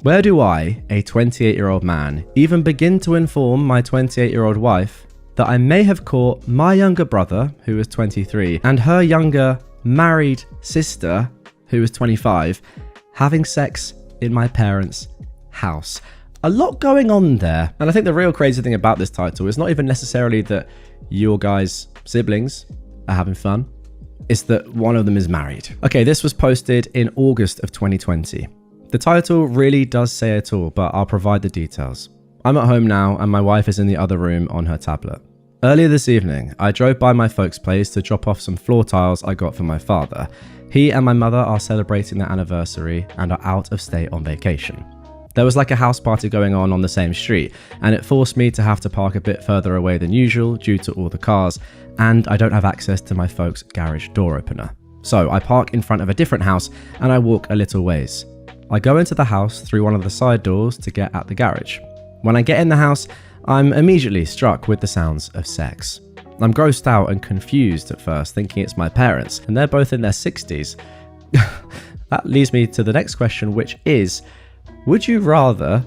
Where do I, a 28-year-old man, even begin to inform my 28-year-old wife that I may have caught my younger brother, who was 23, and her younger married sister, who was 25, having sex in my parents' house? A lot going on there. And I think the real crazy thing about this title is not even necessarily that your guys' siblings are having fun. It's that one of them is married. Okay, this was posted in August of 2020. The title really does say it all, but I'll provide the details. I'm at home now and my wife is in the other room on her tablet. Earlier this evening, I drove by my folks' place to drop off some floor tiles I got for my father. He and my mother are celebrating their anniversary and are out of state on vacation. There was like a house party going on the same street, and it forced me to have to park a bit further away than usual due to all the cars, and I don't have access to my folks' garage door opener. So I park in front of a different house and I walk a little ways. I go into the house through one of the side doors to get at the garage. When I get in the house, I'm immediately struck with the sounds of sex. I'm grossed out and confused at first, thinking it's my parents, and they're both in their 60s. That leads me to the next question, which is, would you rather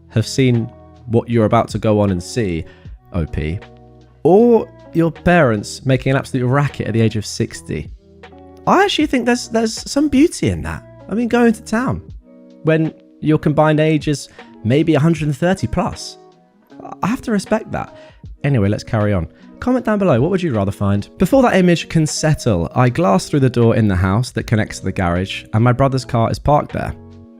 have seen what you're about to go on and see, OP, or your parents making an absolute racket at the age of 60? I actually think there's some beauty in that. I mean, going to town when your combined age is maybe 130 plus. I have to respect that. Anyway, let's carry on. Comment down below, what would you rather find? Before that image can settle, I glass through the door in the house that connects to the garage, and my brother's car is parked there.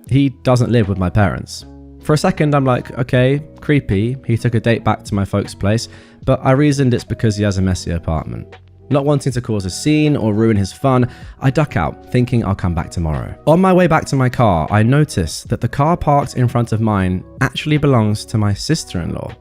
He doesn't live with my parents. For a second, I'm like, okay, creepy. He took a date back to my folks' place, but I reasoned it's because he has a messy apartment. Not wanting to cause a scene or ruin his fun, I duck out, thinking I'll come back tomorrow. On my way back to my car, I notice that the car parked in front of mine actually belongs to my sister-in-law.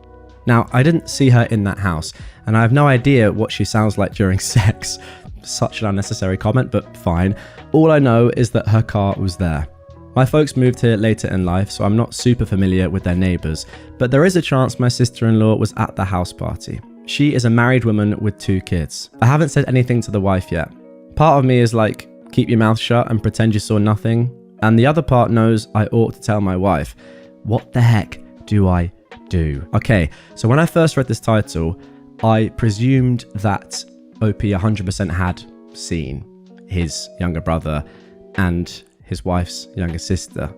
Now, I didn't see her in that house, and I have no idea what she sounds like during sex. Such an unnecessary comment, but fine. All I know is that her car was there. My folks moved here later in life, so I'm not super familiar with their neighbours, but there is a chance my sister-in-law was at the house party. She is a married woman with 2 kids. I haven't said anything to the wife yet. Part of me is like, keep your mouth shut and pretend you saw nothing. And the other part knows I ought to tell my wife. What the heck do I do? Okay, so when I first read this title, I presumed that OP 100% had seen his younger brother and his wife's younger sister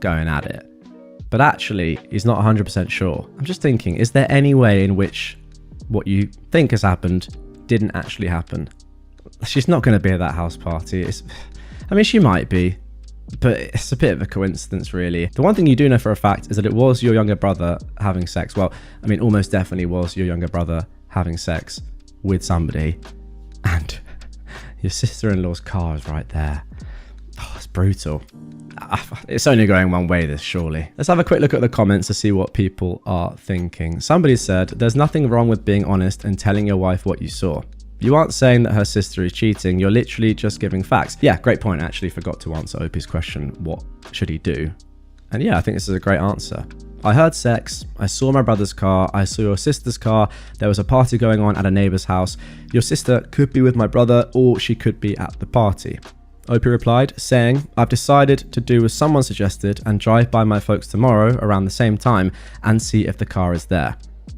going at it. But actually, he's not 100% sure. I'm just thinking, is there any way in which what you think has happened didn't actually happen? She's not going to be at that house party. I mean, she might be, but it's a bit of a coincidence, really. The one thing you do know for a fact is that it was your younger brother having sex. Well, I mean, almost definitely was your younger brother having sex with somebody, and your sister-in-law's car is right there. Oh, it's brutal. It's only going one way, this, surely. Let's have a quick look at the comments to see what people are thinking. Somebody said, there's nothing wrong with being honest and telling your wife what you saw. You aren't saying that her sister is cheating, you're literally just giving facts. Yeah, great point. I actually forgot to answer Opie's question, what should he do? And yeah, I think this is a great answer. I heard sex, I saw my brother's car, I saw your sister's car, there was a party going on at a neighbour's house. Your sister could be with my brother or she could be at the party. Opie replied, saying, I've decided to do as someone suggested and drive by my folks tomorrow around the same time and see if the car is there.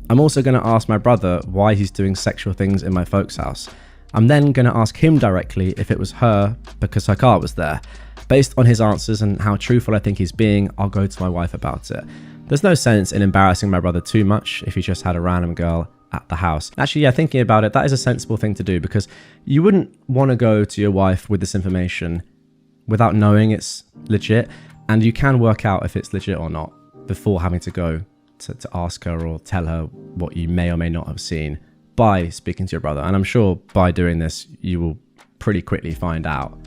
I'm also going to ask my brother why he's doing sexual things in my folks' house. I'm then going to ask him directly if it was her because her car was there. Based on his answers and how truthful I think he's being, I'll go to my wife about it. There's no sense in embarrassing my brother too much if he just had a random girl at the house. Actually, yeah, thinking about it, that is a sensible thing to do because you wouldn't want to go to your wife with this information without knowing it's legit, and you can work out if it's legit or not before having to go to ask her or tell her what you may or may not have seen by speaking to your brother. And I'm sure by doing this, you will pretty quickly find out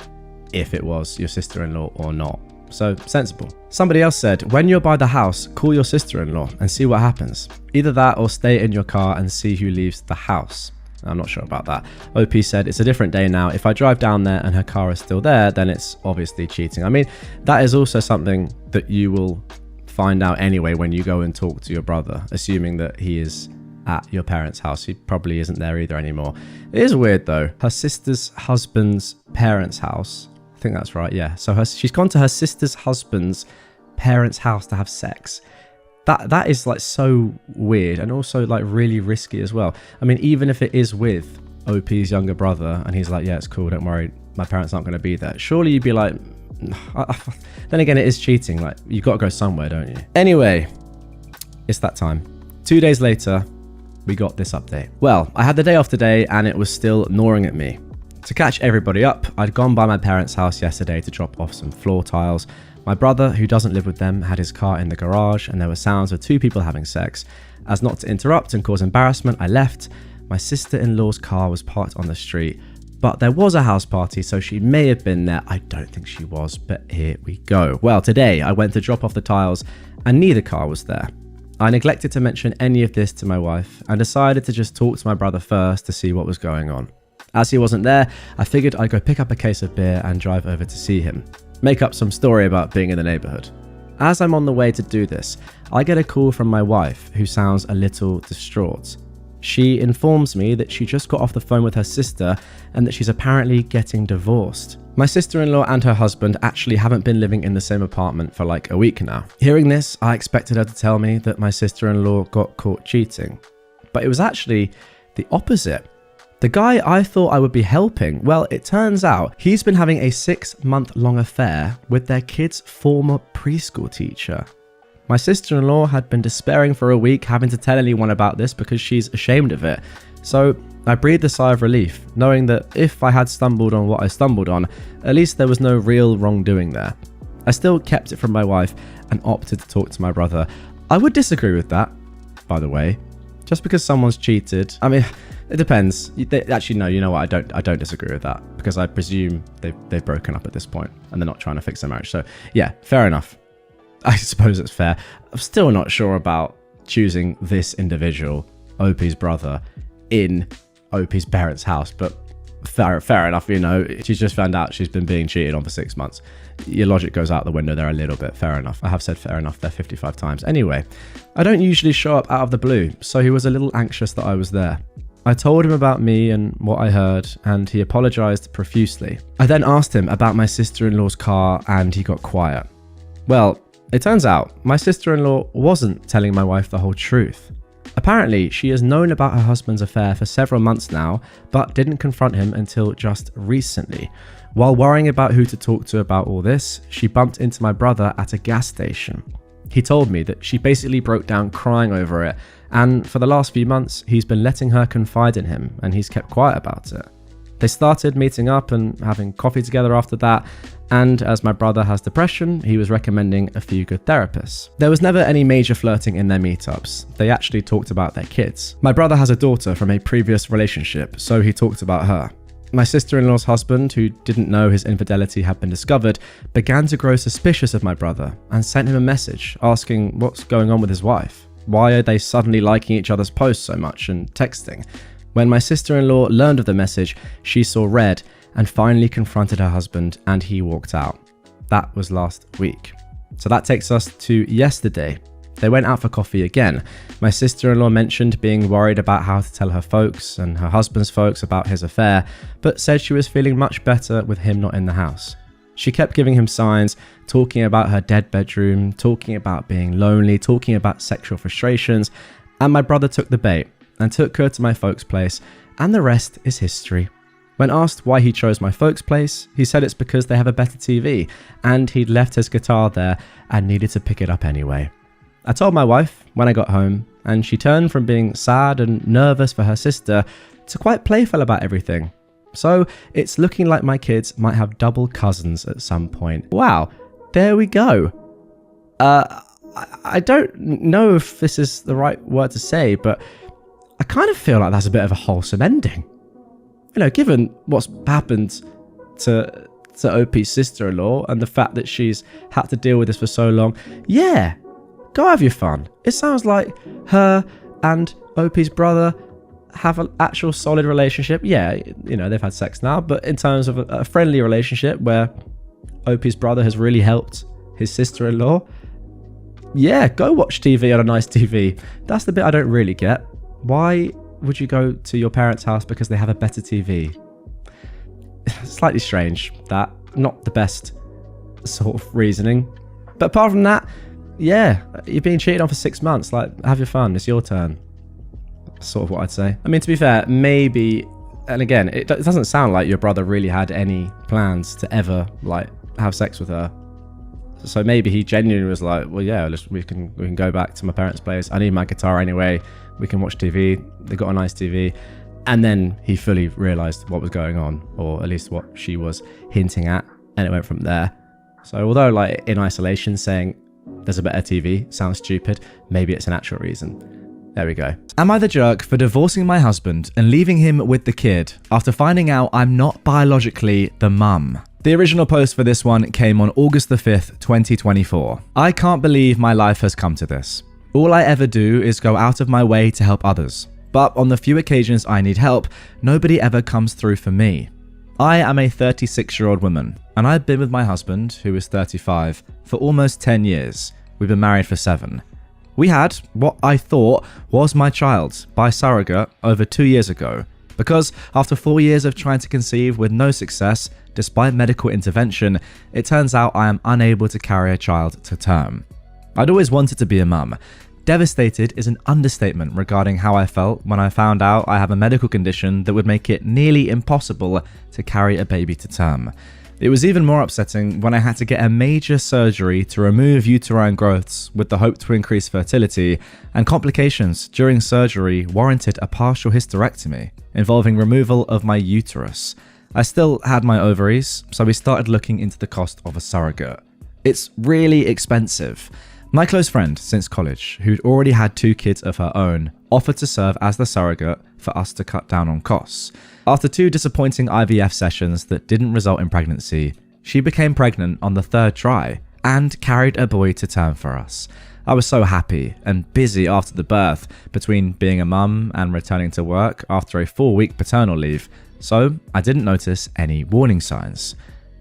if it was your sister-in-law or not. So, sensible. Somebody else said, when you're by the house, call your sister-in-law and see what happens. Either that or stay in your car and see who leaves the house. I'm not sure about that. OP said, it's a different day now. If I drive down there and her car is still there, then it's obviously cheating. I mean, that is also something that you will find out anyway when you go and talk to your brother, assuming that he is at your parents' house. He probably isn't there either anymore. It is weird though. Her sister's husband's parents' house. I think that's right, yeah. So she's gone to her sister's husband's parents' house to have sex. That is like so weird and also like really risky as well. I mean, even if it is with OP's younger brother and he's like, yeah, it's cool, don't worry, my parents aren't going to be there. Surely you'd be like, then again, it is cheating. Like, you've got to go somewhere, don't you? Anyway, it's that time. 2 days later, we got this update. Well, I had the day off today and it was still gnawing at me. To catch everybody up, I'd gone by my parents' house yesterday to drop off some floor tiles. My brother, who doesn't live with them, had his car in the garage and there were sounds of 2 people having sex. As not to interrupt and cause embarrassment, I left. My sister-in-law's car was parked on the street, but there was a house party, so she may have been there. I don't think she was, but here we go. Well, today I went to drop off the tiles and neither car was there. I neglected to mention any of this to my wife and decided to just talk to my brother first to see what was going on. As he wasn't there, I figured I'd go pick up a case of beer and drive over to see him. Make up some story about being in the neighborhood. As I'm on the way to do this, I get a call from my wife, who sounds a little distraught. She informs me that she just got off the phone with her sister and that she's apparently getting divorced. My sister-in-law and her husband actually haven't been living in the same apartment for like a week now. Hearing this, I expected her to tell me that my sister-in-law got caught cheating. But it was actually the opposite. The guy I thought I would be helping, well, it turns out he's been having a 6-month-long affair with their kid's former preschool teacher. My sister-in-law had been despairing for a week, having to tell anyone about this because she's ashamed of it. So I breathed a sigh of relief, knowing that if I had stumbled on what I stumbled on, at least there was no real wrongdoing there. I still kept it from my wife and opted to talk to my brother. I would disagree with that, by the way. Just because someone's cheated, I mean, it depends. Actually, no, you know what? I don't disagree with that because I presume they've broken up at this point and they're not trying to fix their marriage. So yeah, fair enough. I suppose it's fair. I'm still not sure about choosing this individual, OP's brother, in OP's parents' house, but fair enough, you know. She's just found out she's been being cheated on for 6 months. Your logic goes out the window there a little bit. Fair enough. I have said fair enough there 55 times. Anyway, I don't usually show up out of the blue, so he was a little anxious that I was there. I told him about me and what I heard, and he apologized profusely. I then asked him about my sister-in-law's car, and he got quiet. Well, it turns out my sister-in-law wasn't telling my wife the whole truth. Apparently, she has known about her husband's affair for several months now, but didn't confront him until just recently. While worrying about who to talk to about all this, she bumped into my brother at a gas station. He told me that she basically broke down crying over it, and for the last few months, he's been letting her confide in him, and he's kept quiet about it. They started meeting up and having coffee together after that, and as my brother has depression, he was recommending a few good therapists. There was never any major flirting in their meetups. They actually talked about their kids. My brother has a daughter from a previous relationship, so he talked about her. My sister-in-law's husband, who didn't know his infidelity had been discovered, began to grow suspicious of my brother and sent him a message asking what's going on with his wife. Why are they suddenly liking each other's posts so much and texting? When my sister-in-law learned of the message, she saw red and finally confronted her husband, and he walked out. That was last week. So that takes us to yesterday. They went out for coffee again. My sister-in-law mentioned being worried about how to tell her folks and her husband's folks about his affair, but said she was feeling much better with him not in the house. She kept giving him signs, talking about her dead bedroom, talking about being lonely, talking about sexual frustrations, and my brother took the bait and took her to my folks' place, and the rest is history. When asked why he chose my folks' place, he said it's because they have a better TV, and he'd left his guitar there and needed to pick it up anyway. I told my wife when I got home, and she turned from being sad and nervous for her sister to quite playful about everything. So it's looking like my kids might have double cousins at some point. Wow, there we go. I don't know if this is the right word to say, but I kind of feel like that's a bit of a wholesome ending. You know, given what's happened to OP's sister-in-law and the fact that she's had to deal with this for so long. Yeah, go have your fun. It sounds like her and OP's brother have an actual solid relationship. Yeah, you know, they've had sex now, but in terms of a friendly relationship where OP's brother has really helped his sister-in-law. Yeah, go watch TV on a nice TV. That's the bit I don't really get. Why would you go to your parents' house because they have a better TV? Slightly strange, that. Not the best sort of reasoning. But apart from that, yeah, you've been cheated on for 6 months. Like, have your fun. It's your turn. Sort of what I'd say. I mean, to be fair, maybe, and again, it doesn't sound like your brother really had any plans to ever, like, have sex with her. So maybe he genuinely was like, well, yeah, we can go back to my parents' place. I need my guitar anyway. We can watch TV. They got a nice TV. And then he fully realized what was going on, or at least what she was hinting at, and it went from there. So although, like, in isolation, saying there's a better TV sounds stupid, maybe it's an actual reason. There we go. Am I the jerk for divorcing my husband and leaving him with the kid after finding out I'm not biologically the mum? The original post for this one came on August the 5th, 2024. I can't believe my life has come to this. All I ever do is go out of my way to help others. But on the few occasions I need help, nobody ever comes through for me. I am a 36-year-old woman, and I've been with my husband, who is 35, for almost 10 years. We've been married for 7. We had what I thought was my child by surrogate over 2 years ago, because after 4 years of trying to conceive with no success, despite medical intervention, it turns out I am unable to carry a child to term. I'd always wanted to be a mum. Devastated is an understatement regarding how I felt when I found out I have a medical condition that would make it nearly impossible to carry a baby to term. It was even more upsetting when I had to get a major surgery to remove uterine growths with the hope to increase fertility, and complications during surgery warranted a partial hysterectomy involving removal of my uterus. I still had my ovaries, so we started looking into the cost of a surrogate. It's really expensive. My close friend since college, who'd already had 2 kids of her own, offered to serve as the surrogate for us to cut down on costs. After 2 disappointing IVF sessions that didn't result in pregnancy, she became pregnant on the 3rd try and carried a boy to term for us. I was so happy and busy after the birth, between being a mum and returning to work after a 4-week paternal leave, so I didn't notice any warning signs.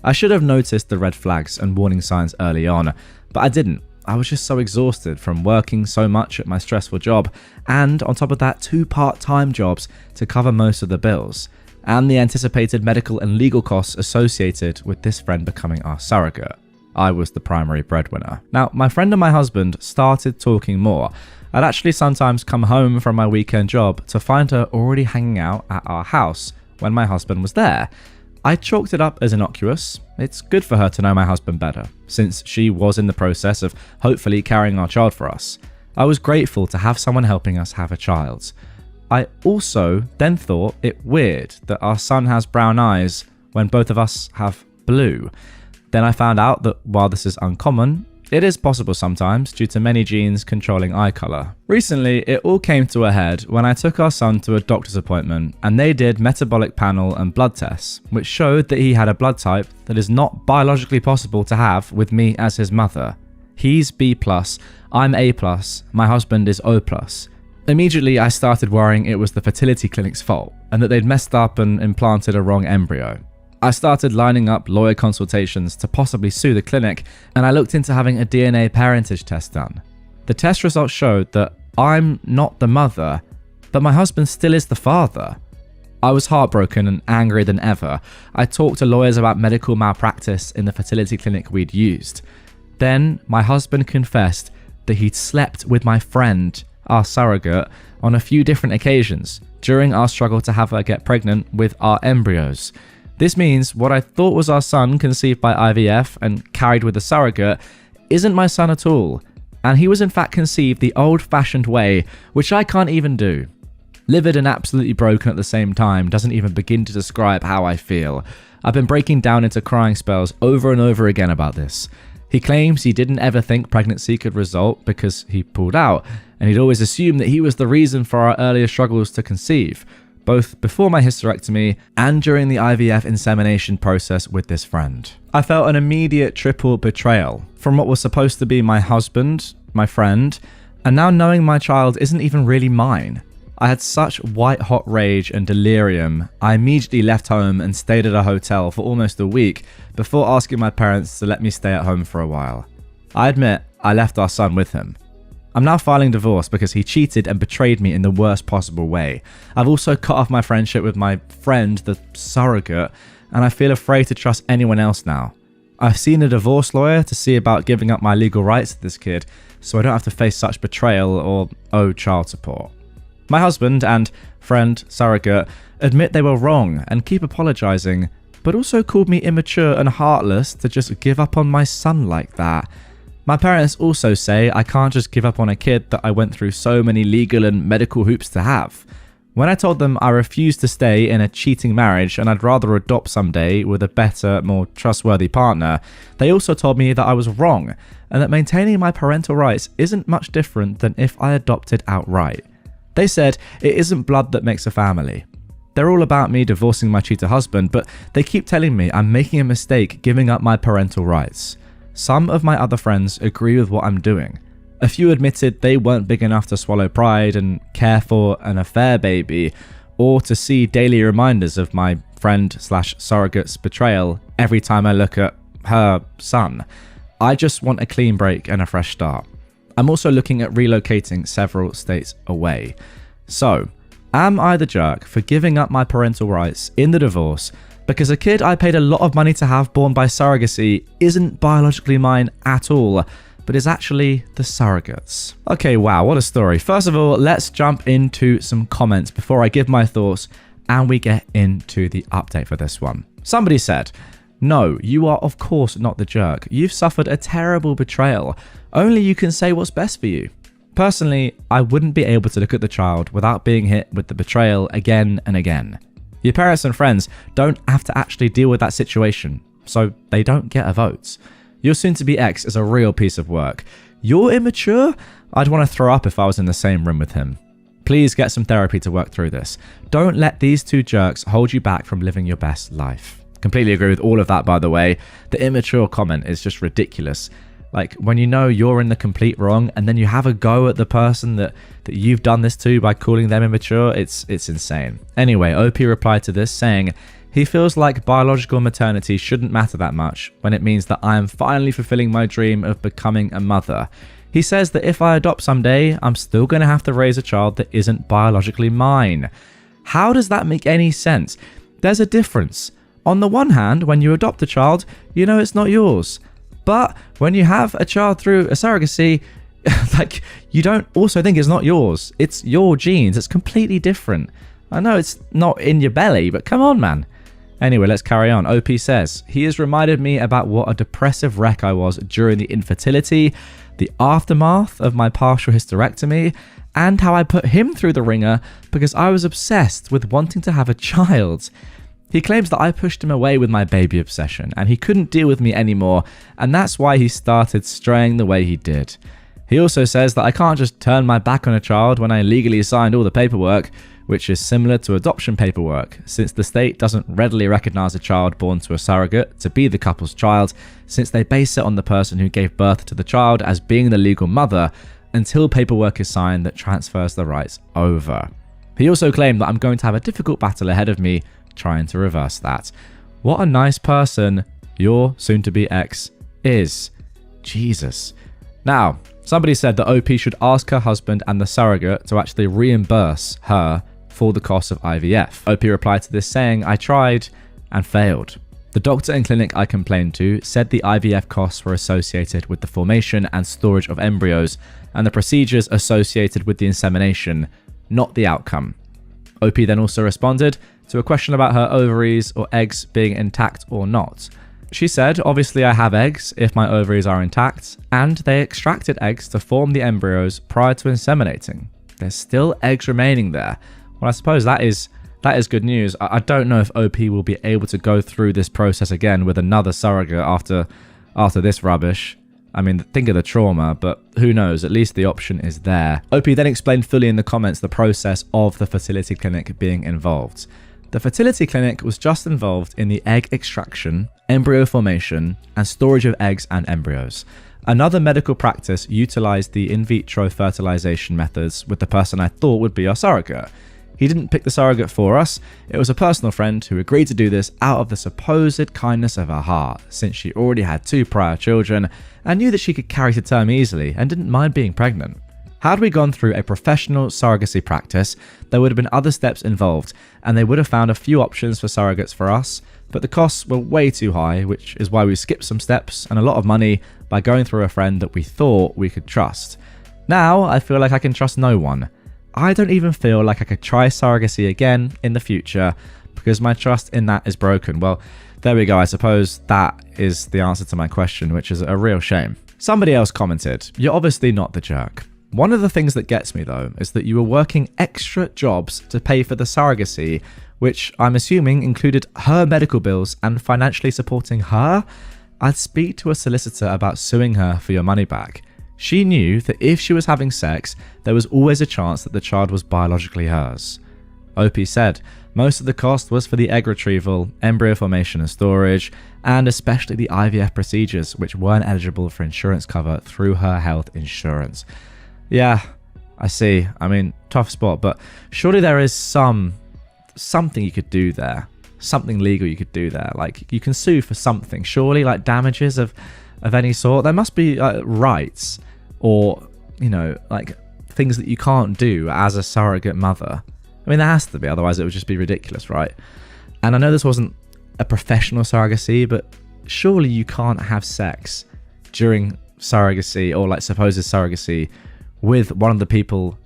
I should have noticed the red flags and warning signs early on, but I didn't. I was just so exhausted from working so much at my stressful job, and on top of that 2 part-time jobs to cover most of the bills, and the anticipated medical and legal costs associated with this friend becoming our surrogate. I was the primary breadwinner. Now, my friend and my husband started talking more. I'd actually sometimes come home from my weekend job to find her already hanging out at our house when my husband was there. I chalked it up as innocuous. It's good for her to know my husband better, since she was in the process of hopefully carrying our child for us. I was grateful to have someone helping us have a child. I also then thought it weird that our son has brown eyes when both of us have blue. Then I found out that while this is uncommon, it is possible sometimes due to many genes controlling eye colour. Recently, it all came to a head when I took our son to a doctor's appointment and they did metabolic panel and blood tests, which showed that he had a blood type that is not biologically possible to have with me as his mother. He's B+, I'm A+, my husband is O+. Immediately, I started worrying it was the fertility clinic's fault and that they'd messed up and implanted a wrong embryo. I started lining up lawyer consultations to possibly sue the clinic, and I looked into having a DNA parentage test done. The test results showed that I'm not the mother, but my husband still is the father. I was heartbroken and angrier than ever. I talked to lawyers about medical malpractice in the fertility clinic we'd used. Then my husband confessed that he'd slept with my friend, our surrogate, on a few different occasions during our struggle to have her get pregnant with our embryos. This means what I thought was our son conceived by IVF and carried with a surrogate isn't my son at all, and he was in fact conceived the old-fashioned way, which I can't even do. Livid and absolutely broken at the same time doesn't even begin to describe how I feel. I've been breaking down into crying spells over and over again about this. He claims he didn't ever think pregnancy could result because he pulled out, and he'd always assumed that he was the reason for our earlier struggles to conceive, both before my hysterectomy and during the IVF insemination process with this friend. I felt an immediate triple betrayal from what was supposed to be my husband, my friend, and now knowing my child isn't even really mine. I had such white-hot rage and delirium, I immediately left home and stayed at a hotel for almost a week before asking my parents to let me stay at home for a while. I admit I left our son with him. I'm now filing divorce because he cheated and betrayed me in the worst possible way. I've also cut off my friendship with my friend, the surrogate, and I feel afraid to trust anyone else now. I've seen a divorce lawyer to see about giving up my legal rights to this kid, so I don't have to face such betrayal or owe child support. My husband and friend surrogate admit they were wrong and keep apologising, but also called me immature and heartless to just give up on my son like that. My parents also say I can't just give up on a kid that I went through so many legal and medical hoops to have. When I told them I refused to stay in a cheating marriage and I'd rather adopt someday with a better, more trustworthy partner, they also told me that I was wrong and that maintaining my parental rights isn't much different than if I adopted outright. They said it isn't blood that makes a family. They're all about me divorcing my cheater husband, but they keep telling me I'm making a mistake giving up my parental rights. Some of my other friends agree with what I'm doing. A few admitted they weren't big enough to swallow pride and care for an affair baby, or to see daily reminders of my friend/surrogate's betrayal every time I look at her son. I just want a clean break and a fresh start. I'm also looking at relocating several states away. So, am I the jerk for giving up my parental rights in the divorce because a kid I paid a lot of money to have born by surrogacy isn't biologically mine at all, but is actually the surrogates? Okay, wow, what a story. First of all, let's jump into some comments before I give my thoughts and we get into the update for this one. Somebody said, "No, you are of course not the jerk. You've suffered a terrible betrayal. Only you can say what's best for you." Personally, I wouldn't be able to look at the child without being hit with the betrayal again and again. Your parents and friends don't have to actually deal with that situation, so they don't get a vote. Your soon-to-be ex is a real piece of work. You're immature? I'd want to throw up if I was in the same room with him. Please get some therapy to work through this. Don't let these two jerks hold you back from living your best life. Completely agree with all of that, by the way. The immature comment is just ridiculous. Like, when you know you're in the complete wrong and then you have a go at the person that you've done this to by calling them immature, it's insane. Anyway, OP replied to this saying, he feels like biological maternity shouldn't matter that much when it means that I am finally fulfilling my dream of becoming a mother. He says that if I adopt someday, I'm still going to have to raise a child that isn't biologically mine. How does that make any sense? There's a difference. On the one hand, when you adopt a child, you know it's not yours. But when you have a child through a surrogacy, like, you don't also think it's not yours. It's your genes. It's completely different. I know it's not in your belly, but come on, man. Anyway, let's carry on. OP says, he has reminded me about what a depressive wreck I was during the infertility, the aftermath of my partial hysterectomy, and how I put him through the ringer because I was obsessed with wanting to have a child. He claims that I pushed him away with my baby obsession and he couldn't deal with me anymore, and that's why he started straying the way he did. He also says that I can't just turn my back on a child when I legally signed all the paperwork, which is similar to adoption paperwork, since the state doesn't readily recognize a child born to a surrogate to be the couple's child, since they base it on the person who gave birth to the child as being the legal mother until paperwork is signed that transfers the rights over. He also claimed that I'm going to have a difficult battle ahead of me trying to reverse that. What a nice person your soon-to-be ex is. Jesus. Now, somebody said that OP should ask her husband and the surrogate to actually reimburse her for the cost of IVF. OP replied to this saying, I tried and failed. The doctor and clinic I complained to said the IVF costs were associated with the formation and storage of embryos and the procedures associated with the insemination, not the outcome. OP then also responded to a question about her ovaries or eggs being intact or not. She said, obviously I have eggs if my ovaries are intact, and they extracted eggs to form the embryos prior to inseminating. There's still eggs remaining there. Well, I suppose that is good news. I don't know if OP will be able to go through this process again with another surrogate after this rubbish. I mean, think of the trauma, but who knows, at least the option is there. OP then explained fully in the comments the process of the fertility clinic being involved. The fertility clinic was just involved in the egg extraction, embryo formation, and storage of eggs and embryos. Another medical practice utilized the in vitro fertilization methods with the person I thought would be our surrogate. He didn't pick the surrogate for us. It was a personal friend who agreed to do this out of the supposed kindness of her heart, since she already had 2 prior children and knew that she could carry to term easily and didn't mind being pregnant. Had we gone through a professional surrogacy practice, there would have been other steps involved, and they would have found a few options for surrogates for us, but the costs were way too high, which is why we skipped some steps and a lot of money by going through a friend that we thought we could trust. Now, I feel like I can trust no one. I don't even feel like I could try surrogacy again in the future because my trust in that is broken. Well, there we go. I suppose that is the answer to my question, which is a real shame. Somebody else commented, "You're obviously not the jerk." One of the things that gets me though is that you were working extra jobs to pay for the surrogacy, which I'm assuming included her medical bills and financially supporting her. I'd speak to a solicitor about suing her for your money back. She knew that if she was having sex, there was always a chance that the child was biologically hers. OP said most of the cost was for the egg retrieval, embryo formation and storage, and especially the IVF procedures, which weren't eligible for insurance cover through her health insurance. Yeah, I see. I mean, tough spot, but surely there is something you could do there. Something legal you could do there. Like, you can sue for something. Surely, like damages of any sort. There must be rights or, you know, like things that you can't do as a surrogate mother. I mean, there has to be, otherwise it would just be ridiculous, right? And I know this wasn't a professional surrogacy, but surely you can't have sex during surrogacy or like supposed surrogacy with one of the people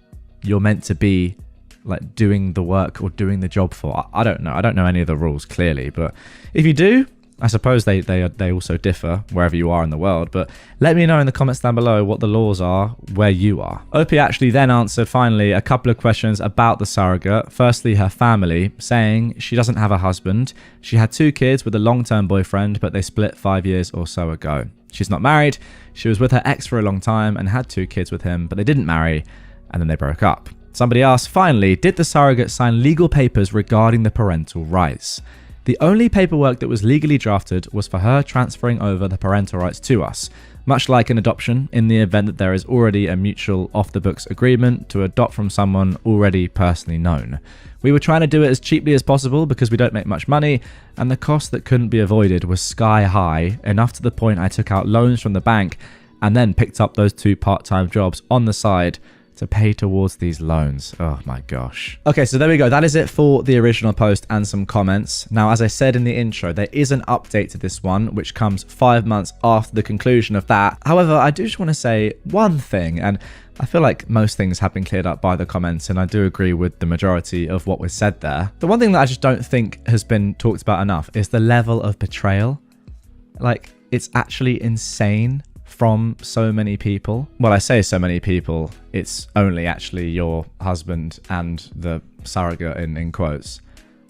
you're meant to be like doing the work or doing the job for. I don't know. I don't know any of the rules clearly, but if you do, I suppose they also differ wherever you are in the world, but let me know in the comments down below what the laws are where you are. OP actually then answered finally a couple of questions about the surrogate. Firstly, her family, saying she doesn't have a husband. She had 2 kids with a long-term boyfriend, but they split 5 years or so ago. She's not married. She was with her ex for a long time and had 2 kids with him, but they didn't marry and then they broke up. Somebody asked, finally, did the surrogate sign legal papers regarding the parental rights? The only paperwork that was legally drafted was for her transferring over the parental rights to us, much like an adoption in the event that there is already a mutual off-the-books agreement to adopt from someone already personally known. We were trying to do it as cheaply as possible because we don't make much money, and the cost that couldn't be avoided was sky high, enough to the point I took out loans from the bank and then picked up those 2 part-time jobs on the side to pay towards these loans. Oh my gosh. Okay, so there we go. That is it for the original post and some comments. Now, as I said in the intro, there is an update to this one, which comes 5 months after the conclusion of that. However, I do just want to say one thing, and I feel like most things have been cleared up by the comments, and I do agree with the majority of what was said there. The one thing that I just don't think has been talked about enough is the level of betrayal. Like, it's actually insane from so many people. Well, I say so many people, it's only actually your husband and the surrogate in quotes.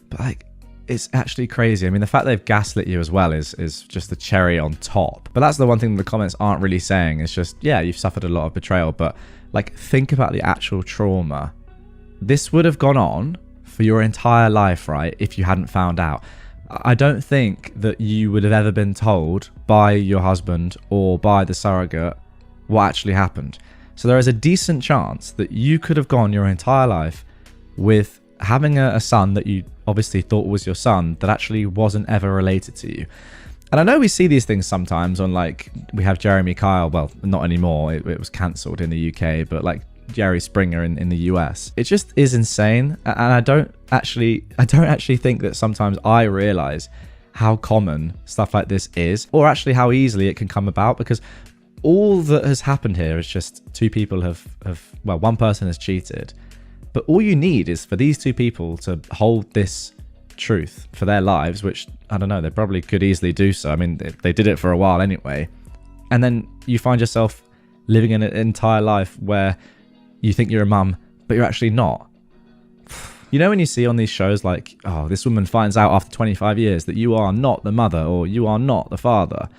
But like, it's actually crazy. I mean, the fact they've gaslit you as well is just the cherry on top. But that's the one thing the comments aren't really saying. It's just, yeah, you've suffered a lot of betrayal, but like, think about the actual trauma. This would have gone on for your entire life, right, if you hadn't found out. I don't think that you would have ever been told by your husband or by the surrogate what actually happened. So there is a decent chance that you could have gone your entire life with having a son that you obviously thought was your son that actually wasn't ever related to you. And I know we see these things sometimes on, like, we have Jeremy Kyle, well, not anymore, it was cancelled in the UK, but like Jerry Springer in the US. It just is insane, and I don't actually think that sometimes I realize how common stuff like this is, or actually how easily it can come about, because all that has happened here is just 2 people have well, one person has cheated, but all you need is for these 2 people to hold this truth for their lives, which, I don't know, they probably could easily do so. I mean, they did it for a while anyway, and then you find yourself living an entire life where you think you're a mum, but you're actually not. You know when you see on these shows like, oh, this woman finds out after 25 years that you are not the mother or you are not the father.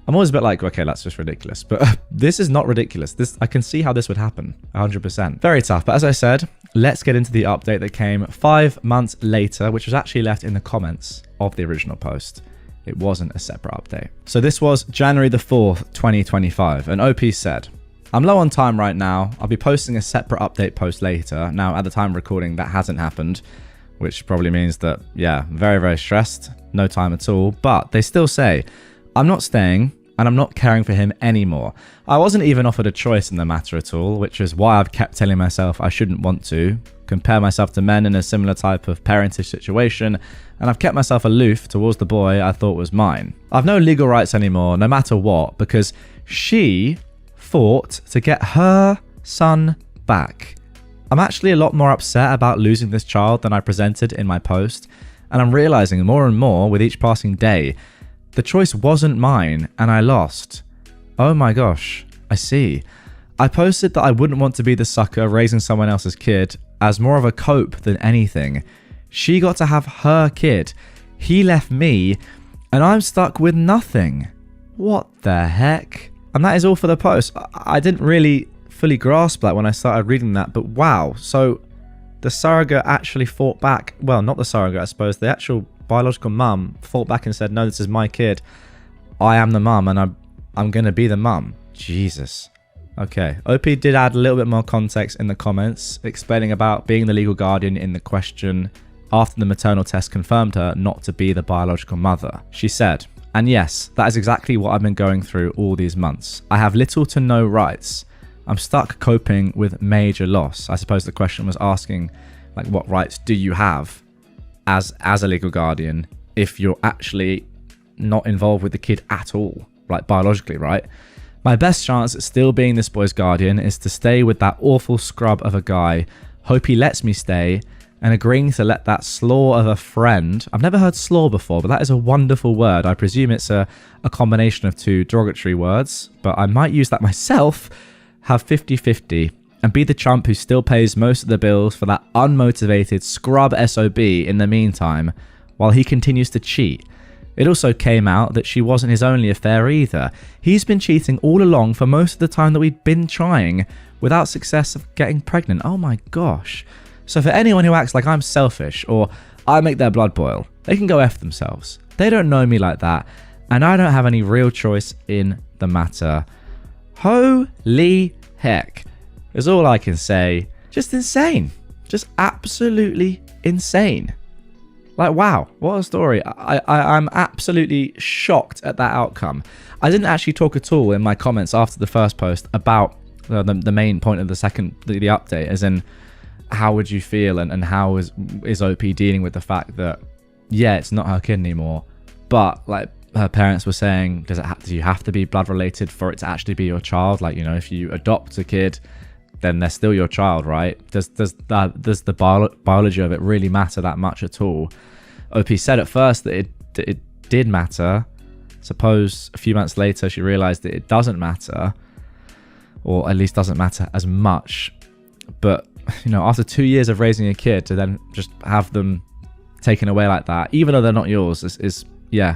I'm always a bit like, okay, that's just ridiculous. But this is not ridiculous. I can see how this would happen, 100%. Very tough. But as I said, let's get into the update that came 5 months later, which was actually left in the comments of the original post. It wasn't a separate update. So this was January the 4th, 2025. And OP said, I'm low on time right now. I'll be posting a separate update post later. Now, at the time of recording, that hasn't happened, which probably means that, yeah, very, very stressed. No time at all. But they still say, I'm not staying. and I'm not caring for him anymore. I wasn't even offered a choice in the matter at all, which is why I've kept telling myself I shouldn't want to compare myself to men in a similar type of parentage situation, and I've kept myself aloof towards the boy I thought was mine. I've no legal rights anymore, no matter what, because she fought to get her son back. I'm actually a lot more upset about losing this child than I presented in my post, and I'm realizing more and more with each passing day, the choice wasn't mine and I lost. Oh my gosh, I see. I posted that I wouldn't want to be the sucker raising someone else's kid as more of a cope than anything. She got to have her kid. He left me, and I'm stuck with nothing. What the heck? And that is all for the post. I didn't really fully grasp that when I started reading that, but wow. So the surrogate actually fought back. Well, not the surrogate, I suppose. The actual biological mum fought back and said, no, this is my kid. I am the mum, and I'm going to be the mum. Jesus. Okay, OP did add a little bit more context in the comments, explaining about being the legal guardian in the question after the maternal test confirmed her not to be the biological mother. She said, and yes, that is exactly what I've been going through all these months. I have little to no rights. I'm stuck coping with major loss. I suppose the question was asking, like, what rights do you have as a legal guardian if you're actually not involved with the kid at all, like biologically, right? My best chance at still being this boy's guardian is to stay with that awful scrub of a guy, hope he lets me stay, and agreeing to let that slaw of a friend, I've never heard slaw before, but that is a wonderful word. I presume it's a combination of two derogatory words, but I might use that myself, have 50-50, and be the chump who still pays most of the bills for that unmotivated scrub SOB in the meantime, while he continues to cheat. It also came out that she wasn't his only affair either. He's been cheating all along for most of the time that we'd been trying, without success of getting pregnant. Oh my gosh. So for anyone who acts like I'm selfish or I make their blood boil, they can go F themselves. They don't know me like that, and I don't have any real choice in the matter. Holy heck is all I can say. Just insane. Just absolutely insane. Like, wow, what a story. I'm absolutely shocked at that outcome. I didn't actually talk at all in my comments after the first post about the main point of the update, as in how would you feel and how is OP dealing with the fact that, yeah, it's not her kid anymore, but like her parents were saying, do you have to be blood related for it to actually be your child? Like, you know, if you adopt a kid, then they're still your child, right? Does the biology of it really matter that much at all? OP said at first that it did matter. Suppose a few months later she realized that it doesn't matter, or at least doesn't matter as much. But, you know, after 2 years of raising a kid, to then just have them taken away like that, even though they're not yours, is yeah,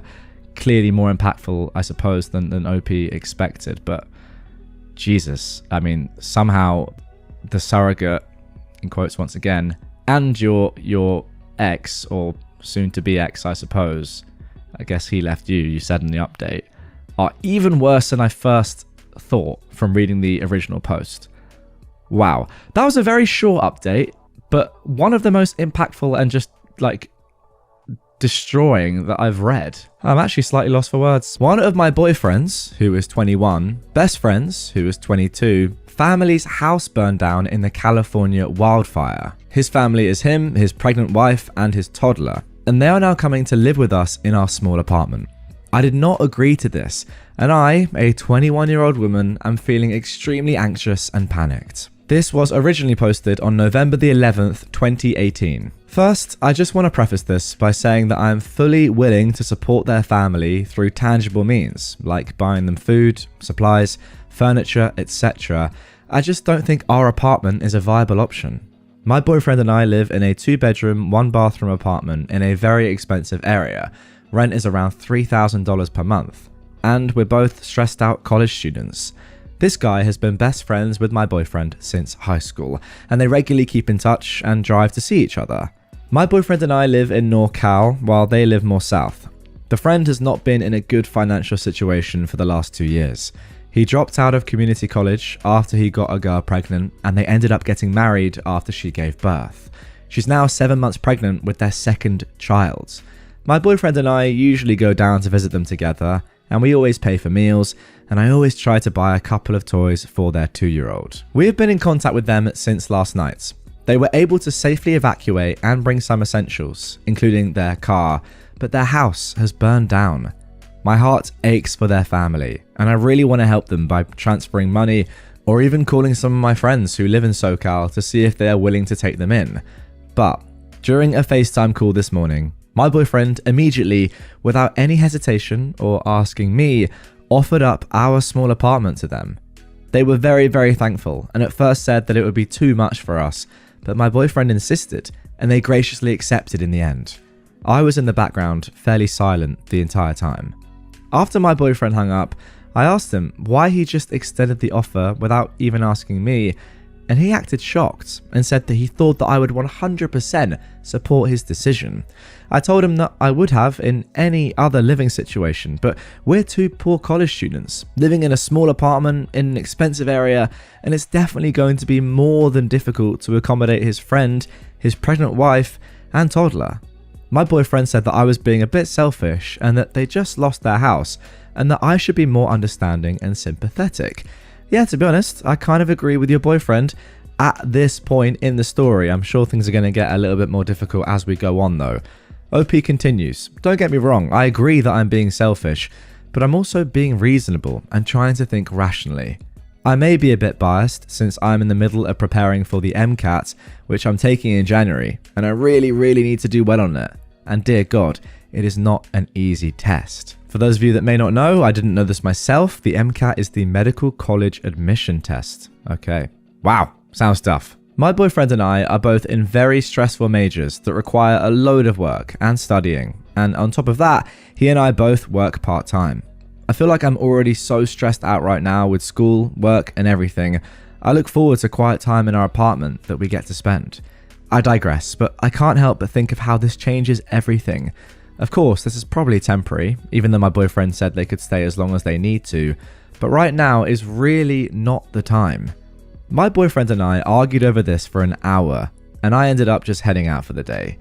clearly more impactful, I suppose, than OP expected. But Jesus, I mean, somehow the surrogate, in quotes once again, and your ex, or soon to be ex, I suppose, I guess he left you said in the update, are even worse than I first thought from reading the original post. Wow, that was a very short update, but one of the most impactful and just like destroying that I've read. I'm actually slightly lost for words. One of my boyfriends, who is 21, best friends, who is 22, family's house burned down in the California wildfire. His family is him, his pregnant wife, and his toddler, and they are now coming to live with us in our small apartment. I did not agree to this, and I, a 21-year-old woman, am feeling extremely anxious and panicked. This was originally posted on November the 11th, 2018. First, I just want to preface this by saying that I am fully willing to support their family through tangible means, like buying them food, supplies, furniture, etc. I just don't think our apartment is a viable option. My boyfriend and I live in a 2-bedroom, 1-bathroom apartment in a very expensive area. Rent is around $3,000 per month. And we're both stressed out college students. This guy has been best friends with my boyfriend since high school, and they regularly keep in touch and drive to see each other. My boyfriend and I live in NorCal, while they live more south. The friend has not been in a good financial situation for the last 2 years. He dropped out of community college after he got a girl pregnant, and they ended up getting married after she gave birth. She's now 7 months pregnant with their second child. My boyfriend and I usually go down to visit them together, and we always pay for meals, and I always try to buy a couple of toys for their 2-year-old. We have been in contact with them since last night. They were able to safely evacuate and bring some essentials, including their car, but their house has burned down. My heart aches for their family, and I really want to help them by transferring money or even calling some of my friends who live in SoCal to see if they are willing to take them in. But during a FaceTime call this morning, my boyfriend immediately, without any hesitation or asking me, offered up our small apartment to them. They were very, very thankful and at first said that it would be too much for us, but my boyfriend insisted and they graciously accepted in the end. I was in the background, fairly silent the entire time. After my boyfriend hung up, I asked him why he just extended the offer without even asking me, and he acted shocked and said that he thought that I would 100% support his decision. I told him that I would have in any other living situation, but we're two poor college students living in a small apartment in an expensive area, and it's definitely going to be more than difficult to accommodate his friend, his pregnant wife, and toddler. My boyfriend said that I was being a bit selfish and that they just lost their house, and that I should be more understanding and sympathetic. Yeah, to be honest, I kind of agree with your boyfriend at this point in the story. I'm sure things are going to get a little bit more difficult as we go on though. OP continues, don't get me wrong, I agree that I'm being selfish, but I'm also being reasonable and trying to think rationally. I may be a bit biased since I'm in the middle of preparing for the MCAT, which I'm taking in January, and I really need to do well on it. And dear God, it is not an easy test. For those of you that may not know, I didn't know this myself, the MCAT is the medical college admission test. Okay. Wow, sounds tough. My boyfriend and I are both in very stressful majors that require a load of work and studying, and on top of that, he and I both work part-time. I feel like I'm already so stressed out right now with school, work, and everything. I look forward to quiet time in our apartment that we get to spend. I digress, but I can't help but think of how this changes everything. Of course, this is probably temporary, even though my boyfriend said they could stay as long as they need to, but right now is really not the time. My boyfriend and I argued over this for an hour, and I ended up just heading out for the day.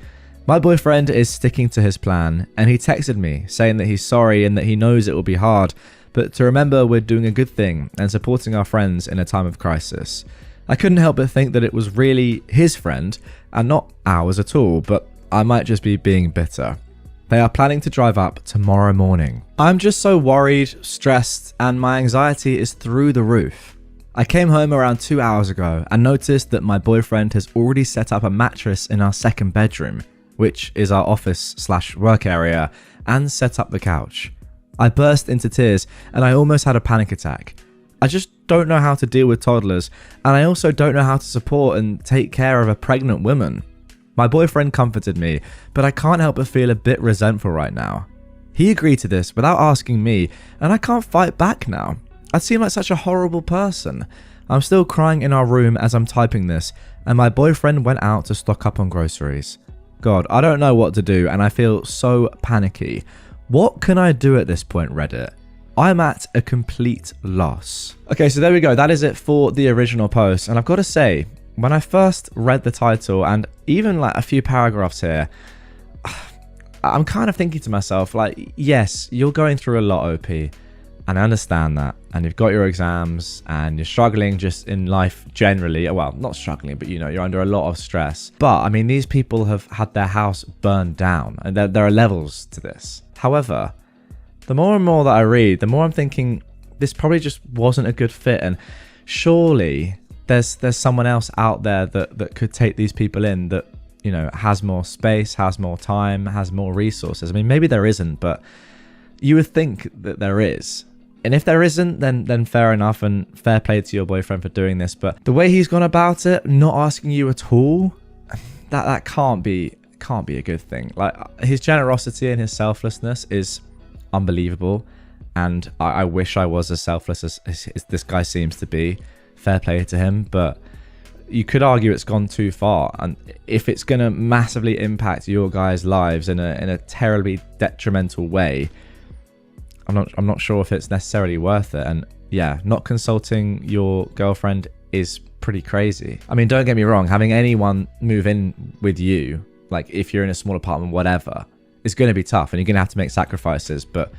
My boyfriend is sticking to his plan, and he texted me saying that he's sorry and that he knows it will be hard, but to remember we're doing a good thing and supporting our friends in a time of crisis. I couldn't help but think that it was really his friend and not ours at all, but I might just be being bitter. They are planning to drive up tomorrow morning. I'm just so worried, stressed, and my anxiety is through the roof. I came home around 2 hours ago and noticed that my boyfriend has already set up a mattress in our second bedroom, which is our office/work area, and set up the couch. I burst into tears and I almost had a panic attack. I just don't know how to deal with toddlers, and I also don't know how to support and take care of a pregnant woman. My boyfriend comforted me, but I can't help but feel a bit resentful right now. He agreed to this without asking me, and I can't fight back now. I seem like such a horrible person. I'm still crying in our room as I'm typing this, and my boyfriend went out to stock up on groceries. God, I don't know what to do, and I feel so panicky. What can I do at this point, Reddit? I'm at a complete loss. Okay, so there we go. That is it for the original post, and I've got to say, when I first read the title and even like a few paragraphs here, I'm kind of thinking to myself, like, yes, you're going through a lot, OP, and I understand that. And you've got your exams and you're struggling just in life generally. Well, not struggling, but you know, you're under a lot of stress. But I mean, these people have had their house burned down, and there are levels to this. However, the more and more that I read, the more I'm thinking this probably just wasn't a good fit, and surely there's someone else out there that could take these people in that, you know, has more space, has more time, has more resources. I mean, maybe there isn't, but you would think that there is. And if there isn't, then fair enough, and fair play to your boyfriend for doing this. But the way he's gone about it, not asking you at all, that can't be a good thing. Like, his generosity and his selflessness is unbelievable, and I wish I was as selfless as this guy seems to be. Fair play to him, but you could argue it's gone too far, and if it's going to massively impact your guys' lives in a terribly detrimental way, I'm not sure if it's necessarily worth it. And yeah, not consulting your girlfriend is pretty crazy. I mean, don't get me wrong, having anyone move in with you, like if you're in a small apartment, whatever, is going to be tough and you're going to have to make sacrifices, but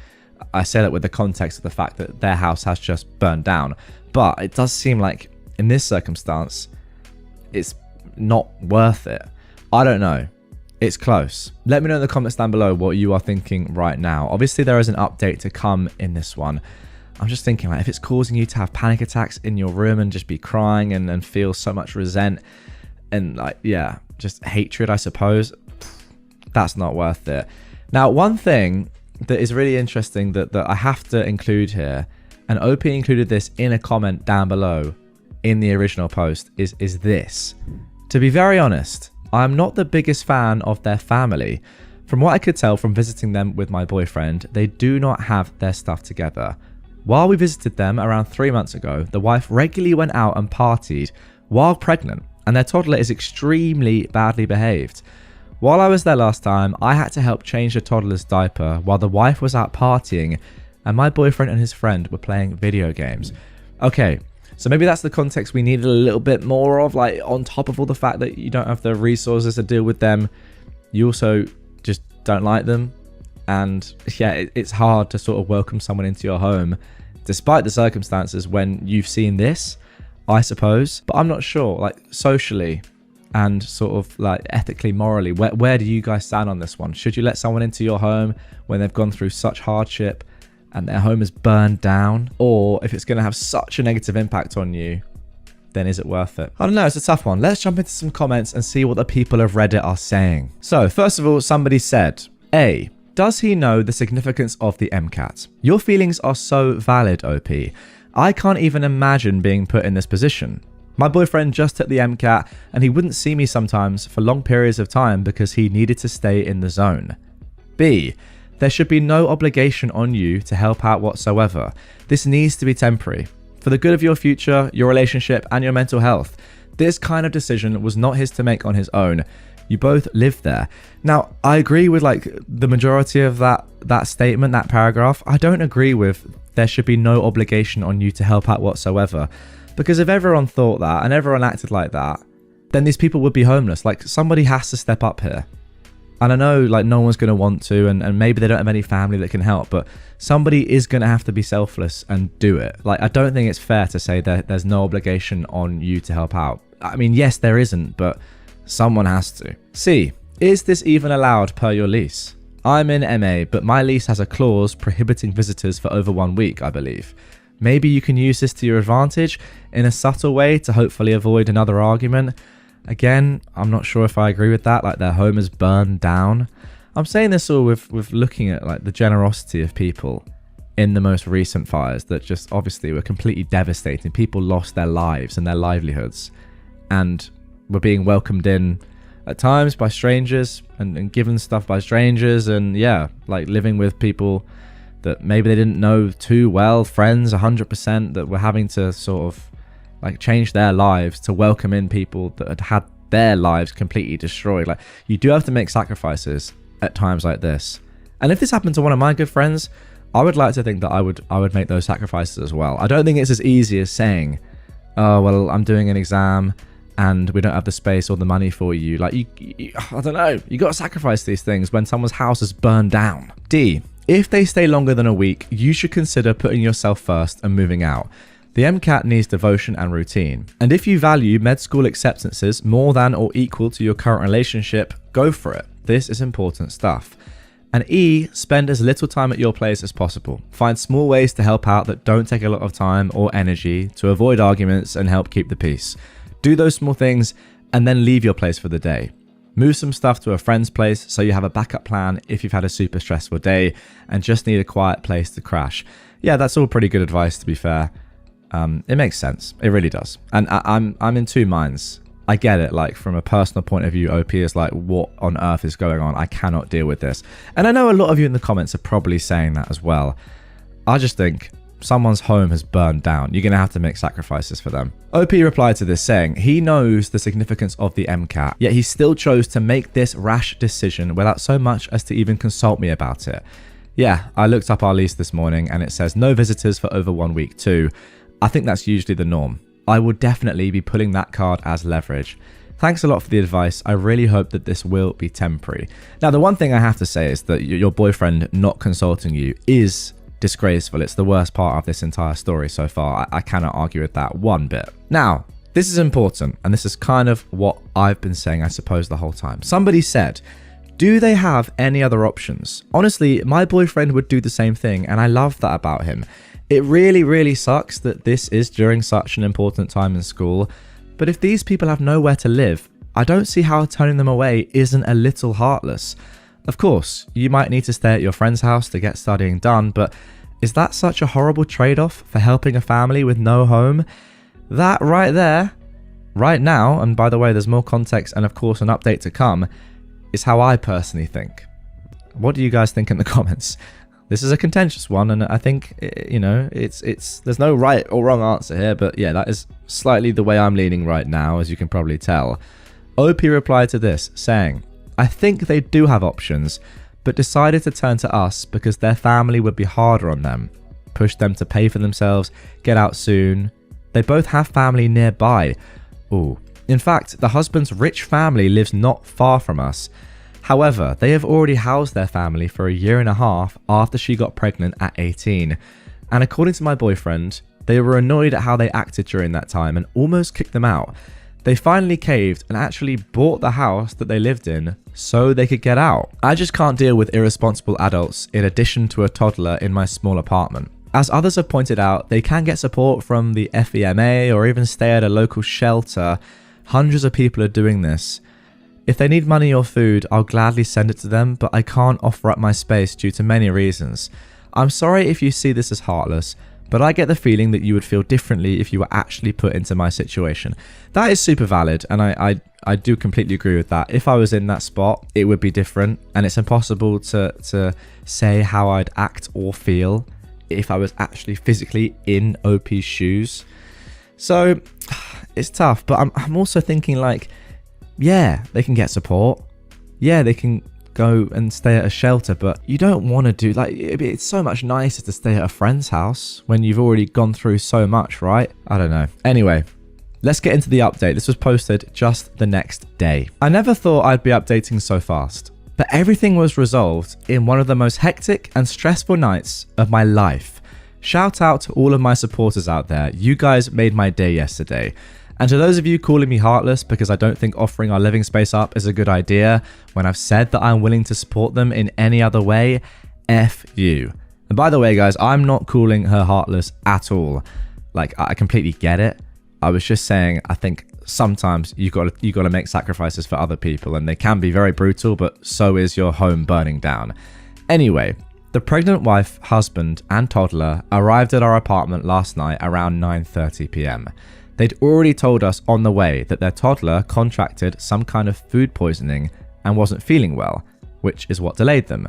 I say that with the context of the fact that their house has just burned down. But it does seem like in this circumstance, it's not worth it. I don't know. It's close. Let me know in the comments down below what you are thinking right now. Obviously, there is an update to come in this one. I'm just thinking, like, if it's causing you to have panic attacks in your room and just be crying and feel so much resent and, like, yeah, just hatred, I suppose, that's not worth it. Now, one thing that is really interesting that I have to include here, and OP included this in a comment down below in the original post, is this. To be very honest, I'm not the biggest fan of their family. From what I could tell from visiting them with my boyfriend, they do not have their stuff together. While we visited them around 3 months ago, the wife regularly went out and partied while pregnant, and their toddler is extremely badly behaved. While I was there last time, I had to help change the toddler's diaper while the wife was out partying and my boyfriend and his friend were playing video games. Okay, so maybe that's the context we needed a little bit more of, like, on top of all the fact that you don't have the resources to deal with them, you also just don't like them. And yeah, it's hard to sort of welcome someone into your home despite the circumstances when you've seen this, I suppose. But I'm not sure, like, socially and sort of like ethically, morally, where do you guys stand on this one? Should you let someone into your home when they've gone through such hardship and their home is burned down? Or if it's going to have such a negative impact on you, then is it worth it? I don't know, it's a tough one. Let's jump into some comments and see what the people of Reddit are saying. So first of all, somebody said, A, does he know the significance of the MCAT? Your feelings are so valid, OP. I can't even imagine being put in this position. My boyfriend just took the MCAT and he wouldn't see me sometimes for long periods of time because he needed to stay in the zone. B, there should be no obligation on you to help out whatsoever. This needs to be temporary. For the good of your future, your relationship, and your mental health. This kind of decision was not his to make on his own. You both live there. Now, I agree with, like, the majority of that statement, that paragraph. I don't agree with there should be no obligation on you to help out whatsoever. Because if everyone thought that and everyone acted like that, then these people would be homeless. Like, somebody has to step up here. And I know, like, no one's going to want to, and maybe they don't have any family that can help, but somebody is going to have to be selfless and do it. Like, I don't think it's fair to say that there's no obligation on you to help out. I mean, yes, there isn't, but someone has to. C, is this even allowed per your lease? I'm in MA, but my lease has a clause prohibiting visitors for over 1 week, I believe. Maybe you can use this to your advantage in a subtle way to hopefully avoid another argument. Again, I'm not sure if I agree with that, like their home is burned down. I'm saying this all with looking at, like, the generosity of people in the most recent fires that just obviously were completely devastating. People lost their lives and their livelihoods and were being welcomed in at times by strangers and given stuff by strangers, and yeah, like living with people that maybe they didn't know too well, friends 100%, that were having to sort of like change their lives to welcome in people that had had their lives completely destroyed. Like, you do have to make sacrifices at times like this. And if this happened to one of my good friends, I would like to think that I would make those sacrifices as well. I don't think it's as easy as saying, oh, well, I'm doing an exam and we don't have the space or the money for you. Like, you I don't know, you got to sacrifice these things when someone's house is burned down. D, if they stay longer than a week, you should consider putting yourself first and moving out. The MCAT needs devotion and routine. And if you value med school acceptances more than or equal to your current relationship, go for it. This is important stuff. And E, spend as little time at your place as possible. Find small ways to help out that don't take a lot of time or energy to avoid arguments and help keep the peace. Do those small things and then leave your place for the day. Move some stuff to a friend's place so you have a backup plan if you've had a super stressful day and just need a quiet place to crash. Yeah, that's all pretty good advice, to be fair. It makes sense. It really does. And I'm in two minds. I get it. Like, from a personal point of view, OP is like, what on earth is going on? I cannot deal with this. And I know a lot of you in the comments are probably saying that as well. I just think someone's home has burned down. You're going to have to make sacrifices for them. OP replied to this saying, he knows the significance of the MCAT, yet he still chose to make this rash decision without so much as to even consult me about it. Yeah, I looked up our lease this morning and it says no visitors for over 1 week too. I think that's usually the norm. I would definitely be pulling that card as leverage. Thanks a lot for the advice. I really hope that this will be temporary. Now, the one thing I have to say is that your boyfriend not consulting you is disgraceful. It's the worst part of this entire story so far. I cannot argue with that one bit. Now, this is important, and this is kind of what I've been saying, I suppose, the whole time. Somebody said, do they have any other options? Honestly, my boyfriend would do the same thing, and I love that about him. It really, really sucks that this is during such an important time in school, but if these people have nowhere to live, I don't see how turning them away isn't a little heartless. Of course, you might need to stay at your friend's house to get studying done, but is that such a horrible trade-off for helping a family with no home? That right there, right now, and by the way, there's more context and of course an update to come, is how I personally think. What do you guys think in the comments? This is a contentious one, and I think, you know, it's there's no right or wrong answer here, but yeah, that is slightly the way I'm leaning right now, as you can probably tell. OP replied to this, saying, I think they do have options, but decided to turn to us because their family would be harder on them, push them to pay for themselves, get out soon. They both have family nearby. Ooh. In fact, the husband's rich family lives not far from us. However, they have already housed their family for a year and a half after she got pregnant at 18. And according to my boyfriend, they were annoyed at how they acted during that time and almost kicked them out. They finally caved and actually bought the house that they lived in so they could get out. I just can't deal with irresponsible adults in addition to a toddler in my small apartment. As others have pointed out, they can get support from the FEMA or even stay at a local shelter. Hundreds of people are doing this. If they need money or food, I'll gladly send it to them, but I can't offer up my space due to many reasons. I'm sorry if you see this as heartless, but I get the feeling that you would feel differently if you were actually put into my situation. That is super valid, and I do completely agree with that. If I was in that spot, it would be different, and it's impossible to say how I'd act or feel if I was actually physically in OP's shoes. So it's tough, but I'm also thinking like, yeah, they can get support. Yeah, they can go and stay at a shelter, but you don't want to do, like, it's so much nicer to stay at a friend's house when you've already gone through so much, right? I don't know. Anyway, let's get into the update. This was posted just the next day. I never thought I'd be updating so fast, but everything was resolved in one of the most hectic and stressful nights of my life. Shout out to all of my supporters out there. You guys made my day yesterday. And to those of you calling me heartless because I don't think offering our living space up is a good idea when I've said that I'm willing to support them in any other way, F you. And by the way, guys, I'm not calling her heartless at all. Like, I completely get it. I was just saying, I think sometimes you got to make sacrifices for other people, and they can be very brutal, but so is your home burning down. Anyway, the pregnant wife, husband, and toddler arrived at our apartment last night around 9:30 p.m. They'd already told us on the way that their toddler contracted some kind of food poisoning and wasn't feeling well, which is what delayed them.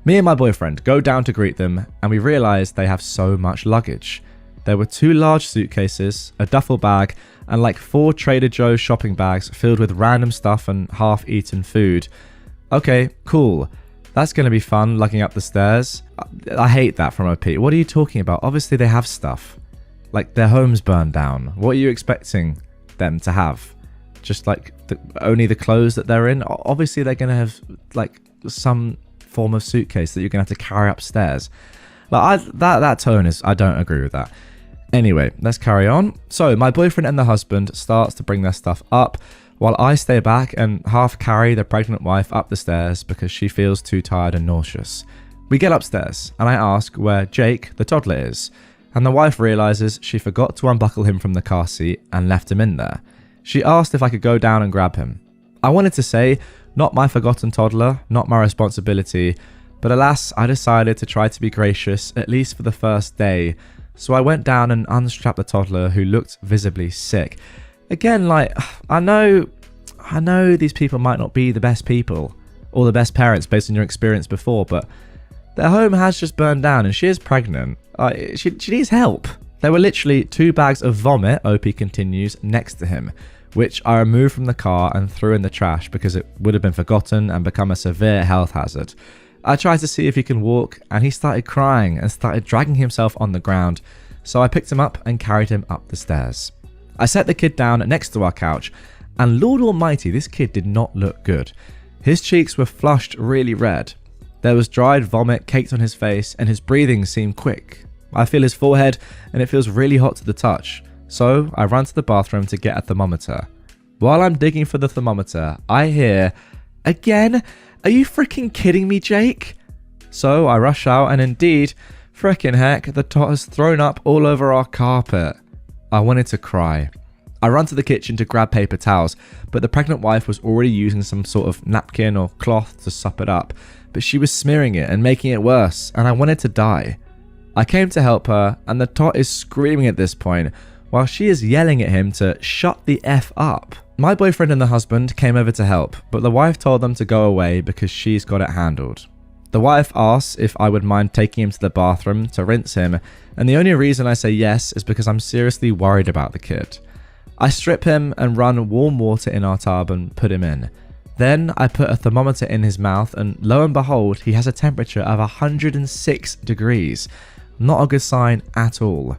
Me and my boyfriend go down to greet them, and we realize they have so much luggage. There were 2 large suitcases, a duffel bag, and like 4 Trader Joe's shopping bags filled with random stuff and half-eaten food. Okay, cool. That's going to be fun, lugging up the stairs. I hate that from OP. What are you talking about? Obviously they have stuff. Like, their home's burned down. What are you expecting them to have? Just like only the clothes that they're in? Obviously they're going to have like some form of suitcase that you're going to have to carry upstairs. Like, that tone is, I don't agree with that. Anyway, let's carry on. So my boyfriend and the husband starts to bring their stuff up, while I stay back and half carry the pregnant wife up the stairs because she feels too tired and nauseous. We get upstairs and I ask where Jake, the toddler, is, and the wife realizes she forgot to unbuckle him from the car seat and left him in there. She asked if I could go down and grab him. I wanted to say, not my forgotten toddler, not my responsibility, but alas, I decided to try to be gracious, at least for the first day. So I went down and unstrapped the toddler, who looked visibly sick. Again, like, I know these people might not be the best people or the best parents based on your experience before, but their home has just burned down and she is pregnant. She needs help. There were literally 2 bags of vomit, OP continues, next to him, which I removed from the car and threw in the trash because it would have been forgotten and become a severe health hazard. I tried to see if he can walk, and he started crying and started dragging himself on the ground, so I picked him up and carried him up the stairs. I set the kid down next to our couch, and Lord Almighty, this kid did not look good. His cheeks were flushed really red. There was dried vomit caked on his face and his breathing seemed quick. I feel his forehead and it feels really hot to the touch. So I run to the bathroom to get a thermometer. While I'm digging for the thermometer, I hear, "Again? Are you freaking kidding me, Jake?" So I rush out and indeed, frickin' heck, the tot has thrown up all over our carpet. I wanted to cry. I run to the kitchen to grab paper towels, but the pregnant wife was already using some sort of napkin or cloth to sop it up, but she was smearing it and making it worse, and I wanted to die. I came to help her, and the tot is screaming at this point, while she is yelling at him to shut the F up. My boyfriend and the husband came over to help, but the wife told them to go away because she's got it handled. The wife asks if I would mind taking him to the bathroom to rinse him, and the only reason I say yes is because I'm seriously worried about the kid. I strip him and run warm water in our tub and put him in. Then I put a thermometer in his mouth and lo and behold, he has a temperature of 106 degrees. Not a good sign at all.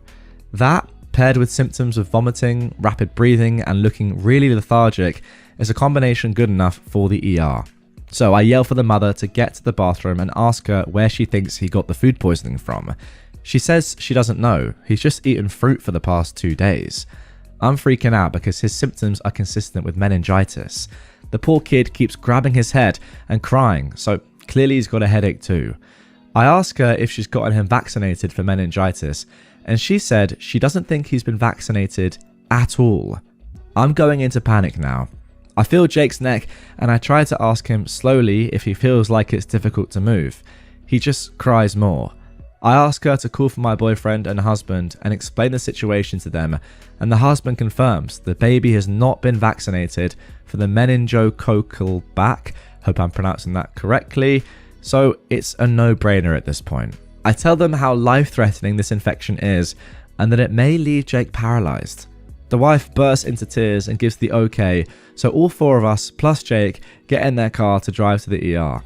That, paired with symptoms of vomiting, rapid breathing and looking really lethargic, is a combination good enough for the ER. So I yell for the mother to get to the bathroom and ask her where she thinks he got the food poisoning from. She says she doesn't know, he's just eaten fruit for the past 2 days. I'm freaking out because his symptoms are consistent with meningitis. The poor kid keeps grabbing his head and crying, so clearly he's got a headache too. I ask her if she's gotten him vaccinated for meningitis, and she said she doesn't think he's been vaccinated at all. I'm going into panic now. I feel Jake's neck and I try to ask him slowly if he feels like it's difficult to move. He just cries more. I ask her to call for my boyfriend and husband and explain the situation to them, and the husband confirms the baby has not been vaccinated for the meningococcal back, hope I'm pronouncing that correctly, so it's a no-brainer at this point. I tell them how life-threatening this infection is and that it may leave Jake paralyzed. The wife bursts into tears and gives the okay, so all 4 of us plus Jake get in their car to drive to the ER.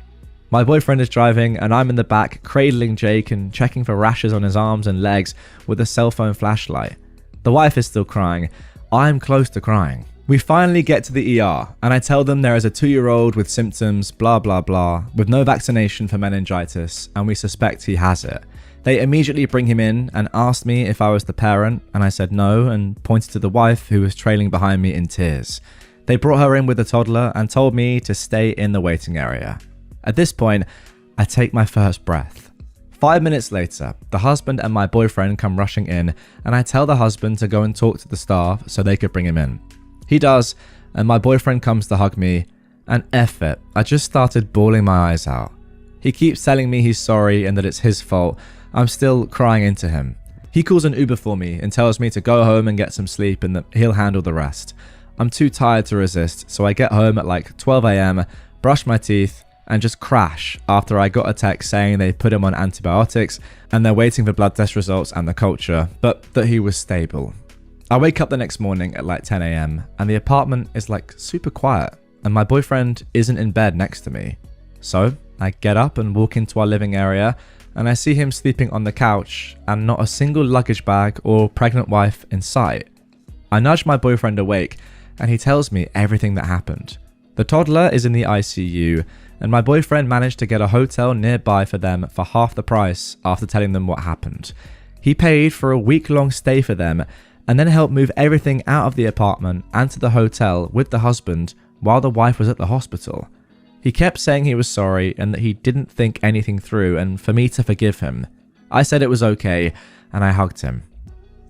My boyfriend is driving and I'm in the back cradling Jake and checking for rashes on his arms and legs with a cell phone flashlight. The wife is still crying. I'm close to crying. We finally get to the ER and I tell them there is a 2-year-old with symptoms blah blah blah with no vaccination for meningitis and we suspect he has it. They immediately bring him in and asked me if I was the parent and I said no and pointed to the wife who was trailing behind me in tears. They brought her in with the toddler and told me to stay in the waiting area. At this point, I take my first breath. 5 minutes later, the husband and my boyfriend come rushing in and I tell the husband to go and talk to the staff so they could bring him in. He does, and my boyfriend comes to hug me, and F it, I just started bawling my eyes out. He keeps telling me he's sorry and that it's his fault. I'm still crying into him. He calls an Uber for me and tells me to go home and get some sleep and that he'll handle the rest. I'm too tired to resist, so I get home at like 12 AM, brush my teeth, and just crash after I got a text saying they put him on antibiotics and they're waiting for blood test results and the culture, but that he was stable. I wake up the next morning at like 10 AM and the apartment is like super quiet and my boyfriend isn't in bed next to me. So I get up and walk into our living area and I see him sleeping on the couch and not a single luggage bag or pregnant wife in sight. I nudge my boyfriend awake and he tells me everything that happened. The toddler is in the ICU and my boyfriend managed to get a hotel nearby for them for half the price after telling them what happened. He paid for a week-long stay for them and then helped move everything out of the apartment and to the hotel with the husband while the wife was at the hospital. He kept saying he was sorry and that he didn't think anything through and for me to forgive him. I said it was okay and I hugged him.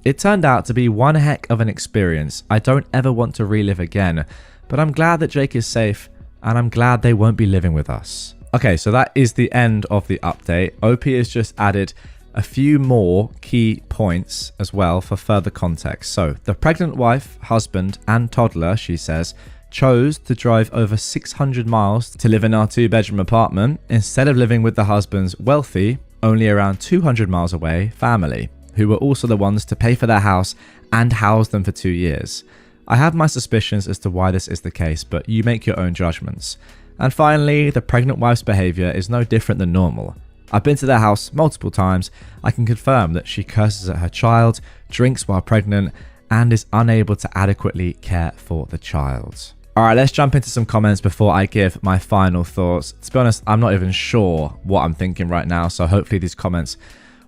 It turned out to be one heck of an experience I don't ever want to relive again, but I'm glad that Jake is safe and I'm glad they won't be living with us. Okay, so that is the end of the update. OP has just added a few more key points as well for further context. So the pregnant wife, husband and toddler, she says, chose to drive over 600 miles to live in our 2-bedroom apartment instead of living with the husband's wealthy, only around 200 miles away, family, who were also the ones to pay for their house and house them for 2 years. I have my suspicions as to why this is the case, but you make your own judgments. And finally, the pregnant wife's behavior is no different than normal. I've been to their house multiple times. I can confirm that she curses at her child, drinks while pregnant, and is unable to adequately care for the child. All right, let's jump into some comments before I give my final thoughts. To be honest, I'm not even sure what I'm thinking right now, so hopefully these comments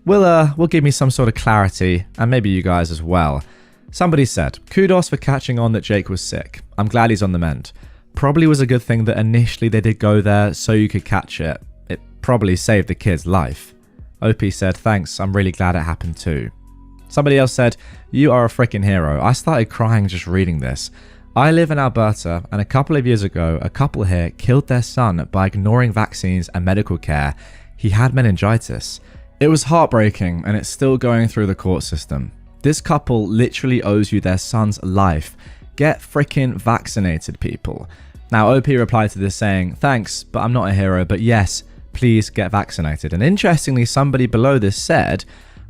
will give me some sort of clarity, and maybe you guys as well. Somebody said, kudos for catching on that Jake was sick. I'm glad he's on the mend. Probably was a good thing that initially they did go there so you could catch it. It probably saved the kid's life. OP said, thanks, I'm really glad it happened too. Somebody else said, you are a freaking hero. I started crying just reading this. I live in Alberta, and a couple of years ago, a couple here killed their son by ignoring vaccines and medical care. He had meningitis. It was heartbreaking, and it's still going through the court system. This couple literally owes you their son's life. Get freaking vaccinated, people. Now, OP replied to this saying, thanks, but I'm not a hero, but yes, please get vaccinated. And interestingly, somebody below this said,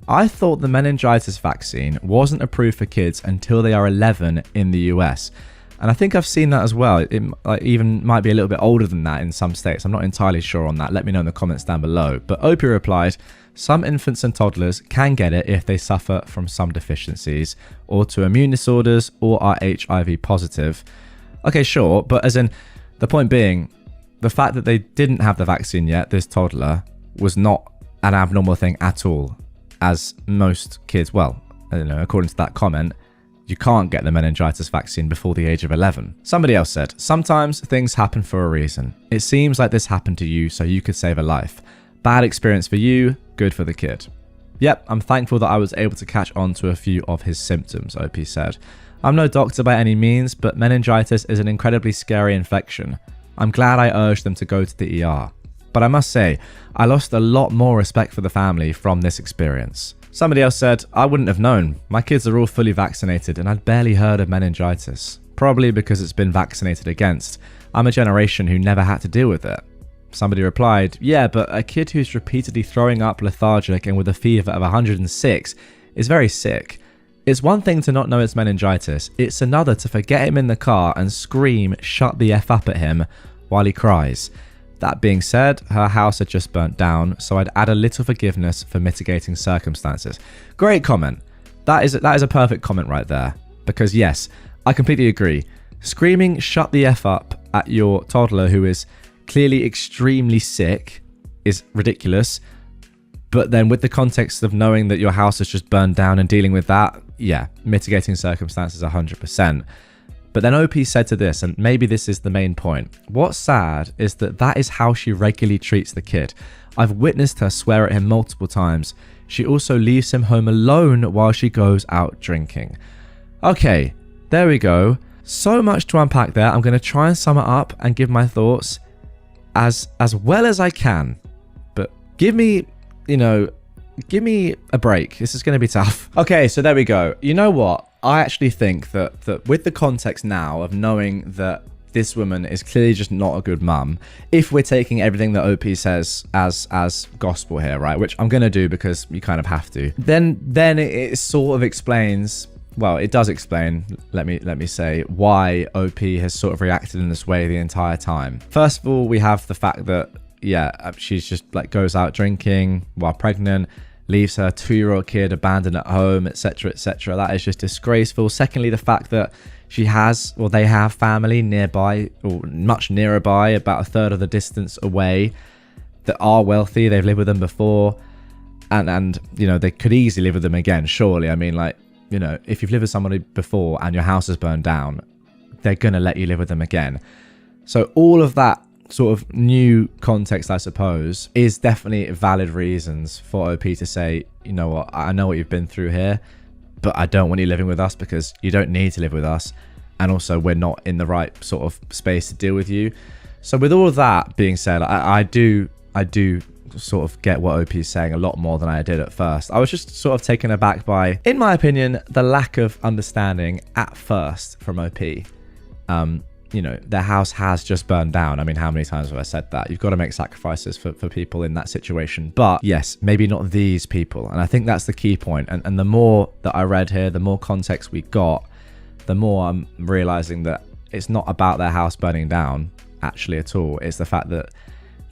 I thought the meningitis vaccine wasn't approved for kids until they are 11 in the US. And I think I've seen that as well. It even might be a little bit older than that in some states. I'm not entirely sure on that. Let me know in the comments down below. But OP replied, some infants and toddlers can get it if they suffer from some deficiencies, autoimmune disorders, or are HIV positive. Okay, sure, but as in, the point being, the fact that they didn't have the vaccine yet, this toddler, was not an abnormal thing at all. As most kids, well, according to that comment, you can't get the meningitis vaccine before the age of 11. Somebody else said, sometimes things happen for a reason. It seems like this happened to you so you could save a life. Bad experience for you, good for the kid. Yep, I'm thankful that I was able to catch on to a few of his symptoms, OP said. I'm no doctor by any means, but meningitis is an incredibly scary infection. I'm glad I urged them to go to the ER. But I must say, I lost a lot more respect for the family from this experience. Somebody else said, I wouldn't have known. My kids are all fully vaccinated and I'd barely heard of meningitis. Probably because it's been vaccinated against. I'm a generation who never had to deal with it. Somebody replied, yeah, but a kid who's repeatedly throwing up, lethargic and with a fever of 106 is very sick. It's one thing to not know it's meningitis. It's another to forget him in the car and scream, shut the F up at him while he cries. That being said, her house had just burnt down, so I'd add a little forgiveness for mitigating circumstances. Great comment. That is a perfect comment right there. Because yes, I completely agree. Screaming shut the F up at your toddler who is clearly extremely sick is ridiculous. But then with the context of knowing that your house has just burned down and dealing with that, yeah, mitigating circumstances 100%. But then OP said to this, and maybe this is the main point. What's sad is that is how she regularly treats the kid. I've witnessed her swear at him multiple times. She also leaves him home alone while she goes out drinking. Okay, there we go. So much to unpack there. I'm going to try and sum it up and give my thoughts as well as I can. But give me a break. This is going to be tough. Okay, so there we go. You know what? I actually think that with the context now of knowing that this woman is clearly just not a good mum, if we're taking everything that OP says as gospel here, right, which I'm going to do because you kind of have to, then it sort of explains, well, it does explain, let me say, why OP has sort of reacted in this way the entire time. First of all, we have the fact that, yeah, she's just like goes out drinking while pregnant, leaves her 2-year-old kid abandoned at home, etc., etc. That is just disgraceful. Secondly, the fact that they have family nearby, or much nearer by, about a third of the distance away, that are wealthy. They've lived with them before, and they could easily live with them again, surely. I mean, like, if you've lived with somebody before and your house has burned down, they're gonna let you live with them again. So all of that sort of new context, I suppose, is definitely valid reasons for OP to say, you know what, I know what you've been through here, but I don't want you living with us because you don't need to live with us, and also we're not in the right sort of space to deal with you. So with all of that being said, I do sort of get what OP is saying a lot more than I did at first. I was just sort of taken aback by, in my opinion, the lack of understanding at first from OP. Their house has just burned down. I mean, how many times have I said that? You've got to make sacrifices for people in that situation. But yes, maybe not these people. And I think that's the key point. And the more that I read here, the more context we got, the more I'm realizing that it's not about their house burning down actually at all. It's the fact that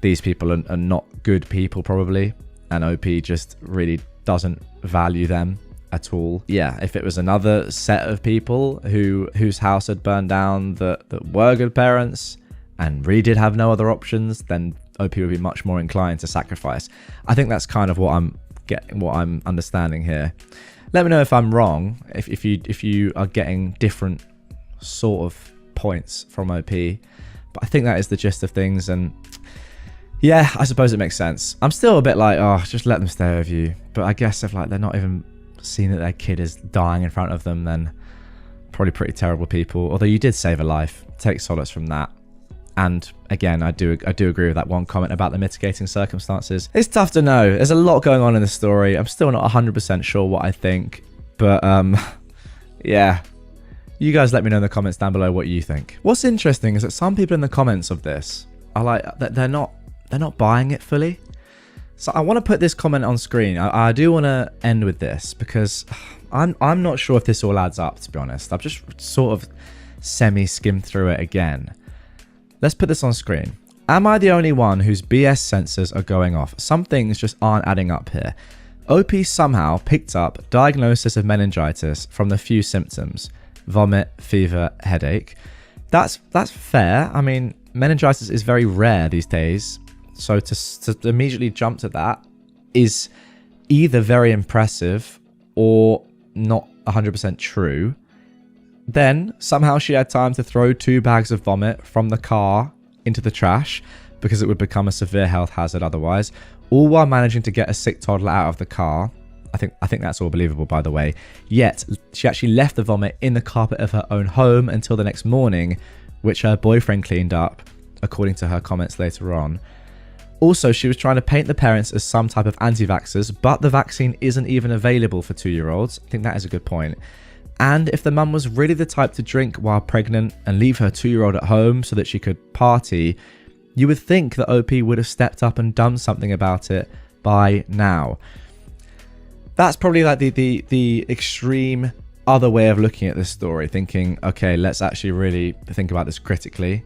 these people are not good people probably. And OP just really doesn't value them at all. Yeah, if it was another set of people whose house had burned down that were good parents and really did have no other options, then OP would be much more inclined to sacrifice. I think that's kind of what I'm understanding here. Let me know if I'm wrong, if you are getting different sort of points from OP, but I think that is the gist of things. And yeah, I suppose it makes sense. I'm still a bit like, oh, just let them stay with you. But I guess if like they're not even seeing that their kid is dying in front of them, then probably pretty terrible people. Although you did save a life, take solace from that. And again, I do agree with that one comment about the mitigating circumstances. It's tough to know. There's a lot going on in the story. I'm still not 100% sure what I think, but yeah. You guys let me know in the comments down below what you think. What's interesting is that some people in the comments of this are like, they're not buying it fully. So I want to put this comment on screen. I do want to end with this because I'm not sure if this all adds up, to be honest. I've just sort of semi-skimmed through it again. Let's put this on screen. Am I the only one whose BS sensors are going off? Some things just aren't adding up here. OP somehow picked up diagnosis of meningitis from the few symptoms. Vomit, fever, headache. That's fair. I mean, meningitis is very rare these days. So to immediately jump to that is either very impressive or not 100% true. Then somehow she had time to throw 2 bags of vomit from the car into the trash because it would become a severe health hazard otherwise, all while managing to get a sick toddler out of the car. I think that's all believable, by the way. Yet she actually left the vomit in the carpet of her own home until the next morning, which her boyfriend cleaned up, according to her comments later on. Also, she was trying to paint the parents as some type of anti-vaxxers, but the vaccine isn't even available for 2-year-olds. I think that is a good point. And if the mum was really the type to drink while pregnant and leave her 2-year-old at home so that she could party, you would think that OP would have stepped up and done something about it by now. That's probably like the extreme other way of looking at this story, thinking, okay, let's actually really think about this critically.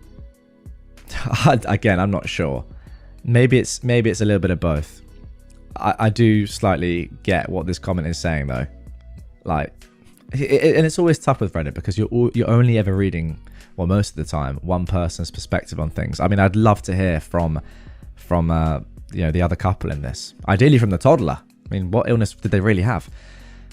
Again, I'm not sure. Maybe it's a little bit of both. I do slightly get what this comment is saying though. Like, and it's always tough with Reddit because you're only ever reading, well, most of the time, one person's perspective on things. I mean, I'd love to hear from the other couple in this. Ideally from the toddler. I mean, what illness did they really have?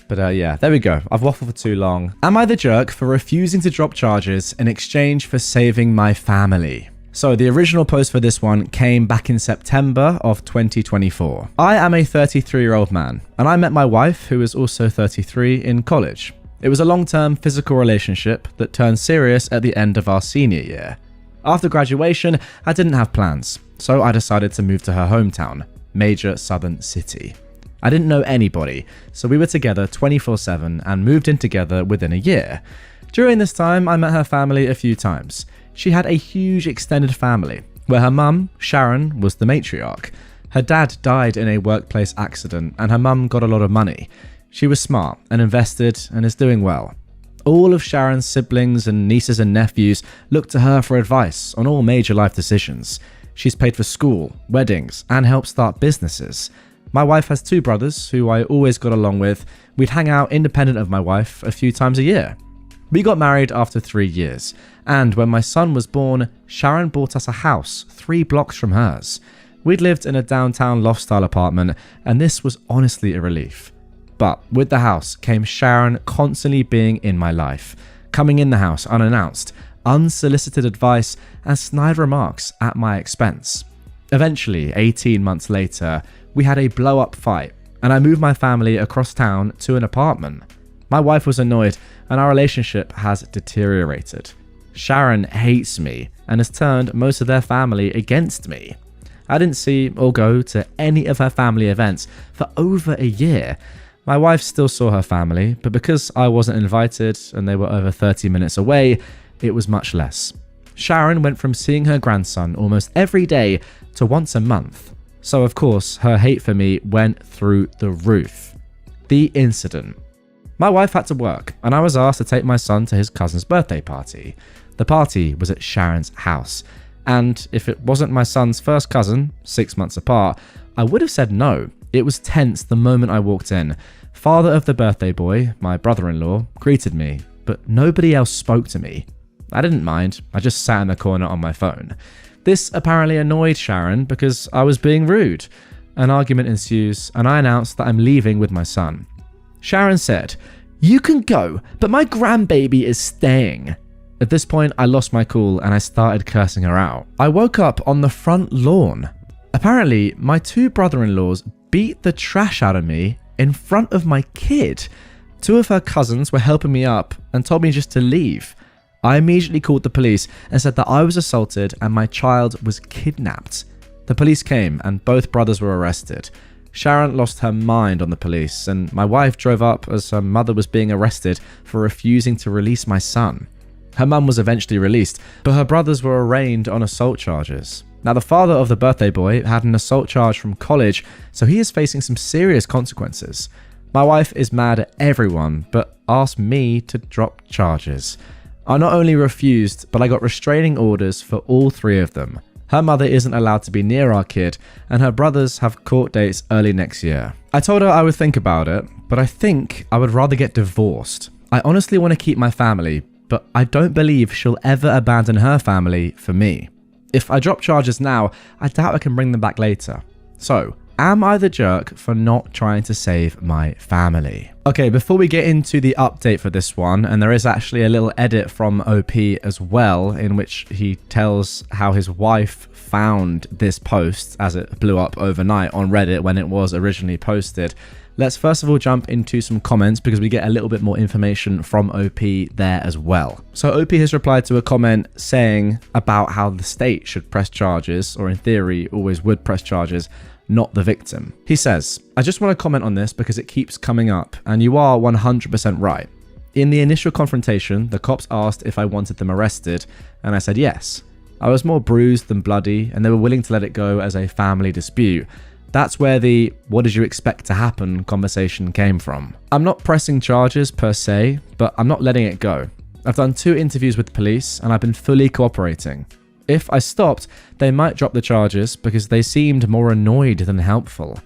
But yeah, there we go. I've waffled for too long. Am I the jerk for refusing to drop charges in exchange for saving my family? So the original post for this one came back in September of 2024. I am a 33-year-old man, and I met my wife, who is also 33, in college. It was a long-term physical relationship that turned serious at the end of our senior year. After graduation, I didn't have plans, so I decided to move to her hometown, major southern city. I didn't know anybody, so we were together 24/7 and moved in together within a year. During this time, I met her family a few times. She had a huge extended family, where her mum, Sharon, was the matriarch. Her dad died in a workplace accident, and her mum got a lot of money. She was smart and invested and is doing well. All of Sharon's siblings and nieces and nephews look to her for advice on all major life decisions. She's paid for school, weddings, and helped start businesses. My wife has 2 brothers who I always got along with. We'd hang out independent of my wife a few times a year. We got married after 3 years, and when my son was born, Sharon bought us a house 3 blocks from hers. We'd lived in a downtown loft-style apartment, and this was honestly a relief. But with the house came Sharon constantly being in my life, coming in the house unannounced, unsolicited advice, and snide remarks at my expense. Eventually, 18 months later, we had a blow-up fight, and I moved my family across town to an apartment. My wife was annoyed, and our relationship has deteriorated. Sharon hates me and has turned most of their family against me. I didn't see or go to any of her family events for over a year. My wife still saw her family, but because I wasn't invited and they were over 30 minutes away, it was much less. Sharon went from seeing her grandson almost every day to once a month. So of course, her hate for me went through the roof. The incident. My wife had to work, and I was asked to take my son to his cousin's birthday party. The party was at Sharon's house, and if it wasn't my son's first cousin, 6 months apart, I would have said no. It was tense the moment I walked in. Father of the birthday boy, my brother-in-law, greeted me, but nobody else spoke to me. I didn't mind, I just sat in the corner on my phone. This apparently annoyed Sharon because I was being rude. An argument ensues, and I announce that I'm leaving with my son. Sharon said, "You can go, but my grandbaby is staying." At this point, I lost my cool and I started cursing her out. I woke up on the front lawn. Apparently, my two brother-in-laws beat the trash out of me in front of my kid. Two of her cousins were helping me up and told me just to leave. I immediately called the police and said that I was assaulted and my child was kidnapped. The police came and both brothers were arrested. Sharon lost her mind on the police and my wife drove up as her mother was being arrested for refusing to release my son. Her mum was eventually released, but her brothers were arraigned on assault charges. Now, the father of the birthday boy had an assault charge from college, so he is facing some serious consequences. My wife is mad at everyone, but asked me to drop charges. I not only refused, but I got restraining orders for all three of them. Her mother isn't allowed to be near our kid, and her brothers have court dates early next year. I told her I would think about it, but I think I would rather get divorced. I honestly want to keep my family, but I don't believe she'll ever abandon her family for me. If I drop charges now, I doubt I can bring them back later. So, am I the jerk for not trying to save my family? Okay, before we get into the update for this one, and there is actually a little edit from OP as well, in which he tells how his wife found this post as it blew up overnight on Reddit when it was originally posted. Let's first of all jump into some comments because we get a little bit more information from OP there as well. So OP has replied to a comment saying about how the state should press charges, or in theory always would press charges, not the victim. He says, "I just want to comment on this because it keeps coming up, and you are 100% right. In the initial confrontation, the cops asked if I wanted them arrested, and I said yes. I was more bruised than bloody, and they were willing to let it go as a family dispute. That's where the 'what did you expect to happen' conversation came from. I'm not pressing charges per se, but I'm not letting it go. I've done 2 interviews with police, and I've been fully cooperating. If I stopped, they might drop the charges because they seemed more annoyed than helpful.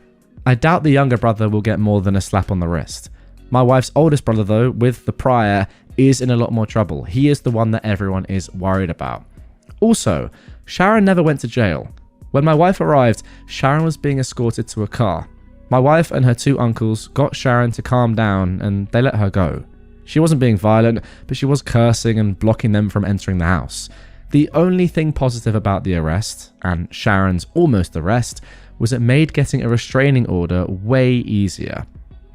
I doubt the younger brother will get more than a slap on the wrist. My wife's oldest brother, though, with the prior, is in a lot more trouble. He is the one that everyone is worried about. Also, Sharon never went to jail. When my wife arrived, Sharon was being escorted to a car. My wife and her 2 uncles got Sharon to calm down and they let her go. She wasn't being violent, but she was cursing and blocking them from entering the house. The only thing positive about the arrest, and Sharon's almost arrest, was it made getting a restraining order way easier.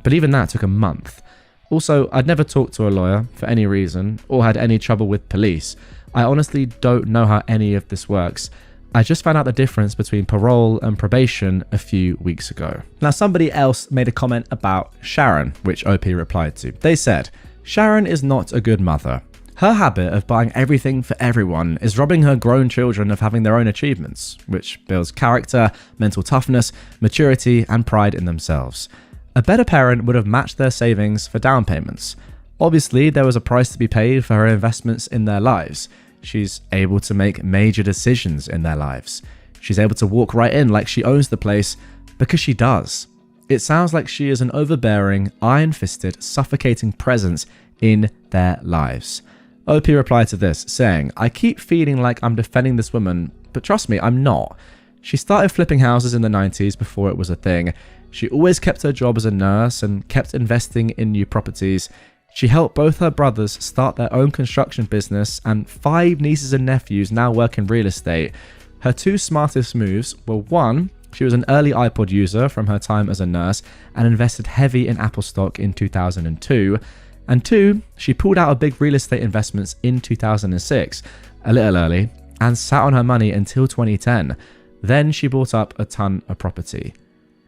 But even that took a month. Also, I'd never talked to a lawyer for any reason, or had any trouble with police. I honestly don't know how any of this works. I just found out the difference between parole and probation a few weeks ago." Now, somebody else made a comment about Sharon, which OP replied to. They said, "Sharon is not a good mother. Her habit of buying everything for everyone is robbing her grown children of having their own achievements, which builds character, mental toughness, maturity, and pride in themselves. A better parent would have matched their savings for down payments. Obviously, there was a price to be paid for her investments in their lives. She's able to make major decisions in their lives. She's able to walk right in like she owns the place because she does. It sounds like she is an overbearing, iron-fisted, suffocating presence in their lives." OP replied to this, saying, "I keep feeling like I'm defending this woman, but trust me, I'm not. She started flipping houses in the 90s before it was a thing. She always kept her job as a nurse and kept investing in new properties. She helped both her brothers start their own construction business, and 5 nieces and nephews now work in real estate. Her 2 smartest moves were 1, she was an early iPod user from her time as a nurse and invested heavy in Apple stock in 2002. And 2, she pulled out of big real estate investments in 2006, a little early, and sat on her money until 2010. Then she bought up a ton of property.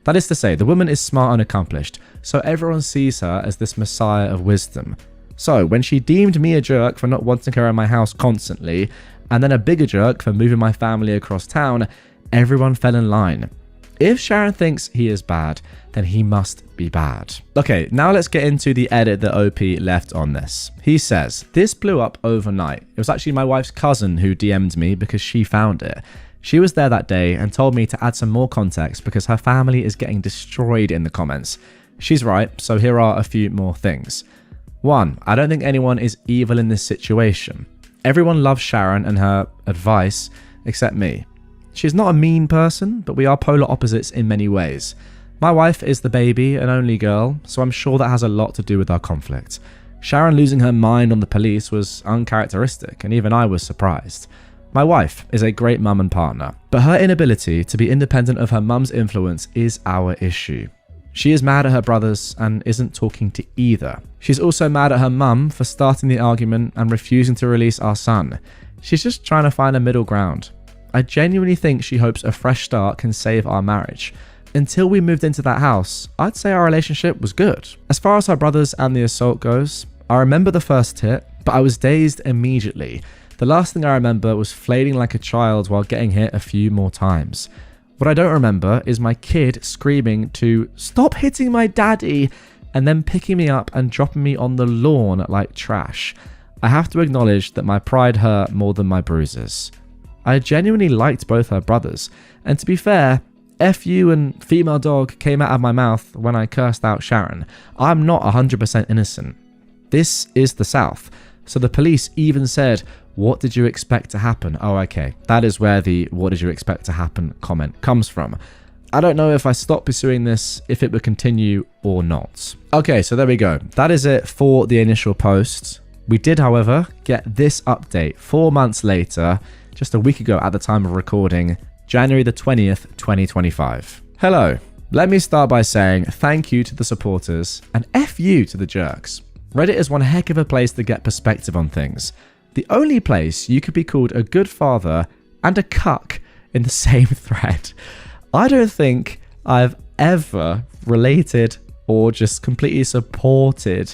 That is to say, the woman is smart and accomplished, so everyone sees her as this messiah of wisdom. So when she deemed me a jerk for not wanting her in my house constantly, and then a bigger jerk for moving my family across town, everyone fell in line. If Sharon thinks he is bad, then he must be bad." Okay, now let's get into the edit that OP left on this. He says, "This blew up overnight. It was actually my wife's cousin who DM'd me because she found it. She was there that day and told me to add some more context because her family is getting destroyed in the comments. She's right, so here are a few more things. 1. I don't think anyone is evil in this situation. Everyone loves Sharon and her advice, except me. She's not a mean person, but we are polar opposites in many ways. My wife is the baby, an only girl, so I'm sure that has a lot to do with our conflict. Sharon losing her mind on the police was uncharacteristic, and even I was surprised. My wife is a great mum and partner, but her inability to be independent of her mum's influence is our issue. She is mad at her brothers and isn't talking to either. She's also mad at her mum for starting the argument and refusing to release our son. She's just trying to find a middle ground. I genuinely think she hopes a fresh start can save our marriage. Until we moved into that house, I'd say our relationship was good. As far as her brothers and the assault goes, I remember the first hit, but I was dazed immediately. The last thing I remember was flailing like a child while getting hit a few more times. What I don't remember is my kid screaming to "Stop hitting my daddy!" and then picking me up and dropping me on the lawn like trash. I have to acknowledge that my pride hurt more than my bruises. I genuinely liked both her brothers, and to be fair, F you and female dog came out of my mouth when I cursed out Sharon. I'm not 100% innocent. This is the South, so the police even said, "What did you expect to happen?" Oh, okay. That is where the "what did you expect to happen" comment comes from. I don't know if I stop pursuing this, if it would continue or not. Okay, so there we go. That is it for the initial post. We did, however, get this update 4 months later, just a week ago at the time of recording, January the 20th, 2025. Hello. Let me start by saying thank you to the supporters and F you to the jerks. Reddit is one heck of a place to get perspective on things. The only place you could be called a good father and a cuck in the same thread. I don't think I've ever related or just completely supported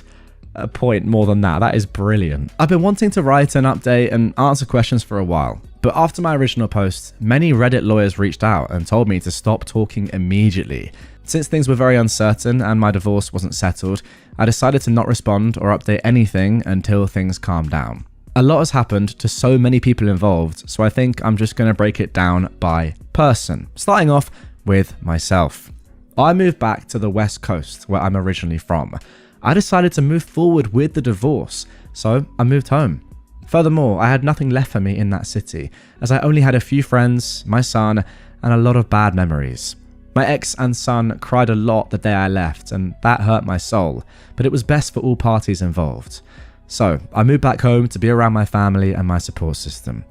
a point more than that. That is brilliant. I've been wanting to write an update and answer questions for a while, but after my original post, many Reddit lawyers reached out and told me to stop talking immediately. Since things were very uncertain and my divorce wasn't settled, I decided to not respond or update anything until things calmed down. A lot has happened to so many people involved, so I think I'm just going to break it down by person, starting off with myself. I moved back to the West Coast, where I'm originally from. I decided to move forward with the divorce, so I moved home. Furthermore, I had nothing left for me in that city, as I only had a few friends, my son, and a lot of bad memories. My ex and son cried a lot the day I left, and that hurt my soul, but it was best for all parties involved. So, I moved back home to be around my family and my support system.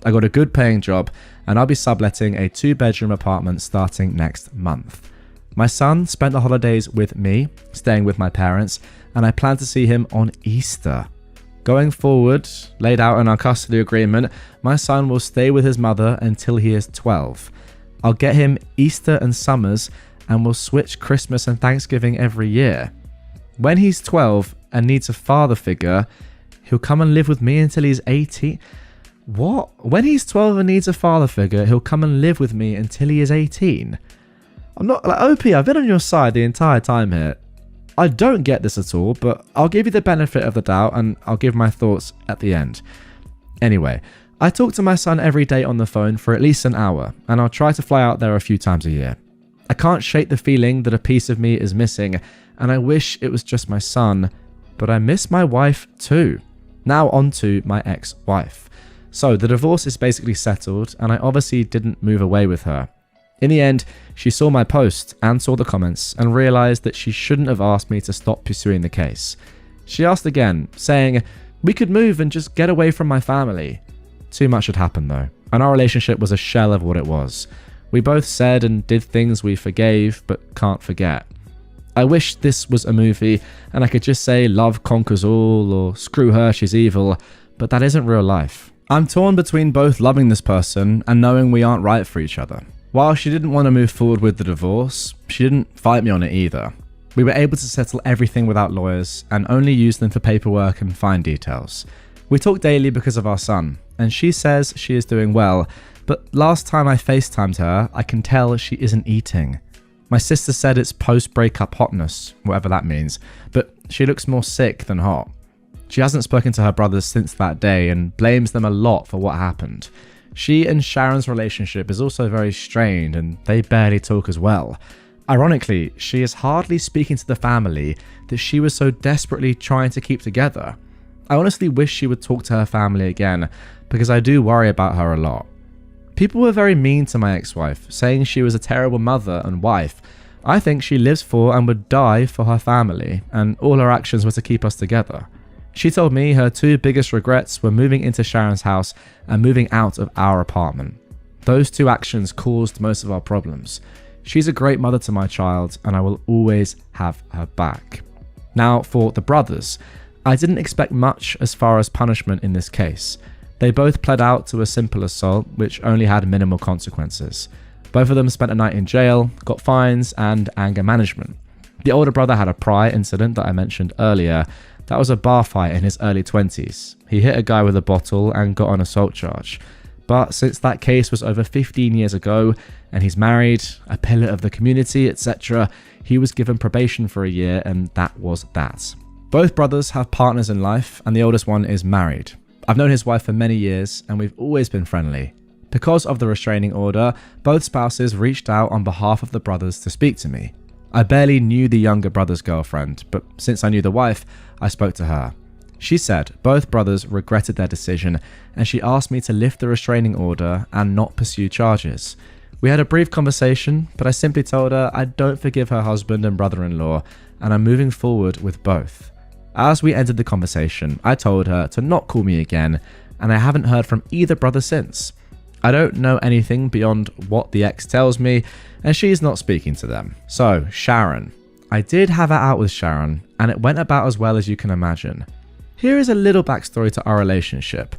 I got a good paying job, and I'll be subletting a 2-bedroom apartment starting next month. My son spent the holidays with me, staying with my parents, and I plan to see him on Easter. Going forward, laid out in our custody agreement, my son will stay with his mother until he is 12. I'll get him Easter and summers, and we'll switch Christmas and Thanksgiving every year. When he's 12 and needs a father figure, he'll come and live with me until he's 18. What? When he's 12 and needs a father figure, he'll come and live with me until he is 18. I'm not like OP, I've been on your side the entire time here. I don't get this at all, but I'll give you the benefit of the doubt and I'll give my thoughts at the end. Anyway, I talk to my son every day on the phone for at least an hour, and I'll try to fly out there a few times a year. I can't shake the feeling that a piece of me is missing, and I wish it was just my son, but I miss my wife too. Now on to my ex-wife. So the divorce is basically settled, and I obviously didn't move away with her. In the end, she saw my post and saw the comments and realised that she shouldn't have asked me to stop pursuing the case. She asked again, saying, "We could move and just get away from my family." Too much had happened though, and our relationship was a shell of what it was. We both said and did things we forgave but can't forget. I wish this was a movie and I could just say love conquers all or screw her, she's evil, but that isn't real life. I'm torn between both loving this person and knowing we aren't right for each other. While she didn't want to move forward with the divorce, she didn't fight me on it either. We were able to settle everything without lawyers and only use them for paperwork and fine details. We talk daily because of our son, and she says she is doing well, but last time I FaceTimed her, I can tell she isn't eating. My sister said it's post-breakup hotness, whatever that means, but she looks more sick than hot. She hasn't spoken to her brothers since that day and blames them a lot for what happened. She and Sharon's relationship is also very strained and they barely talk as well. Ironically, she is hardly speaking to the family that she was so desperately trying to keep together. I honestly wish she would talk to her family again, because I do worry about her a lot. People were very mean to my ex-wife, saying she was a terrible mother and wife. I think she lives for and would die for her family, and all her actions were to keep us together. She told me her two biggest regrets were moving into Sharon's house and moving out of our apartment. Those two actions caused most of our problems. She's a great mother to my child, and I will always have her back. Now, for the brothers, I didn't expect much as far as punishment in this case. They both pled out to a simple assault, which only had minimal consequences. Both of them spent a night in jail, got fines, and anger management. The older brother had a prior incident that I mentioned earlier. That was a bar fight in his early 20s. He hit a guy with a bottle and got an assault charge. But since that case was over 15 years ago, and he's married, a pillar of the community, etc., he was given probation for a year, and that was that. Both brothers have partners in life, and the oldest one is married. I've known his wife for many years, and we've always been friendly. Because of the restraining order, both spouses reached out on behalf of the brothers to speak to me. I barely knew the younger brother's girlfriend, but since I knew the wife, I spoke to her. She said both brothers regretted their decision, and she asked me to lift the restraining order and not pursue charges. We had a brief conversation, but I simply told her I don't forgive her husband and brother-in-law, and I'm moving forward with both. As we ended the conversation, I told her to not call me again, and I haven't heard from either brother since. I don't know anything beyond what the ex tells me, and she's not speaking to them. So, Sharon. I did have it out with Sharon, and it went about as well as you can imagine. Here is a little backstory to our relationship.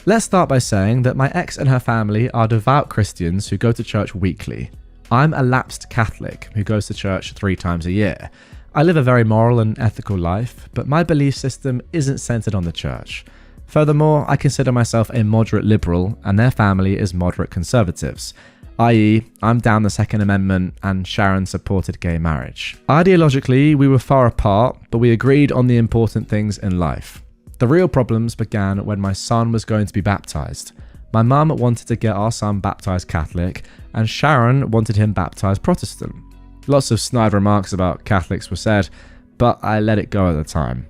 Let's start by saying that my ex and her family are devout Christians who go to church weekly. I'm a lapsed Catholic who goes to church 3 times a year. I live a very moral and ethical life, but my belief system isn't centered on the church. Furthermore, I consider myself a moderate liberal, and their family is moderate conservatives, i.e., I'm down the Second Amendment and Sharon supported gay marriage. Ideologically, we were far apart, but we agreed on the important things in life. The real problems began when my son was going to be baptized. My mum wanted to get our son baptized Catholic, and Sharon wanted him baptized Protestant. Lots of snide remarks about Catholics were said, but I let it go at the time.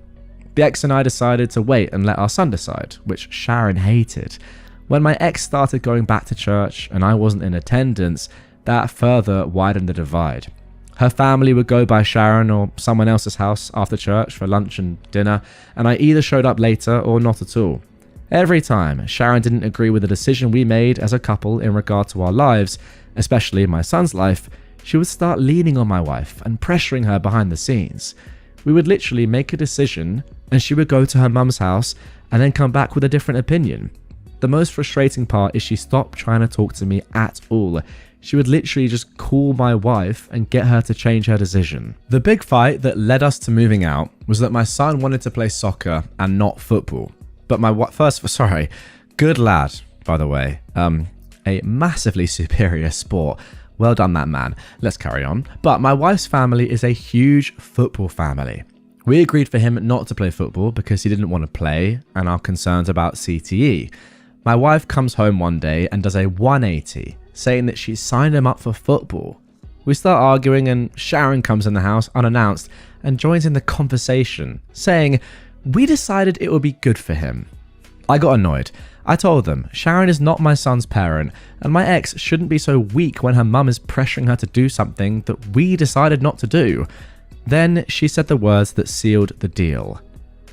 The ex and I decided to wait and let our son decide, which Sharon hated. When my ex started going back to church and I wasn't in attendance, that further widened the divide. Her family would go by Sharon or someone else's house after church for lunch and dinner, and I either showed up later or not at all. Every time Sharon didn't agree with the decision we made as a couple in regard to our lives, especially my son's life, she would start leaning on my wife and pressuring her behind the scenes. We would literally make a decision and she would go to her mum's house and then come back with a different opinion. The most frustrating part is she stopped trying to talk to me at all. She would literally just call my wife and get her to change her decision. The big fight that led us to moving out was that my son wanted to play soccer and not football. But good lad, by the way, a massively superior sport. Well done, that man. Let's carry on. But my wife's family is a huge football family. We agreed for him not to play football because he didn't want to play and are concerned about CTE. My wife comes home one day and does a 180, saying that she signed him up for football. We start arguing and Sharon comes in the house unannounced and joins in the conversation, saying, "We decided it would be good for him." I got annoyed. I told them, Sharon is not my son's parent, and my ex shouldn't be so weak when her mum is pressuring her to do something that we decided not to do. Then she said the words that sealed the deal.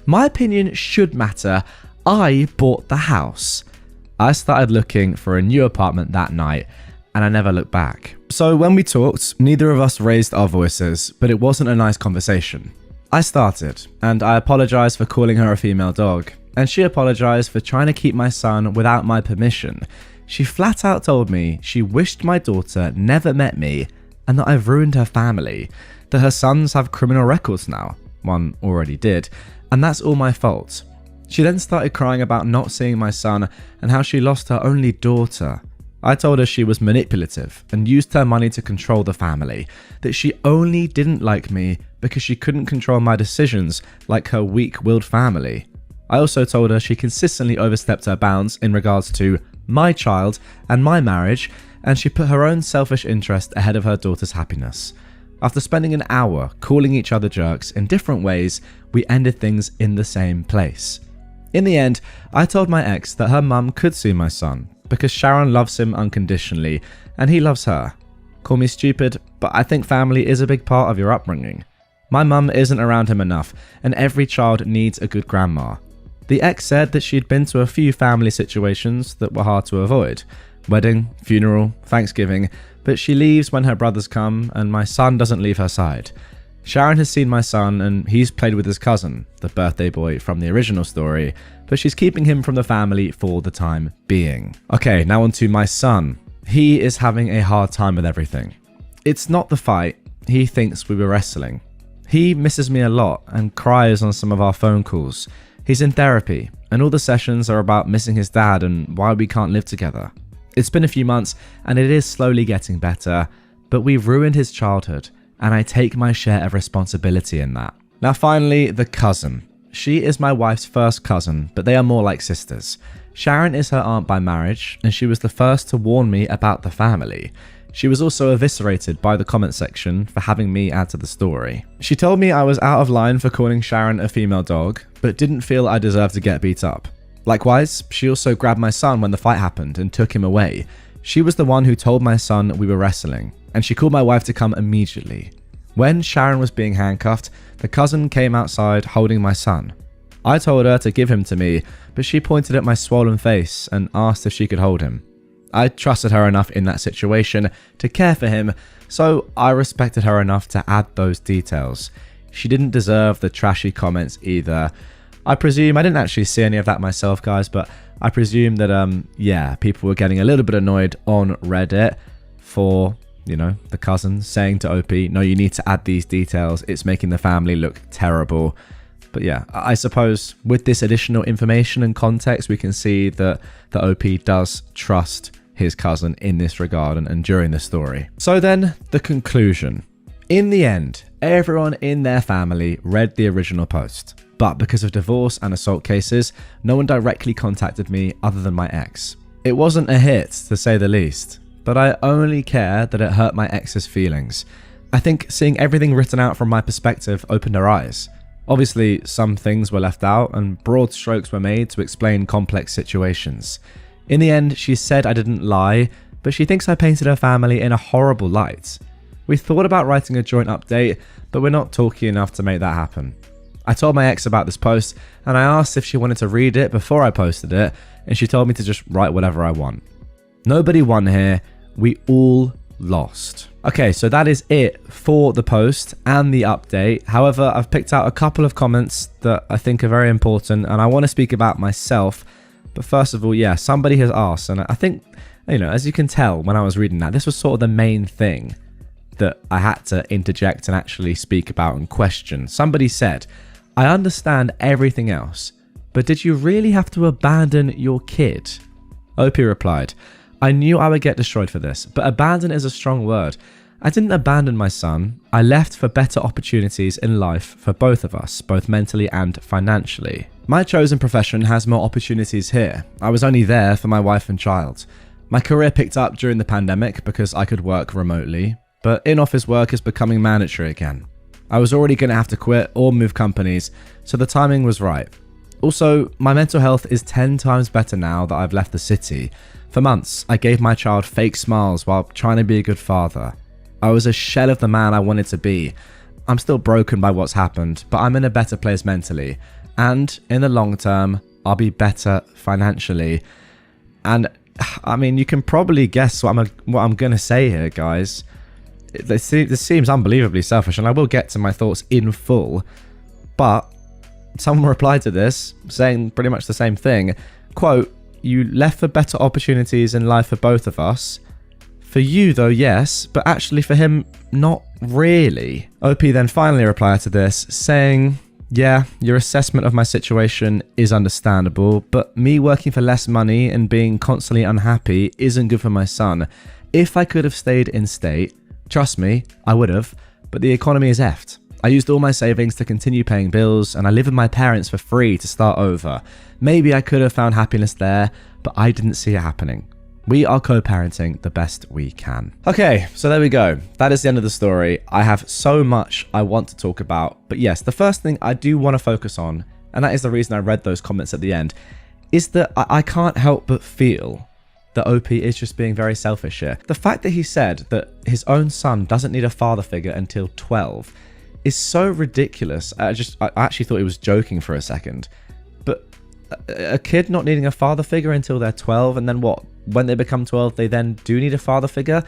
"My opinion should matter. I bought the house." I started looking for a new apartment that night, and I never looked back. So when we talked, neither of us raised our voices, but it wasn't a nice conversation. I started, and I apologized for calling her a female dog, and she apologized for trying to keep my son without my permission. She flat out told me she wished my daughter never met me and that I've ruined her family, that her sons have criminal records now, one already did, and that's all my fault. She then started crying about not seeing my son and how she lost her only daughter. I told her she was manipulative and used her money to control the family, that she only didn't like me because she couldn't control my decisions like her weak-willed family. I also told her she consistently overstepped her bounds in regards to my child and my marriage, and she put her own selfish interest ahead of her daughter's happiness. After spending an hour calling each other jerks in different ways, we ended things in the same place. In the end, I told my ex that her mum could sue my son because Sharon loves him unconditionally and he loves her. Call me stupid, but I think family is a big part of your upbringing. My mum isn't around him enough, and every child needs a good grandma. The ex said that she'd been to a few family situations that were hard to avoid. Wedding, funeral, Thanksgiving, but she leaves when her brothers come and my son doesn't leave her side. Sharon has seen my son and he's played with his cousin, the birthday boy from the original story, but she's keeping him from the family for the time being. Okay, now on to my son. He is having a hard time with everything. It's not the fight, he thinks we were wrestling. He misses me a lot and cries on some of our phone calls. He's in therapy and all the sessions are about missing his dad and why we can't live together. It's been a few months and it is slowly getting better, but we've ruined his childhood and I take my share of responsibility in that. Now finally, the cousin. She is my wife's first cousin, but they are more like sisters. Sharon is her aunt by marriage and she was the first to warn me about the family. She was also eviscerated by the comment section for having me add to the story. She told me I was out of line for calling Sharon a female dog, but didn't feel I deserved to get beat up. Likewise, she also grabbed my son when the fight happened and took him away. She was the one who told my son we were wrestling, and she called my wife to come immediately. When Sharon was being handcuffed, the cousin came outside holding my son. I told her to give him to me, but she pointed at my swollen face and asked if she could hold him. I trusted her enough in that situation to care for him, so I respected her enough to add those details. She didn't deserve the trashy comments either. I presume, I didn't actually see any of that myself, guys, but I presume that, people were getting a little bit annoyed on Reddit for, the cousins saying to OP, no, you need to add these details. It's making the family look terrible. But yeah, I suppose with this additional information and context, we can see that the OP does trust his cousin in this regard and during the story. So then, the conclusion. In the end, everyone in their family read the original post. But because of divorce and assault cases, no one directly contacted me other than my ex. It wasn't a hit, to say the least, but I only care that it hurt my ex's feelings. I think seeing everything written out from my perspective opened her eyes. Obviously, some things were left out and broad strokes were made to explain complex situations. In the end, she said I didn't lie, but she thinks I painted her family in a horrible light. We thought about writing a joint update, but we're not talky enough to make that happen. I told my ex about this post and I asked if she wanted to read it before I posted it, and she told me to just write whatever I want. Nobody won here, we all lost. Okay, so that is it for the post and the update. However, I've picked out a couple of comments that I think are very important and I want to speak about myself. But first of all, somebody has asked, and I think, as you can tell when I was reading that, this was sort of the main thing that I had to interject and actually speak about and question. Somebody said, I understand everything else, but did you really have to abandon your kid? OP replied, I knew I would get destroyed for this, but abandon is a strong word. I didn't abandon my son. I left for better opportunities in life for both of us, both mentally and financially. My chosen profession has more opportunities here. I was only there for my wife and child. My career picked up during the pandemic because I could work remotely, but in-office work is becoming mandatory again. I was already going to have to quit or move companies, so the timing was right. Also, my mental health is 10 times better now that I've left the city. For months, I gave my child fake smiles while trying to be a good father. I was a shell of the man I wanted to be. I'm still broken by what's happened, but I'm in a better place mentally. And in the long term, I'll be better financially. And I mean, you can probably guess what I'm going to say here, guys. This seems unbelievably selfish, and I will get to my thoughts in full. But someone replied to this saying pretty much the same thing. Quote, you left for better opportunities in life for both of us. For you though, yes, but actually for him, not really. OP then finally replied to this saying, yeah, your assessment of my situation is understandable, but me working for less money and being constantly unhappy isn't good for my son. If I could have stayed in state, trust me, I would have, but the economy is effed. I used all my savings to continue paying bills and I live with my parents for free to start over. Maybe I could have found happiness there, but I didn't see it happening. We are co-parenting the best we can. Okay, so there we go. That is the end of the story. I have so much I want to talk about. But yes, the first thing I do want to focus on, and that is the reason I read those comments at the end, is that I can't help but feel that OP is just being very selfish here. The fact that he said that his own son doesn't need a father figure until 12 is so ridiculous. I actually thought he was joking for a second. But a kid not needing a father figure until they're 12, and then what? When they become 12, they then do need a father figure?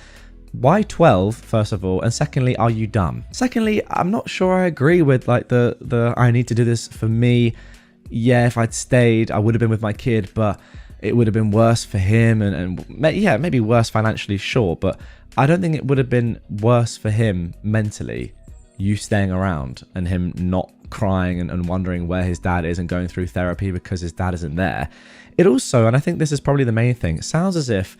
Why 12, first of all? And secondly, are you dumb? Secondly, I'm not sure I agree with like the I need to do this for me. Yeah, if I'd stayed, I would have been with my kid, but it would have been worse for him. And yeah, maybe worse financially, sure. But I don't think it would have been worse for him mentally, you staying around and him not crying and wondering where his dad is and going through therapy because his dad isn't there. It also, and I think this is probably the main thing, it sounds as if,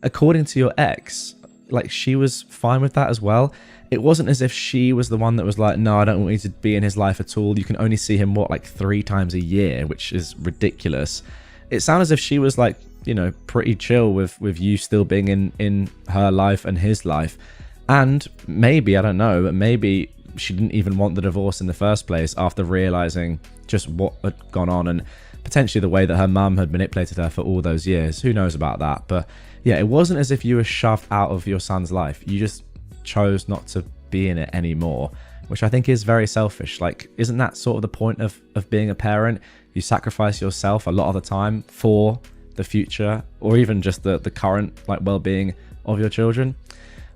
according to your ex, like she was fine with that as well. It wasn't as if she was the one that was like, no, I don't want you to be in his life at all. You can only see him, what, like 3 times a year, which is ridiculous. It sounded as if she was like, you know, pretty chill with you still being in her life and his life. And maybe, I don't know, but maybe she didn't even want the divorce in the first place after realizing just what had gone on and potentially the way that her mum had manipulated her for all those years. Who knows about that? But yeah, it wasn't as if you were shoved out of your son's life. You just chose not to be in it anymore, which I think is very selfish. Like, isn't that sort of the point of being a parent? You sacrifice yourself a lot of the time for the future or even just the current like well-being of your children.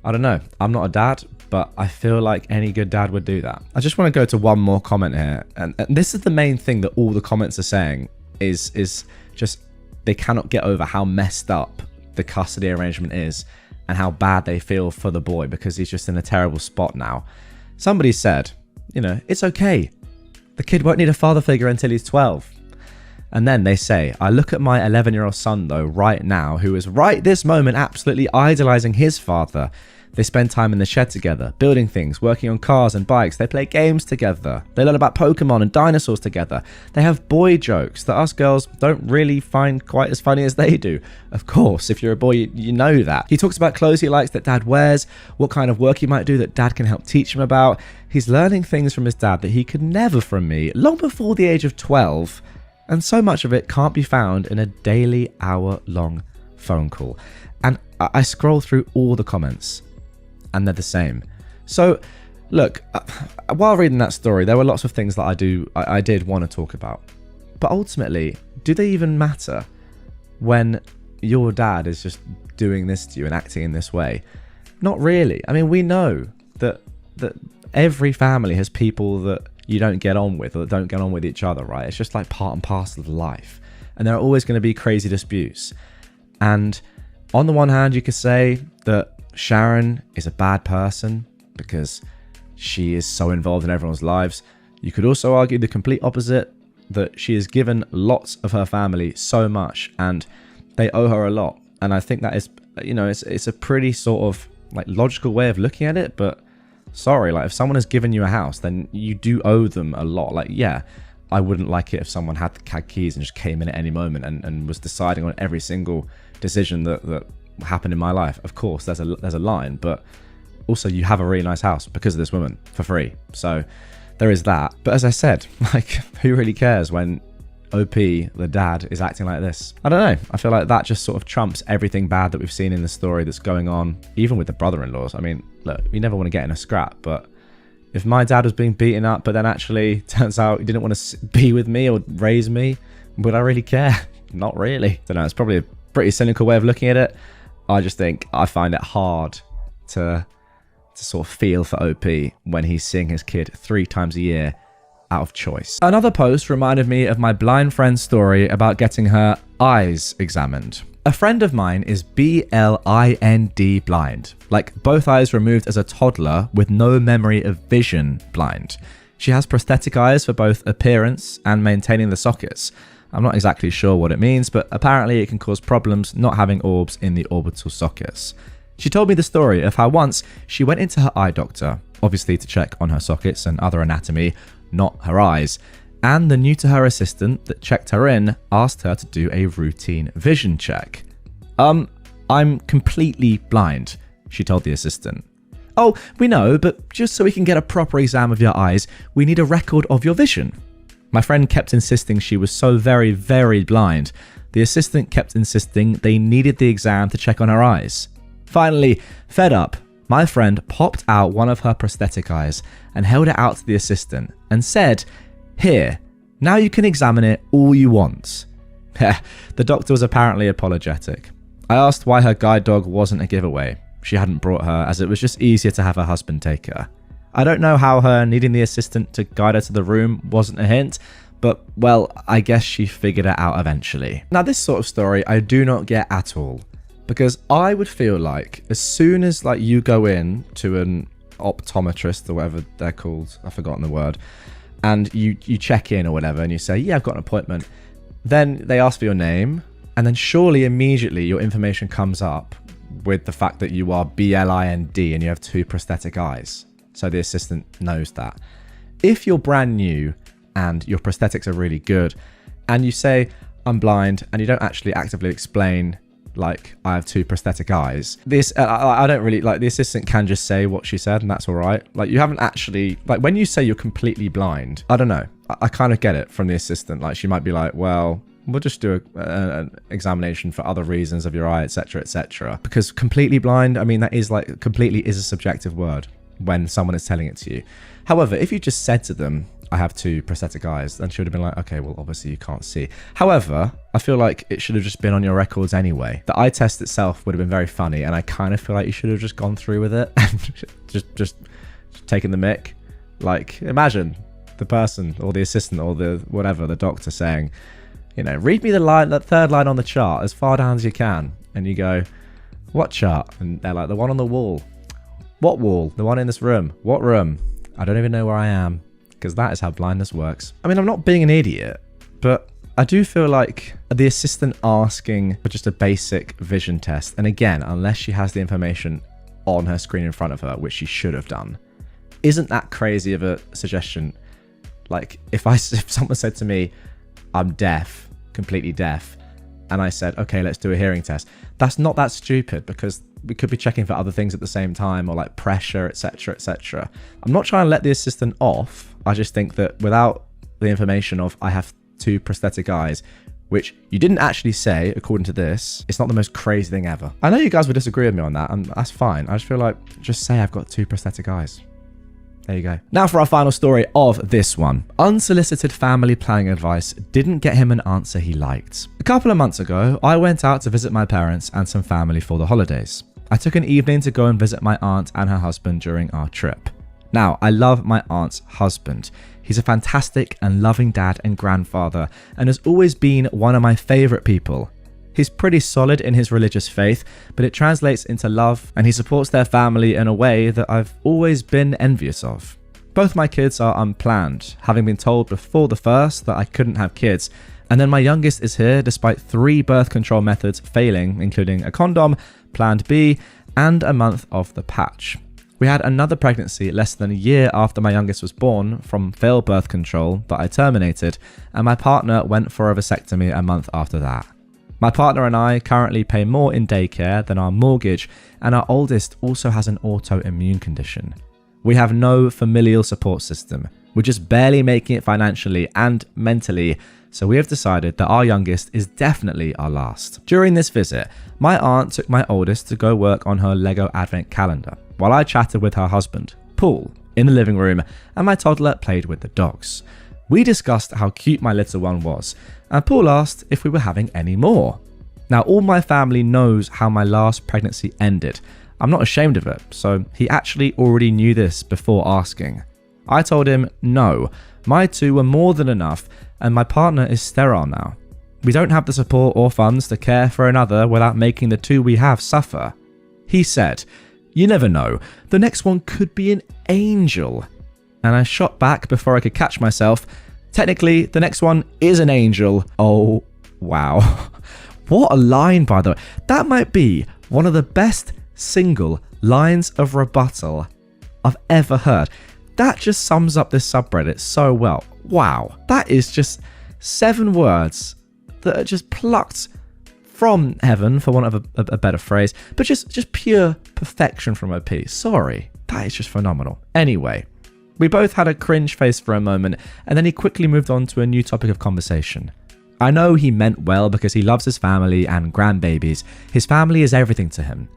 I don't know. I'm not a dad, but I feel like any good dad would do that. I just want to go to one more comment here. And this is the main thing that all the comments are saying is just they cannot get over how messed up the custody arrangement is and how bad they feel for the boy because he's just in a terrible spot now. Somebody said, you know, it's okay. The kid won't need a father figure until he's 12. And then they say, I look at my 11-year-old son though right now, who is right this moment absolutely idolizing his father. They spend time in the shed together, building things, working on cars and bikes. They play games together. They learn about Pokemon and dinosaurs together. They have boy jokes that us girls don't really find quite as funny as they do. Of course, if you're a boy, you know that. He talks about clothes he likes that dad wears, what kind of work he might do that dad can help teach him about. He's learning things from his dad that he could never from me, long before the age of 12. And so much of it can't be found in a daily hour-long phone call. And I scroll through all the comments and they're the same. So look, while reading that story, there were lots of things that I did want to talk about. But ultimately, do they even matter when your dad is just doing this to you and acting in this way? Not really. I mean, we know that every family has people that you don't get on with or that don't get on with each other, right? It's just like part and parcel of life. And there are always going to be crazy disputes. And on the one hand, you could say that Sharon is a bad person because she is so involved in everyone's lives. You could also argue the complete opposite, that she has given lots of her family so much and they owe her a lot. And I think that is, you know, it's a pretty sort of like logical way of looking at it, but sorry, like if someone has given you a house, then you do owe them a lot. Like, yeah, I wouldn't like it if someone had keys and just came in at any moment and was deciding on every single decision that happened in my life. Of course, there's a line, but also you have a really nice house because of this woman for free. So there is that. But as I said, like, who really cares when OP, the dad, is acting like this? I don't know. I feel like that just sort of trumps everything bad that we've seen in the story that's going on, even with the brother-in-laws. I mean, look, you never want to get in a scrap, but if my dad was being beaten up, but then actually turns out he didn't want to be with me or raise me, would I really care? Not really. Don't know. It's probably a pretty cynical way of looking at it. I just think I find it hard to sort of feel for OP when he's seeing his kid 3 times a year out of choice. Another post reminded me of my blind friend's story about getting her eyes examined. A friend of mine is BLIND blind, like both eyes removed as a toddler with no memory of vision blind. She has prosthetic eyes for both appearance and maintaining the sockets. I'm not exactly sure what it means, but apparently it can cause problems not having orbs in the orbital sockets. She told me the story of how once she went into her eye doctor, obviously to check on her sockets and other anatomy, not her eyes, and the new to her assistant that checked her in asked her to do a routine vision check. I'm completely blind, she told the assistant. Oh, we know, but just so we can get a proper exam of your eyes, we need a record of your vision. My friend kept insisting she was so very, very blind. The assistant kept insisting they needed the exam to check on her eyes. Finally, fed up, my friend popped out one of her prosthetic eyes and held it out to the assistant and said, "Here, now you can examine it all you want." The doctor was apparently apologetic. I asked why her guide dog wasn't a giveaway. She hadn't brought her, as it was just easier to have her husband take her. I don't know how her needing the assistant to guide her to the room wasn't a hint, but, well, I guess she figured it out eventually. Now, this sort of story I do not get at all, because I would feel like as soon as you go in to an optometrist or whatever they're called, I've forgotten the word, and you check in or whatever and you say, yeah, I've got an appointment, then they ask for your name, and then surely immediately your information comes up with the fact that you are blind and you have 2 prosthetic eyes. So the assistant knows that. If you're brand new and your prosthetics are really good and you say, I'm blind, and you don't actually actively explain, I have 2 prosthetic eyes, I don't really, the assistant can just say what she said and that's all right. You haven't actually, when you say you're completely blind, I don't know. I kind of get it from the assistant. She might be like, well, we'll just do an examination for other reasons of your eye, etc., etc. Because completely blind, I mean, that is completely is a subjective word when someone is telling it to you. However, if you just said to them, I have 2 prosthetic eyes, then she would have been like, okay, well, obviously you can't see. However, I feel like it should have just been on your records anyway. The eye test itself would have been very funny, and I kind of feel like you should have just gone through with it and just taken the mick. Imagine the person or the assistant or the whatever, the doctor saying, read me that 3rd line on the chart as far down as you can. And you go, what chart? And they're like, the one on the wall. What wall? The one in this room. What room? I don't even know where I am, because that is how blindness works. I mean, I'm not being an idiot, but I do feel like the assistant asking for just a basic vision test, and again, unless she has the information on her screen in front of her, which she should have done, isn't that crazy of a suggestion? If someone said to me, I'm deaf, completely deaf, and I said, okay, let's do a hearing test, that's not that stupid, because we could be checking for other things at the same time, or pressure, etc., etc. I'm not trying to let the assistant off. I just think that without the information of I have 2 prosthetic eyes, which you didn't actually say according to this, it's not the most crazy thing ever. I know you guys would disagree with me on that, and that's fine. I just feel like, just say I've got 2 prosthetic eyes. There you go. Now for our final story of this one. Unsolicited family planning advice didn't get him an answer he liked. A couple of months ago, I went out to visit my parents and some family for the holidays. I took an evening to go and visit my aunt and her husband during our trip. Now, I love my aunt's husband. He's a fantastic and loving dad and grandfather, and has always been one of my favourite people. He's pretty solid in his religious faith, but it translates into love, and he supports their family in a way that I've always been envious of. Both my kids are unplanned, having been told before the first that I couldn't have kids, and then my youngest is here despite 3 birth control methods failing, including a condom, planned B, and a month of the patch. We had another pregnancy less than a year after my youngest was born from failed birth control that I terminated, and my partner went for a vasectomy a month after that. My partner and I currently pay more in daycare than our mortgage, and our oldest also has an autoimmune condition. We have no familial support system. We're just barely making it financially and mentally, so we have decided that our youngest is definitely our last. During this visit, my aunt took my oldest to go work on her Lego advent calendar, while I chatted with her husband, Paul, in the living room, and my toddler played with the dogs. We discussed how cute my little one was, and Paul asked if we were having any more. Now, all my family knows how my last pregnancy ended. I'm not ashamed of it, so he actually already knew this before asking. I told him, no, my 2 were more than enough, and my partner is sterile now. We don't have the support or funds to care for another without making the 2 we have suffer. He said, you never know, the next one could be an angel. And I shot back before I could catch myself. Technically, the next one is an angel. Oh, wow. What a line, by the way. That might be one of the best single lines of rebuttal I've ever heard. That just sums up this subreddit so well. Wow. That is just 7 words that are just plucked from heaven, for want of a better phrase, but just pure perfection from OP. Sorry, that is just phenomenal. Anyway, we both had a cringe face for a moment, and then he quickly moved on to a new topic of conversation. I know he meant well because he loves his family and grandbabies. His family is everything to him.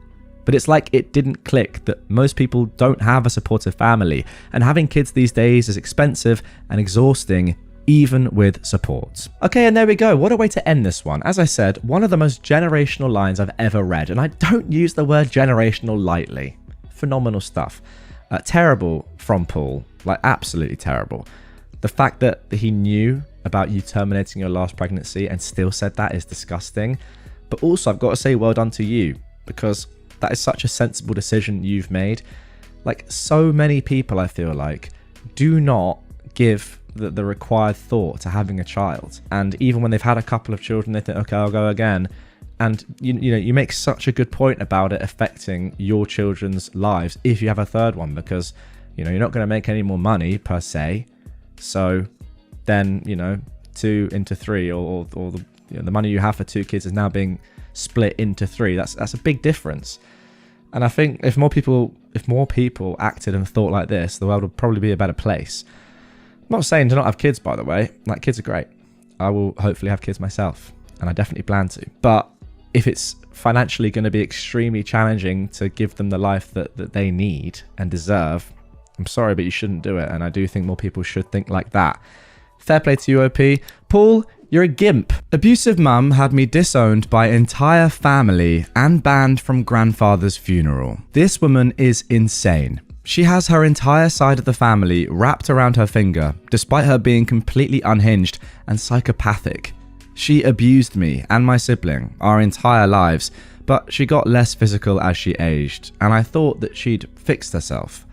But it's like it didn't click that most people don't have a supportive family, and having kids these days is expensive and exhausting, even with support. Okay, and there we go. What a way to end this one. As I said, one of the most generational lines I've ever read, and I don't use the word generational lightly. Phenomenal stuff. Terrible from Paul, like absolutely terrible. The fact that he knew about you terminating your last pregnancy and still said that is disgusting. But also, I've got to say well done to you, because that is such a sensible decision you've made. Like, so many people, I feel like, do not give the required thought to having a child. And even when they've had a couple of children, they think, okay, I'll go again. And you make such a good point about it affecting your children's lives if you have a third one, because you're not going to make any more money per se. So then 2 into 3, or the money you have for 2 kids is now being split into 3. That's a big difference. And I think if more people acted and thought like this, the world would probably be a better place. I'm not saying to not have kids, by the way. Like, kids are great. I will hopefully have kids myself, and I definitely plan to. But if it's financially going to be extremely challenging to give them the life that they need and deserve, I'm sorry, but you shouldn't do it. And I do think more people should think like that. Fair play to you, OP. Paul, you're a gimp. Abusive mum had me disowned by entire family and banned from grandfather's funeral. This woman is insane. She has her entire side of the family wrapped around her finger, despite her being completely unhinged and psychopathic. She abused me and my sibling our entire lives, but she got less physical as she aged, and I thought that she'd fixed herself.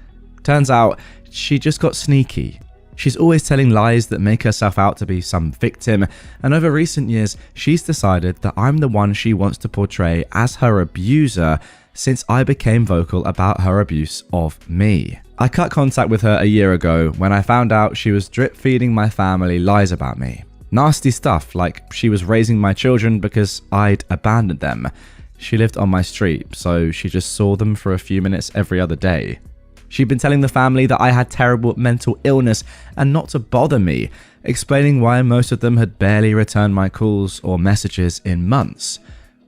Turns out, she just got sneaky. She's always telling lies that make herself out to be some victim, and over recent years, she's decided that I'm the one she wants to portray as her abuser since I became vocal about her abuse of me. I cut contact with her a year ago when I found out she was drip feeding my family lies about me. Nasty stuff, like she was raising my children because I'd abandoned them. She lived on my street, so she just saw them for a few minutes every other day. She'd been telling the family that I had terrible mental illness and not to bother me, explaining why most of them had barely returned my calls or messages in months.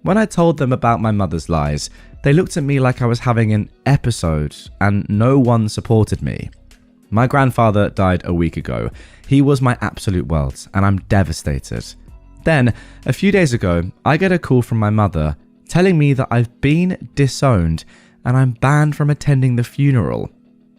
When I told them about my mother's lies, they looked at me like I was having an episode, and no one supported me. My grandfather died a week ago. He was my absolute world, and I'm devastated. Then, a few days ago, I get a call from my mother telling me that I've been disowned and I'm banned from attending the funeral.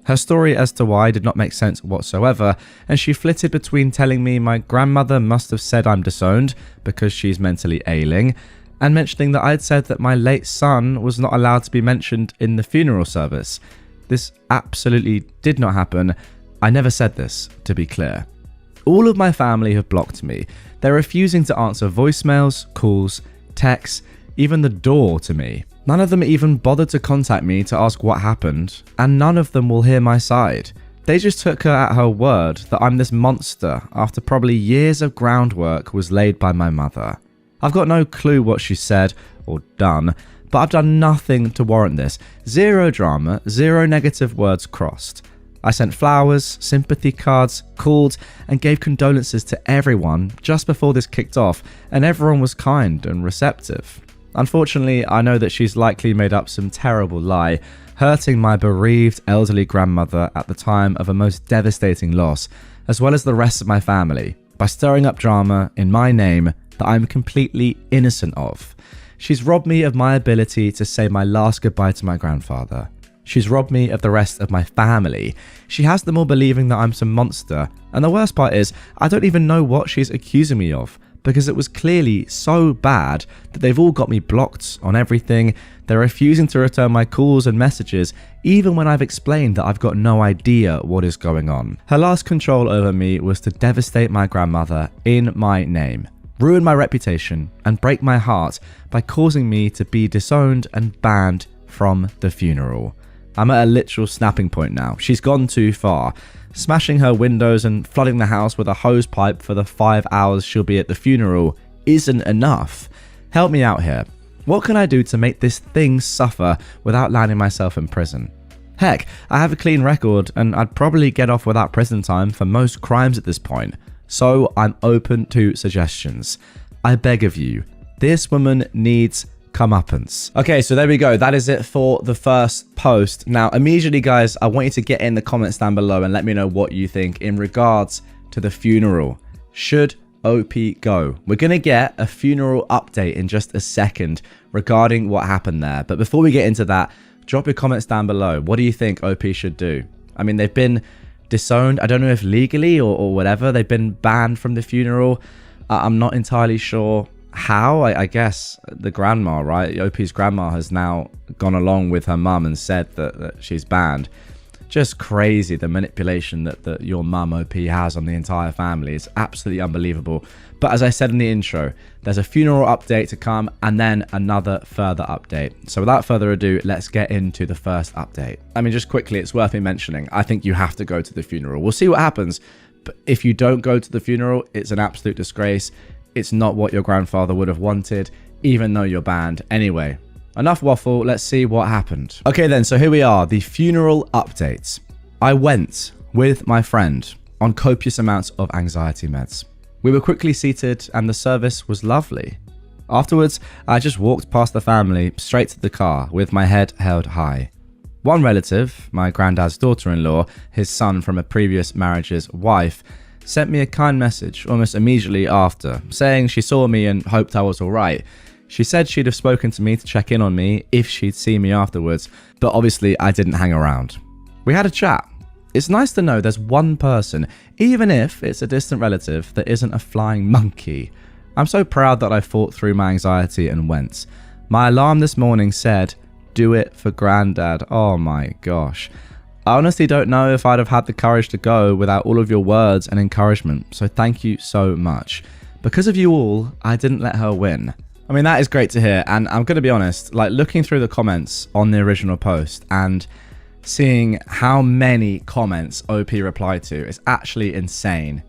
Her story as to why did not make sense whatsoever, and she flitted between telling me my grandmother must have said I'm disowned because she's mentally ailing, and mentioning that I'd said that my late son was not allowed to be mentioned in the funeral service. This absolutely did not happen. I never said this, to be clear. All of my family have blocked me. They're refusing to answer voicemails, calls, texts, even the door to me. None of them even bothered to contact me to ask what happened, and none of them will hear my side. They just took her at her word that I'm this monster after probably years of groundwork was laid by my mother. I've got no clue what she said or done, but I've done nothing to warrant this. Zero drama, zero negative words crossed. I sent flowers, sympathy cards, called, and gave condolences to everyone just before this kicked off, and everyone was kind and receptive. Unfortunately, I know that she's likely made up some terrible lie, hurting my bereaved elderly grandmother at the time of a most devastating loss, as well as the rest of my family, by stirring up drama in my name that I'm completely innocent of. She's robbed me of my ability to say my last goodbye to my grandfather. She's robbed me of the rest of my family. She has them all believing that I'm some monster, and the worst part is, I don't even know what she's accusing me of, because it was clearly so bad that they've all got me blocked on everything. They're refusing to return my calls and messages, even when I've explained that I've got no idea what is going on. Her last control over me was to devastate my grandmother in my name, ruin my reputation, and break my heart by causing me to be disowned and banned from the funeral. I'm at a literal snapping point now. She's gone too far. Smashing her windows and flooding the house with a hose pipe for the 5 hours she'll be at the funeral isn't enough. Help me out here. What can I do to make this thing suffer without landing myself in prison? Heck, I have a clean record and I'd probably get off without prison time for most crimes at this point. So I'm open to suggestions. I beg of you, this woman needs comeuppance. Okay, so there we go. That is it for the first post. Now, immediately, guys, I want you to get in the comments down below and let me know what you think in regards to the funeral. Should OP go? We're going to get a funeral update in just a second regarding what happened there. But before we get into that, drop your comments down below. What do you think OP should do? I mean, they've been disowned. I don't know if legally or whatever. They've been banned from the funeral. I'm not entirely sure how. I guess the grandma, right? OP's grandma has now gone along with her mum and said that she's banned. Just crazy, the manipulation that your mum OP has on the entire family is absolutely unbelievable. But as I said in the intro, there's a funeral update to come and then another further update. So without further ado, let's get into the first update. I mean, just quickly, it's worth me mentioning, I think you have to go to the funeral. We'll see what happens. But if you don't go to the funeral, it's an absolute disgrace. It's not what your grandfather would have wanted, even though you're banned. Anyway, enough waffle, let's see what happened. Okay then, so here we are, the funeral updates. I went with my friend on copious amounts of anxiety meds. We were quickly seated and the service was lovely. Afterwards, I just walked past the family straight to the car with my head held high. One relative, my granddad's daughter-in-law, his son from a previous marriage's wife, sent me a kind message almost immediately after, saying she saw me and hoped I was alright. She said she'd have spoken to me to check in on me if she'd see me afterwards, but obviously I didn't hang around. We had a chat. It's nice to know there's one person, even if it's a distant relative, that isn't a flying monkey. I'm so proud that I fought through my anxiety and went. My alarm this morning said, "Do it for Granddad." Oh my gosh. I honestly don't know if I'd have had the courage to go without all of your words and encouragement, so thank you so much. Because of you all, I didn't let her win. I mean, that is great to hear, and I'm going to be honest, like looking through the comments on the original post and seeing how many comments OP replied to is actually insane.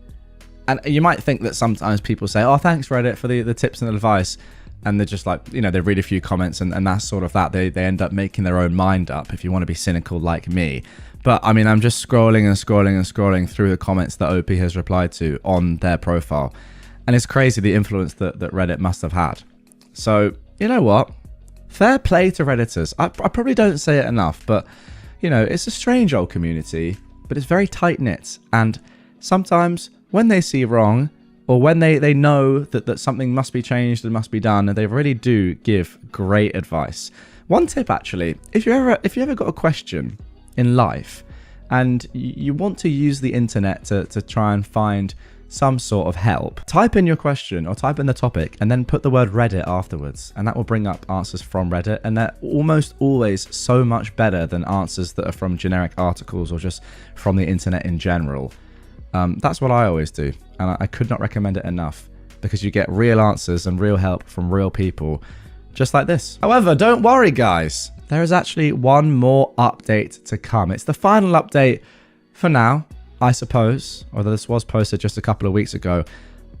And you might think that sometimes people say, oh, thanks Reddit for the tips and advice, and they're just like, you know, they read a few comments and that's sort of that. They end up making their own mind up, if you want to be cynical like me. But I mean, I'm just scrolling and scrolling and scrolling through the comments that OP has replied to on their profile, and it's crazy the influence that Reddit must have had. So, you know what? Fair play to Redditors. I probably don't say it enough, but, you know, it's a strange old community, but it's very tight-knit. And sometimes when they see wrong, or when they know that something must be changed and must be done, and they really do give great advice. One tip, actually, if you ever got a question in life, and you want to use the internet to try and find some sort of help, type in your question or type in the topic and then put the word Reddit afterwards, and that will bring up answers from Reddit, and they're almost always so much better than answers that are from generic articles or just from the internet in general. That's what I always do, and I could not recommend it enough, because you get real answers and real help from real people just like this. However, don't worry guys, there is actually one more update to come. It's the final update for now, I suppose, although this was posted just a couple of weeks ago.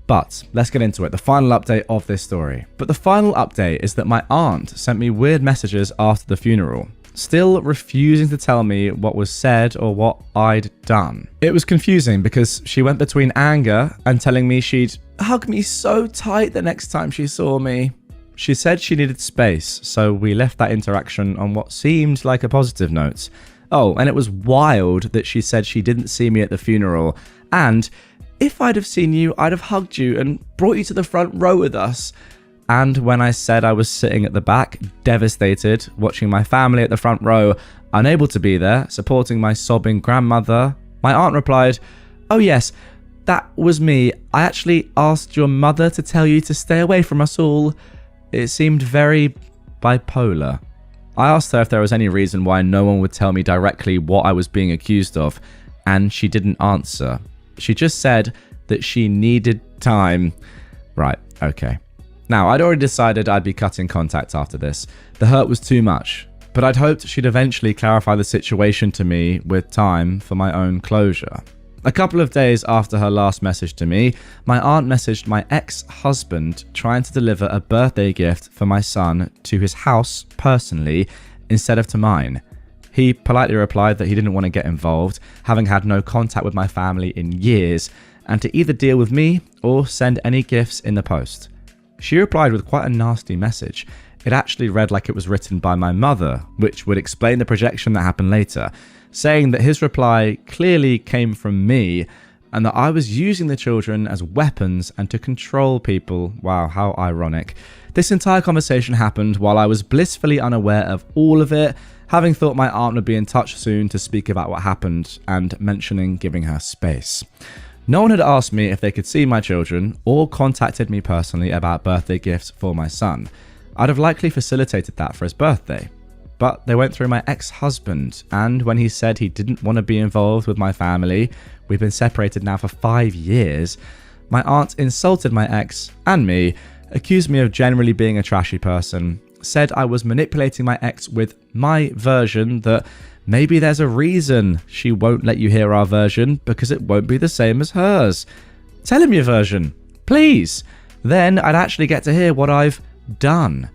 But let's get into it, the final update of this story. But the final update is that my aunt sent me weird messages after the funeral, still refusing to tell me what was said or what I'd done. It was confusing because she went between anger and telling me she'd hug me so tight the next time she saw me. She said she needed space, so we left that interaction on what seemed like a positive note. Oh, and it was wild that she said she didn't see me at the funeral, and if I'd have seen you, I'd have hugged you and brought you to the front row with us. And when I said I was sitting at the back, devastated, watching my family at the front row, unable to be there, supporting my sobbing grandmother, my aunt replied, "Oh yes, that was me. I actually asked your mother to tell you to stay away from us all." It seemed very bipolar. I asked her if there was any reason why no one would tell me directly what I was being accused of, and she didn't answer. She just said that she needed time. Right, okay. Now, I'd already decided I'd be cutting contact after this. The hurt was too much, but I'd hoped she'd eventually clarify the situation to me with time for my own closure. A couple of days after her last message to me, my aunt messaged my ex-husband trying to deliver a birthday gift for my son to his house personally instead of to mine. He politely replied that he didn't want to get involved, having had no contact with my family in years, and to either deal with me or send any gifts in the post. She replied with quite a nasty message. It actually read like it was written by my mother, which would explain the projection that happened later, saying that his reply clearly came from me and that I was using the children as weapons and to control people. Wow, how ironic. This entire conversation happened while I was blissfully unaware of all of it, having thought my aunt would be in touch soon to speak about what happened and mentioning giving her space. No one had asked me if they could see my children or contacted me personally about birthday gifts for my son. I'd have likely facilitated that for his birthday. But they went through my ex-husband, and when he said he didn't want to be involved with my family, we've been separated now for 5 years, my aunt insulted my ex and me, accused me of generally being a trashy person, said I was manipulating my ex with my version, that maybe there's a reason she won't let you hear our version because it won't be the same as hers. Tell him your version, please. Then I'd actually get to hear what I've done.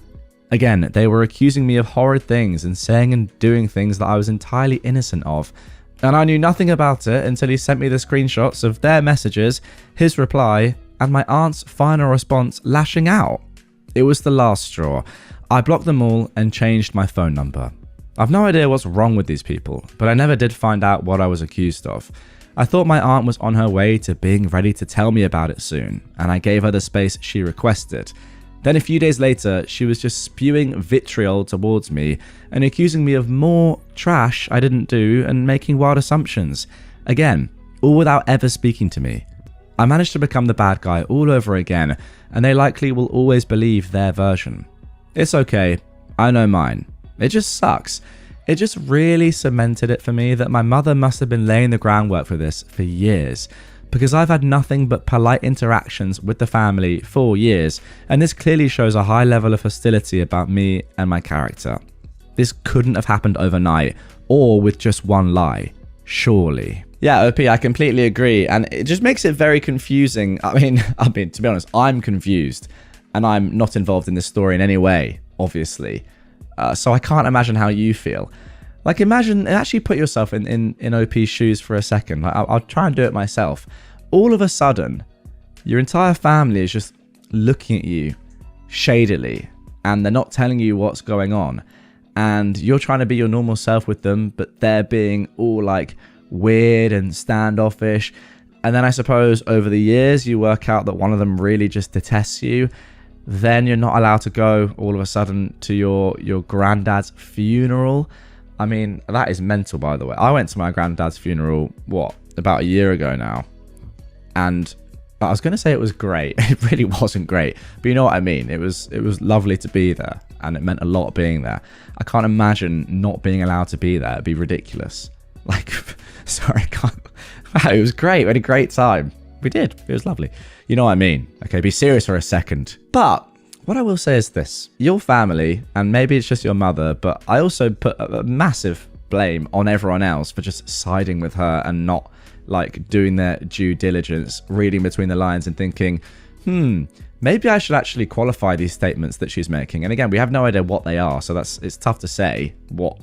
Again, they were accusing me of horrid things and saying and doing things that I was entirely innocent of. And I knew nothing about it until he sent me the screenshots of their messages, his reply, and my aunt's final response lashing out. It was the last straw. I blocked them all and changed my phone number. I've no idea what's wrong with these people, but I never did find out what I was accused of. I thought my aunt was on her way to being ready to tell me about it soon, and I gave her the space she requested. Then a few days later, she was just spewing vitriol towards me and accusing me of more trash I didn't do and making wild assumptions. Again, all without ever speaking to me. I managed to become the bad guy all over again, and they likely will always believe their version. It's okay, I know mine. It just sucks. It just really cemented it for me that my mother must have been laying the groundwork for this for years, because I've had nothing but polite interactions with the family for years, and this clearly shows a high level of hostility about me and my character. This couldn't have happened overnight, or with just one lie, surely. Yeah, OP, I completely agree, and it just makes it very confusing. I mean, to be honest, I'm confused, and I'm not involved in this story in any way, obviously. So I can't imagine how you feel. Like, imagine, actually put yourself in OP's shoes for a second. Like, I'll try and do it myself. All of a sudden, your entire family is just looking at you shadily, and they're not telling you what's going on. And you're trying to be your normal self with them, but they're being all like weird and standoffish. And then I suppose over the years, you work out that one of them really just detests you. Then you're not allowed to go all of a sudden to your granddad's funeral. I mean, that is mental, by the way. I went to my granddad's funeral, about a year ago now. And I was going to say it was great. It really wasn't great. But you know what I mean? It was lovely to be there. And it meant a lot being there. I can't imagine not being allowed to be there. It'd be ridiculous. Like, sorry, I can't. Wow, it was great. We had a great time. We did. It was lovely. You know what I mean? Okay, be serious for a second. But what I will say is this. Your family, and maybe it's just your mother, but I also put a massive blame on everyone else for just siding with her and not like doing their due diligence, reading between the lines and thinking, maybe I should actually qualify these statements that she's making. And again, we have no idea what they are, so it's tough to say what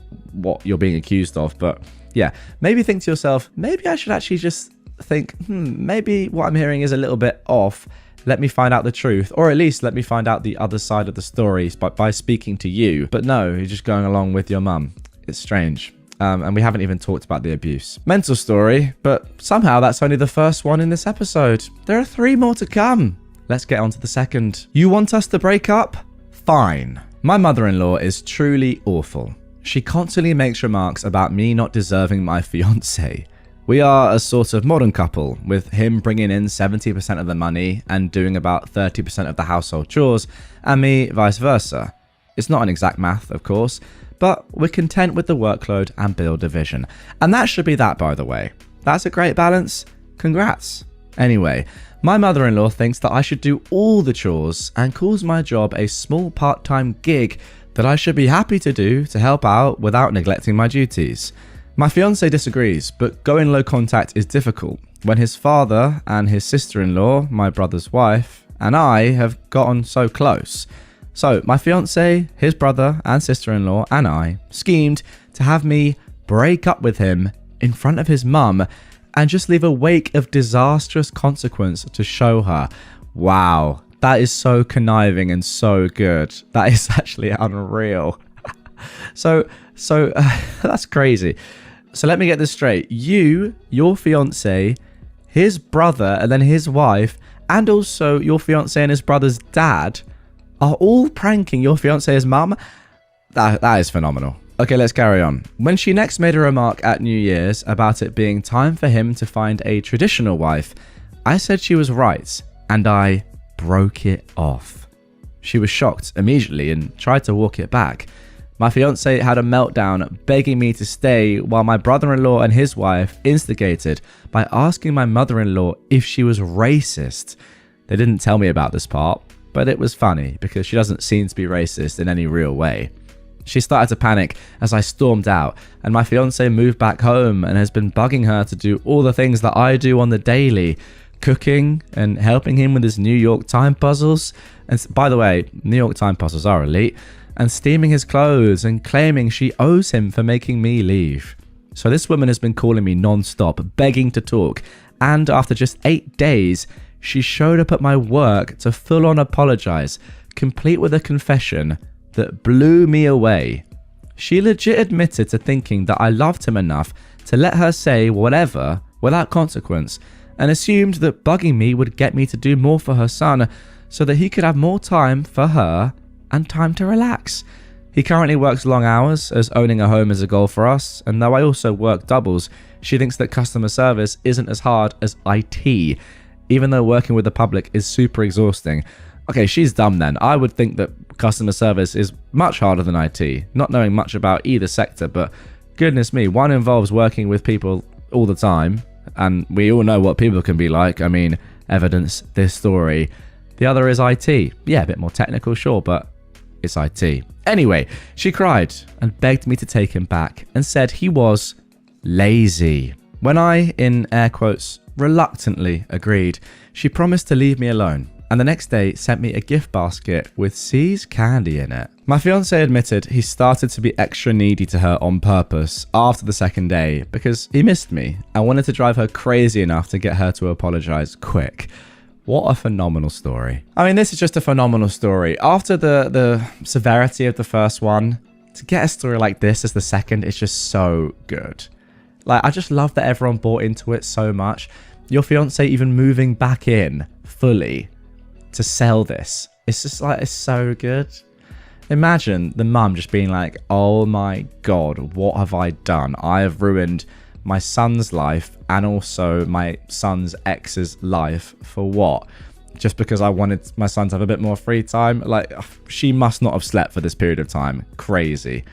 you're being accused of. But yeah, maybe think to yourself, maybe I should actually just think, maybe what I'm hearing is a little bit off. Let me find out the truth, or at least let me find out the other side of the story by speaking to you. But no, you're just going along with your mum. It's strange. And we haven't even talked about the abuse. Mental story, but somehow that's only the first one in this episode. There are 3 more to come. Let's get on to the second. You want us to break up? Fine. My mother-in-law is truly awful. She constantly makes remarks about me not deserving my fiancé. We are a sort of modern couple, with him bringing in 70% of the money and doing about 30% of the household chores, and me vice versa. It's not an exact math, of course, but we're content with the workload and bill division. And that should be that, by the way. That's a great balance. Congrats. Anyway, my mother-in-law thinks that I should do all the chores and calls my job a small part-time gig that I should be happy to do to help out without neglecting my duties. My fiancé disagrees, but going low contact is difficult, when his father and his sister-in-law, my brother's wife, and I have gotten so close. So my fiance, his brother and sister-in-law and I schemed to have me break up with him in front of his mum and just leave a wake of disastrous consequence to show her. Wow, that is so conniving and so good. That is actually unreal. So that's crazy. So let me get this straight. You, your fiance, his brother, and then his wife, and also your fiance and his brother's dad are all pranking your fiance's mum? That is phenomenal. Okay, let's carry on. When she next made a remark at New Year's about it being time for him to find a traditional wife, I said she was right, and I broke it off. She was shocked immediately and tried to walk it back. My fiance had a meltdown begging me to stay while my brother-in-law and his wife instigated by asking my mother-in-law if she was racist. They didn't tell me about this part, but it was funny because she doesn't seem to be racist in any real way. She started to panic as I stormed out, and my fiance moved back home and has been bugging her to do all the things that I do on the daily, cooking and helping him with his New York time puzzles. And by the way, New York time puzzles are elite. And steaming his clothes and claiming she owes him for making me leave. So this woman has been calling me non-stop, begging to talk, and after just 8 days, she showed up at my work to full-on apologize, complete with a confession that blew me away. She legit admitted to thinking that I loved him enough to let her say whatever without consequence, and assumed that bugging me would get me to do more for her son so that he could have more time for her and time to relax. He currently works long hours, as owning a home is a goal for us, and though I also work doubles, she thinks that customer service isn't as hard as IT, even though working with the public is super exhausting. Okay, she's dumb then. I would think that customer service is much harder than IT, not knowing much about either sector, but goodness me, one involves working with people all the time, and we all know what people can be like. I mean, evidence this story. The other is IT. Yeah, a bit more technical, sure, but it's IT. Anyway, she cried and begged me to take him back and said he was lazy. When I, in air quotes, reluctantly agreed, she promised to leave me alone, and the next day sent me a gift basket with C's candy in it. My fiance admitted he started to be extra needy to her on purpose after the second day because he missed me and wanted to drive her crazy enough to get her to apologize quick. What a phenomenal story. I mean, this is just a phenomenal story. After the severity of the first one, to get a story like this as the second is just so good. Like, I just love that everyone bought into it so much. Your fiance even moving back in fully to sell this. It's just like, it's so good. Imagine the mum just being like, oh my God, what have I done? I have ruined my son's life and also my son's ex's life for what? Just because I wanted my son to have a bit more free time? Like, she must not have slept for this period of time. Crazy.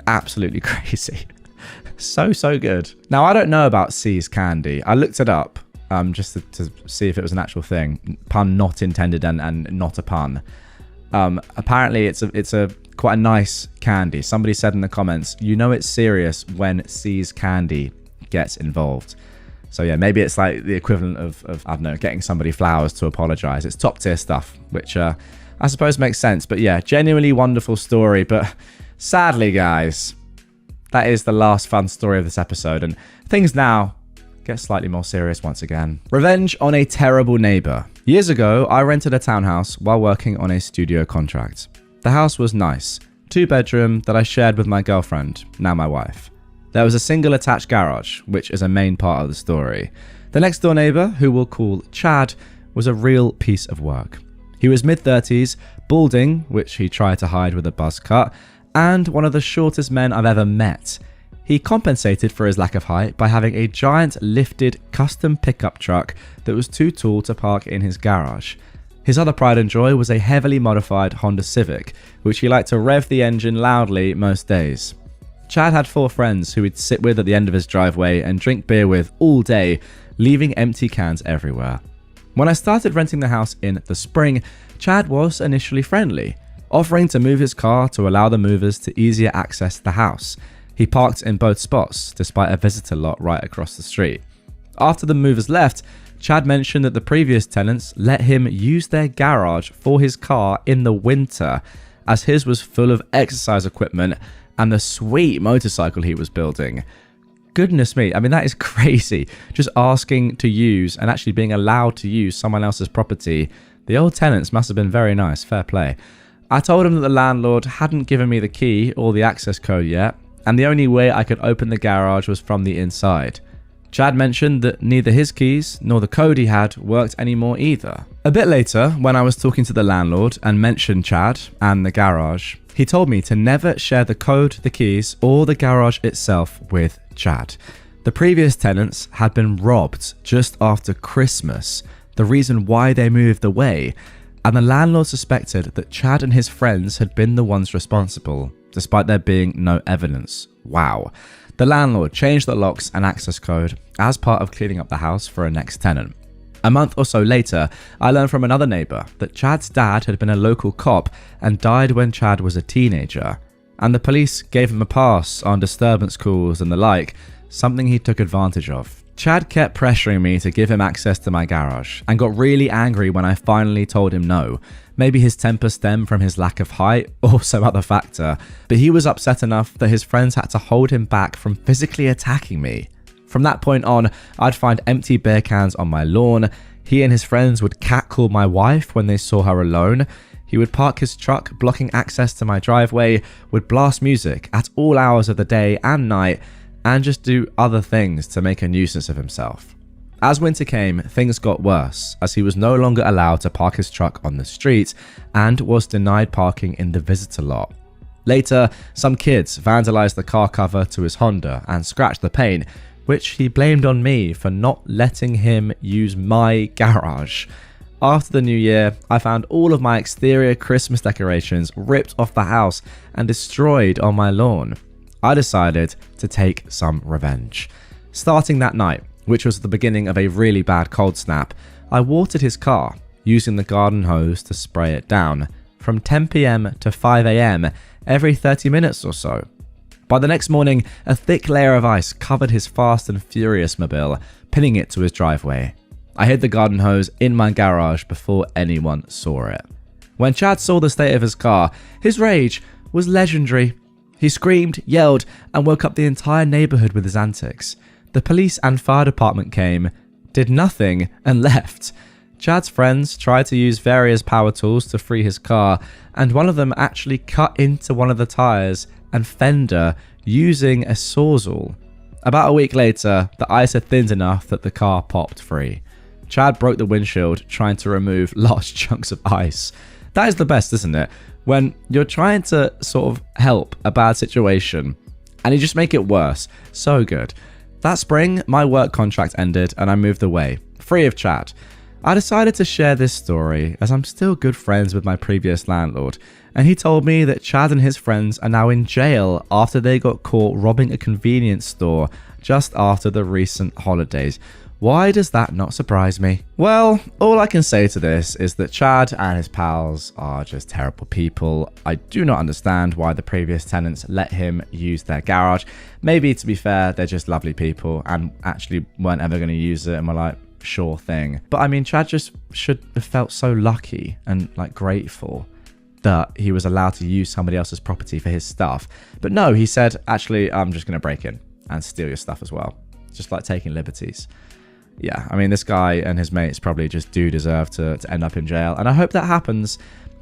Absolutely crazy. So good. Now, I don't know about C's candy. I looked it up just to see if it was an actual thing. Pun not intended and not a pun. Apparently, it's a quite a nice candy. Somebody said in the comments, you know it's serious when C's candy gets involved. So yeah, maybe it's like the equivalent of I don't know, getting somebody flowers to apologize. It's top tier stuff, which I suppose makes sense. But yeah, genuinely wonderful story. But sadly, guys, that is the last fun story of this episode, and things now get slightly more serious once again. Revenge on a terrible neighbor. Years ago, I rented a townhouse while working on a studio contract. The house was nice, 2-bedroom that I shared with my girlfriend, now my wife. There was a single attached garage, which is a main part of the story. The next door neighbor, who we'll call Chad, was a real piece of work. He was mid-30s, balding, which he tried to hide with a buzz cut, and one of the shortest men I've ever met. He compensated for his lack of height by having a giant lifted custom pickup truck that was too tall to park in his garage. His other pride and joy was a heavily modified Honda Civic, which he liked to rev the engine loudly most days. Chad had 4 friends who he'd sit with at the end of his driveway and drink beer with all day, leaving empty cans everywhere. When I started renting the house in the spring, Chad was initially friendly, offering to move his car to allow the movers to easier access the house. He parked in both spots, despite a visitor lot right across the street. After the movers left, Chad mentioned that the previous tenants let him use their garage for his car in the winter, as his was full of exercise equipment and the sweet motorcycle he was building. Goodness me, I mean, that is crazy. Just asking to use and actually being allowed to use someone else's property. The old tenants must have been very nice, fair play. I told him that the landlord hadn't given me the key or the access code yet, and the only way I could open the garage was from the inside. Chad mentioned that neither his keys nor the code he had worked anymore either. A bit later, when I was talking to the landlord and mentioned Chad and the garage, he told me to never share the code, the keys, or the garage itself with Chad. The previous tenants had been robbed just after Christmas, the reason why they moved away, and the landlord suspected that Chad and his friends had been the ones responsible, despite there being no evidence. Wow. The landlord changed the locks and access code as part of cleaning up the house for a next tenant. A month or so later, I learned from another neighbour that Chad's dad had been a local cop and died when Chad was a teenager, and the police gave him a pass on disturbance calls and the like, something he took advantage of. Chad kept pressuring me to give him access to my garage and got really angry when I finally told him no. Maybe his temper stemmed from his lack of height or some other factor, but he was upset enough that his friends had to hold him back from physically attacking me. From that point on, I'd find empty beer cans on my lawn. He and his friends would catcall my wife when they saw her alone. He would park his truck blocking access to my driveway, would blast music at all hours of the day and night, and just do other things to make a nuisance of himself. As winter came, things got worse, as he was no longer allowed to park his truck on the street and was denied parking in the visitor lot. Later, some kids vandalized the car cover to his Honda and scratched the paint, which he blamed on me for not letting him use my garage. After the new year, I found all of my exterior Christmas decorations ripped off the house and destroyed on my lawn. I decided to take some revenge. Starting that night, which was the beginning of a really bad cold snap, I watered his car, using the garden hose to spray it down, from 10 PM to 5 AM every 30 minutes or so. By the next morning, a thick layer of ice covered his Fast and Furious mobile, pinning it to his driveway. I hid the garden hose in my garage before anyone saw it. When Chad saw the state of his car, his rage was legendary. He screamed, yelled, and woke up the entire neighborhood with his antics. The police and fire department came, did nothing, and left. Chad's friends tried to use various power tools to free his car, and one of them actually cut into one of the tires and fender using a sawzall. About a week later, the ice had thinned enough that the car popped free. Chad broke the windshield trying to remove large chunks of ice. That is the best, isn't it? When you're trying to sort of help a bad situation and you just make it worse. So good. That spring, my work contract ended and I moved away, free of Chad. I decided to share this story as I'm still good friends with my previous landlord, and he told me that Chad and his friends are now in jail after they got caught robbing a convenience store just after the recent holidays. Why does that not surprise me? Well, all I can say to this is that Chad and his pals are just terrible people. I do not understand why the previous tenants let him use their garage. Maybe, to be fair, they're just lovely people and actually weren't ever going to use it and were like, sure thing. But I mean, Chad just should have felt so lucky and like grateful that he was allowed to use somebody else's property for his stuff. But no, he said, actually, I'm just going to break in and steal your stuff as well. Just like taking liberties. Yeah, I mean, this guy and his mates probably just do deserve to end up in jail. And I hope that happens.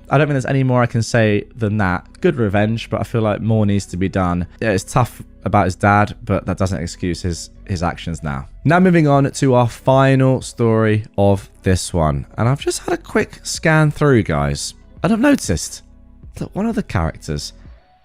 I don't think there's any more I can say than that. Good revenge, but I feel like more needs to be done. Yeah, it's tough about his dad, but that doesn't excuse his actions now. Now moving on to our final story of this one. And I've just had a quick scan through, guys. And I've noticed that one of the characters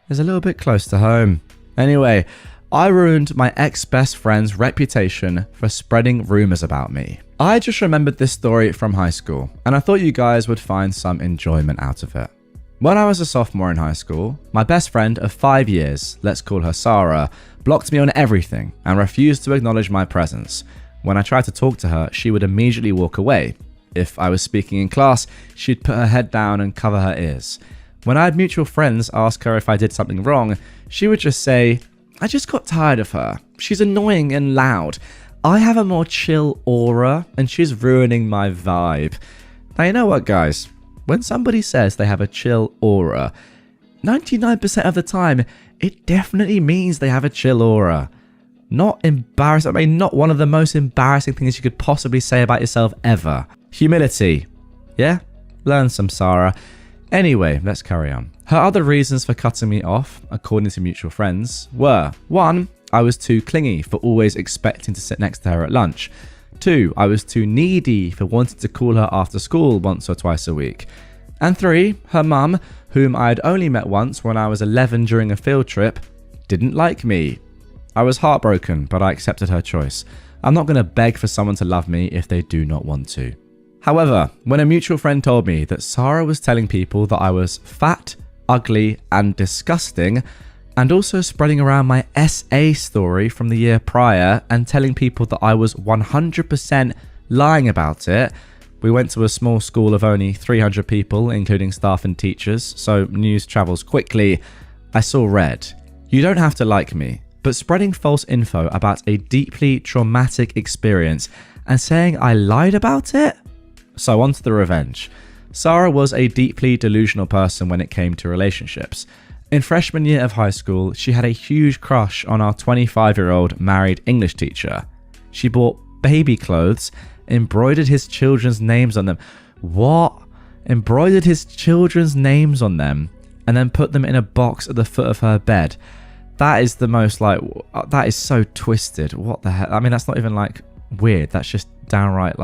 is a little bit close to home. Anyway, I ruined my ex-best friend's reputation for spreading rumors about me. I just remembered this story from high school, and I thought you guys would find some enjoyment out of it. When I was a sophomore in high school, my best friend of 5 years, let's call her Sarah, blocked me on everything and refused to acknowledge my presence. When I tried to talk to her, she would immediately walk away. If I was speaking in class, she'd put her head down and cover her ears. When I had mutual friends ask her if I did something wrong, she would just say, I just got tired of her. She's annoying and loud. I have a more chill aura and she's ruining my vibe. Now, you know what, guys? When somebody says they have a chill aura, 99% of the time, it definitely means they have a chill aura. Not embarrassing. I mean, not one of the most embarrassing things you could possibly say about yourself ever. Humility. Yeah? Learn some, Sarah. Anyway, let's carry on. Her other reasons for cutting me off, according to mutual friends, were 1. I was too clingy for always expecting to sit next to her at lunch. 2. I was too needy for wanting to call her after school once or twice a week. And 3. Her mum, whom I had only met once when I was 11 during a field trip, didn't like me. I was heartbroken, but I accepted her choice. I'm not going to beg for someone to love me if they do not want to. However, when a mutual friend told me that Sarah was telling people that I was fat, ugly, and disgusting, and also spreading around my SA story from the year prior and telling people that I was 100% lying about it, we went to a small school of only 300 people, including staff and teachers, so news travels quickly. I saw red. You don't have to like me, but spreading false info about a deeply traumatic experience and saying I lied about it? So on to the revenge. Sarah was a deeply delusional person when it came to relationships. In freshman year of high school, she had a huge crush on our 25-year-old married English teacher. She bought baby clothes, embroidered his children's names on them. What? Embroidered his children's names on them and then put them in a box at the foot of her bed. That is the most that is so twisted. What the hell? I mean, that's not even weird. That's just downright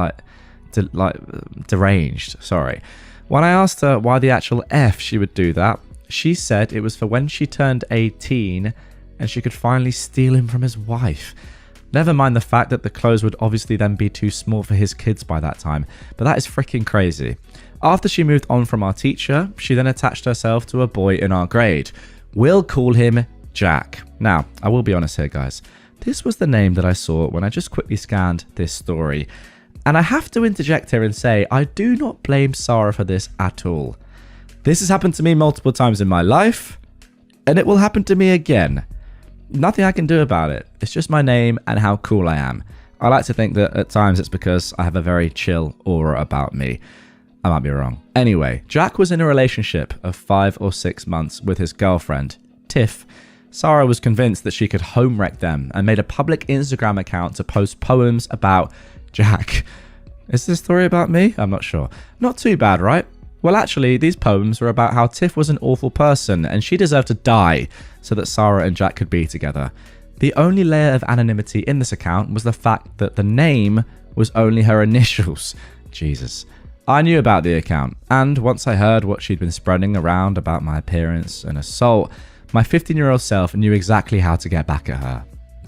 deranged. Sorry. When I asked her why the actual F she would do that, she said it was for when she turned 18 and she could finally steal him from his wife. Never mind the fact that the clothes would obviously then be too small for his kids by that time, but that is freaking crazy. After she moved on from our teacher, she then attached herself to a boy in our grade. We'll call him Jack. Now, I will be honest here, guys. This was the name that I saw when I just quickly scanned this story. And I have to interject here and say, I do not blame Sarah for this at all. This has happened to me multiple times in my life, and it will happen to me again. Nothing I can do about it. It's just my name and how cool I am. I like to think that at times it's because I have a very chill aura about me. I might be wrong. Anyway, Jack was in a relationship of 5 or 6 months with his girlfriend, Tiff. Sarah was convinced that she could home wreck them and made a public Instagram account to post poems about Jack. Is this story about me? I'm not sure. Not too bad, right? Well, actually, these poems were about how Tiff was an awful person and she deserved to die so that Sarah and Jack could be together. The only layer of anonymity in this account was the fact that the name was only her initials. Jesus. I knew about the account, and once I heard what she'd been spreading around about my appearance and assault, my 15-year-old self knew exactly how to get back at her.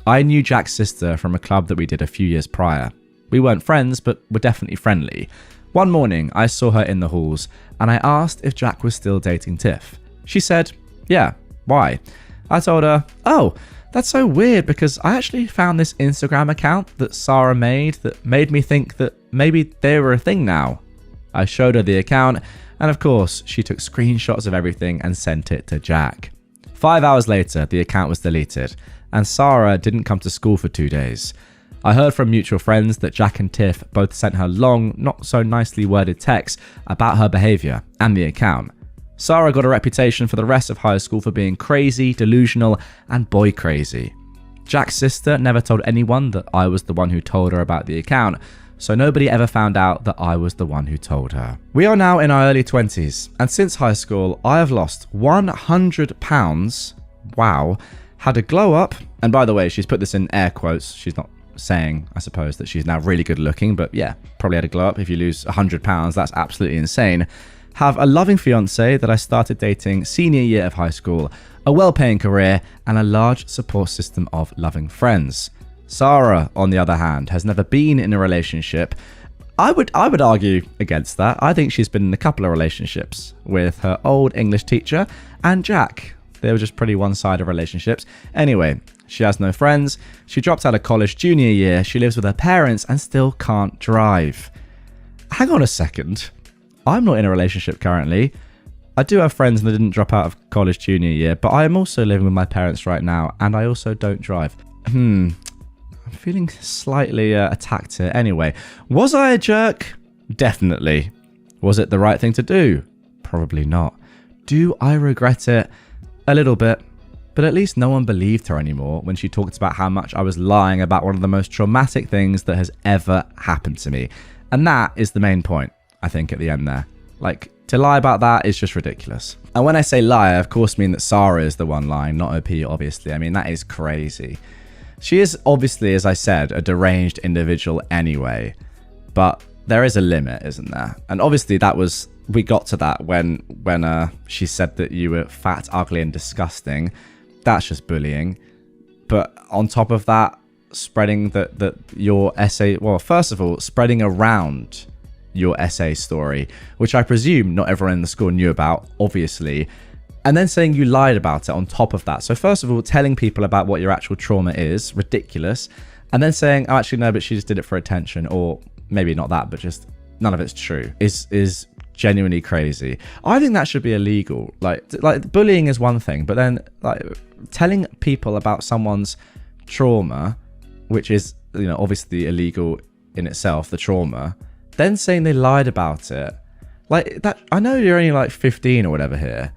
I knew Jack's sister from a club that we did a few years prior. We weren't friends, but were definitely friendly. One morning, I saw her in the halls, and I asked if Jack was still dating Tiff. She said, yeah, why? I told her, oh, that's so weird because I actually found this Instagram account that Sarah made that made me think that maybe they were a thing now. I showed her the account, and of course, she took screenshots of everything and sent it to Jack. 5 hours later, the account was deleted, and Sarah didn't come to school for 2 days. I heard from mutual friends that Jack and Tiff both sent her long, not so nicely worded texts about her behaviour and the account. Sarah got a reputation for the rest of high school for being crazy, delusional, and boy crazy. Jack's sister never told anyone that I was the one who told her about the account, so nobody ever found out that I was the one who told her. We are now in our early 20s, and since high school, I have lost 100 pounds. Wow. Had a glow up, and by the way, she's put this in air quotes. She's not saying, I suppose, that she's now really good looking, but yeah, probably had a glow up. If you lose 100 pounds, that's absolutely insane. Have a loving fiance that I started dating senior year of high school, a well-paying career, and a large support system of loving friends. Sarah, on the other hand, has never been in a relationship. I would argue against that. I think she's been in a couple of relationships with her old English teacher and Jack. They were just pretty one-sided relationships. Anyway, she has no friends. She dropped out of college junior year. She lives with her parents and still can't drive. Hang on a second. I'm not in a relationship currently. I do have friends that didn't drop out of college junior year, but I am also living with my parents right now, and I also don't drive. I'm feeling slightly attacked here. Anyway, was I a jerk? Definitely. Was it the right thing to do? Probably not. Do I regret it? A little bit. But at least no one believed her anymore when she talked about how much I was lying about one of the most traumatic things that has ever happened to me. And that is the main point, I think, at the end there. Like, to lie about that is just ridiculous. And when I say lie, I of course mean that Sarah is the one lying, not OP, obviously. I mean, that is crazy. She is obviously, as I said, a deranged individual anyway. But there is a limit, isn't there? And obviously we got to that when she said that you were fat, ugly, and disgusting. That's just bullying. But on top of that, spreading that your essay, well, first of all, spreading around your essay story, which I presume not everyone in the school knew about, obviously, and then saying you lied about it on top of that. So first of all, telling people about what your actual trauma is, ridiculous, and then saying, oh, actually, no, but she just did it for attention, or maybe not that, but just none of it's true, is genuinely crazy. I think that should be illegal. Like bullying is one thing, but then like telling people about someone's trauma, which is, you know, obviously illegal in itself, the trauma, then saying they lied about it, like that. I know you're only like 15 or whatever here,